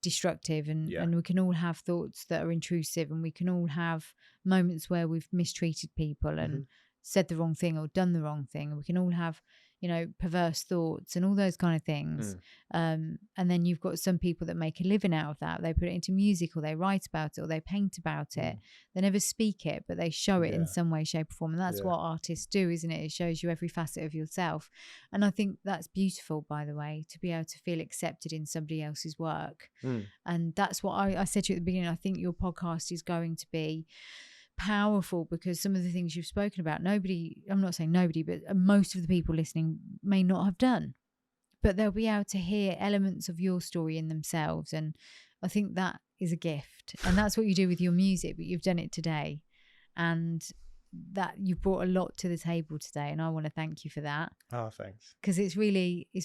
destructive and we can all have thoughts that are intrusive, and we can all have moments where we've mistreated people and said the wrong thing or done the wrong thing. And we can all have, you know, perverse thoughts and all those kind of things. And then you've got some people that make a living out of that. They put it into music, or they write about it, or they paint about it. They never speak it, but they show it in some way, shape or form. And that's what artists do, isn't it? It shows you every facet of yourself. And I think that's beautiful, by the way, to be able to feel accepted in somebody else's work. And that's what I said to you at the beginning. I think your podcast is going to be powerful because some of the things you've spoken about, I'm not saying nobody, but most of the people listening may not have done, but they'll be able to hear elements of your story in themselves. And I think that is a gift, and that's what you do with your music, but you've done it today, and that you've brought a lot to the table today, and I want to thank you for that. Oh, thanks. Because it's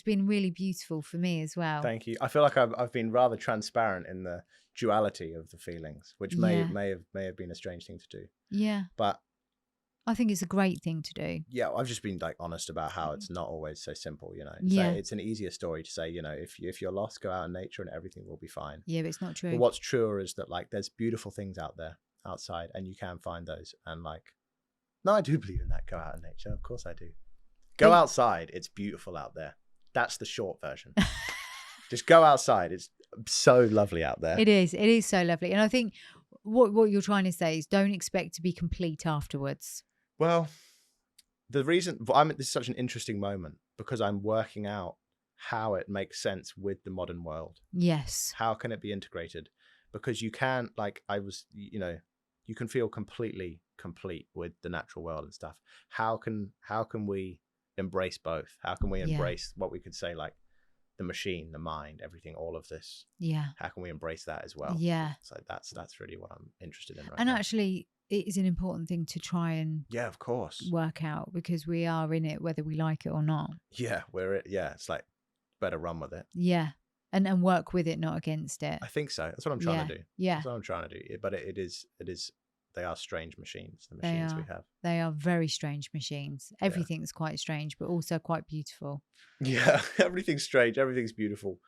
been really beautiful for me as well. Thank you. I feel like I've been rather transparent in the duality of the feelings, which may have been a strange thing to do. Yeah. But I think it's a great thing to do. Yeah, I've just been like honest about how it's not always so simple, you know. It's an easier story to say, you know, if you're lost, go out in nature and everything will be fine. Yeah, but it's not true. But what's truer is that like there's beautiful things out there outside, and you can find those. And like, no, I do believe in that. Go out in nature. Of course I do. Go outside. It's beautiful out there. That's the short version. Just go outside. It's so lovely out there. It is so lovely. And I think what you're trying to say is don't expect to be complete afterwards. Well, the reason this is such an interesting moment because I'm working out how it makes sense with the modern world. Yes. How can it be integrated? Because you can, like you can feel completely complete with the natural world and stuff. How can we embrace both? How can we embrace what we could say like the machine, the mind, everything, all of this? Yeah. How can we embrace that as well? Yeah. So that's really what I'm interested in right now. And actually, it is an important thing to try and of course work out, because we are in it whether we like it or not. Yeah, it's like better run with it. Yeah. And work with it, not against it. I think so. That's what I'm trying to do. Yeah. That's what I'm trying to do. But it is they are strange machines, the machines we have. They are very strange machines. Everything's quite strange, but also quite beautiful. Yeah, everything's strange. Everything's beautiful.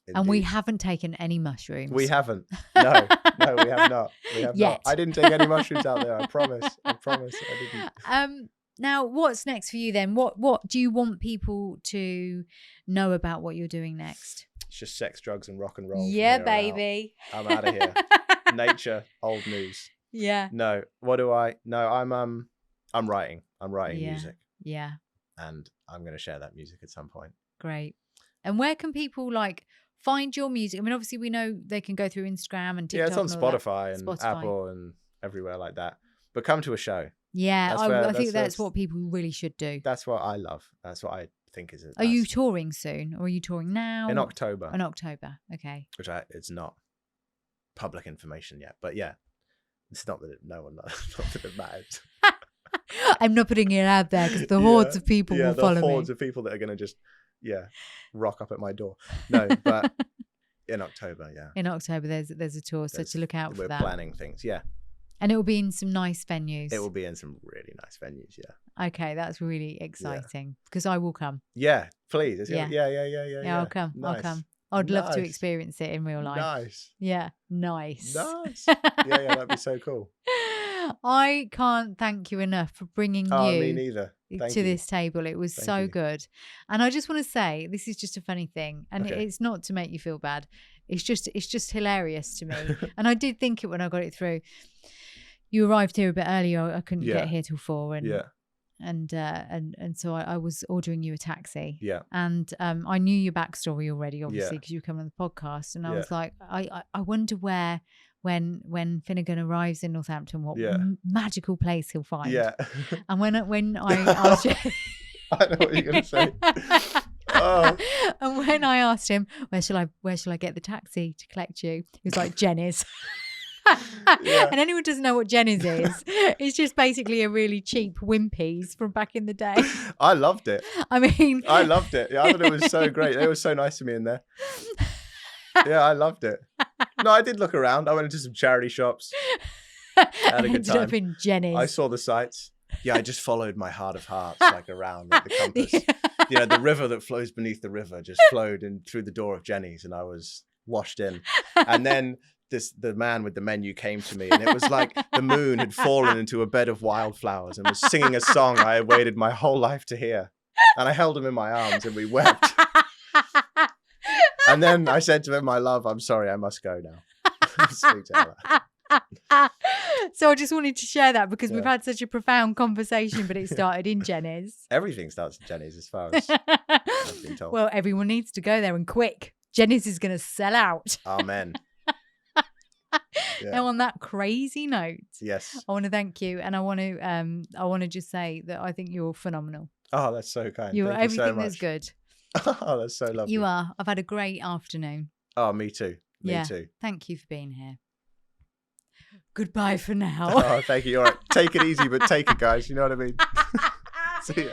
Indeed. And we haven't taken any mushrooms. We haven't. No, we have not. We have not. I didn't take any mushrooms out there. I promise. I didn't. Now, what's next for you then? What do you want people to know about what you're doing next? It's just sex, drugs, and rock and roll. Yeah, baby. I'm out of here. Nature, old news. Yeah. No, what do I? No, I'm writing. I'm writing music. Yeah. And I'm going to share that music at some point. Great. And where can people like find your music? I mean, obviously we know they can go through Instagram and TikTok. Yeah, it's on Spotify and Apple and everywhere like that. But come to a show. Yeah, I think that's what people really should do. That's what I love. That's what I think is it. Are you touring soon, or are you touring now? In October. In October, okay. Which it's not public information yet, but yeah, it's not that not that it matters. I'm not putting it out there because the hordes of people will follow me. The hordes of people that are going to just rock up at my door. No, but in October, yeah. In October, there's a tour, so to look out for that. We're planning things, yeah. And it will be in some nice venues. It will be in some really nice venues, yeah. Okay, that's really exciting because I will come. Yeah, please. Yeah, I'll come. Nice. I'll come. I'd love to experience it in real life. Nice. Yeah, nice. Nice. Yeah, that'd be so cool. I can't thank you enough for bringing me neither. to this table. It was so good. And I just want to say, this is just a funny thing. And it's not to make you feel bad. It's just hilarious to me. And I did think it when I got it through. You arrived here a bit earlier. I couldn't get here till 4. And so I was ordering you a taxi. Yeah. And I knew your backstory already, obviously, because you were coming on the podcast. And I was like, I wonder where, when Finnegan arrives in Northampton, what magical place he'll find. Yeah. And when I asked you, I know what you're gonna say. Oh. And when I asked him, where shall I get the taxi to collect you? He was like, Jenny's. And anyone who doesn't know what Jenny's is, it's just basically a really cheap Wimpy's from back in the day. I loved it. I mean, I loved it. Yeah, I thought it was so great. They were so nice to me in there. Yeah, I loved it. No, I did look around. I went into some charity shops. Had a good time. Up in Jenny's. I saw the sights. Yeah, I just followed my heart of hearts like around like the compass. The river that flows beneath the river just flowed in through the door of Jenny's, and I was washed in. And then the man with the menu came to me, and it was like the moon had fallen into a bed of wildflowers and was singing a song I had waited my whole life to hear. And I held him in my arms and we wept. And then I said to him, my love, I'm sorry, I must go now. Speak to her. So I just wanted to share that because we've had such a profound conversation, but it started in Jenny's. Everything starts in Jenny's as far as I've been told. Well, everyone needs to go there and quick. Jenny's is going to sell out. Amen. Now on that crazy note, yes, I want to thank you, and I want to just say that I think you're phenomenal. Oh, that's so kind. You're Thank everything you so much. that's good. Oh, that's so lovely. You are. I've had a great afternoon. Oh, me too. Me too. Thank you for being here. Goodbye for now. Oh, thank you. All right, take it easy, but take it, guys. You know what I mean. See ya.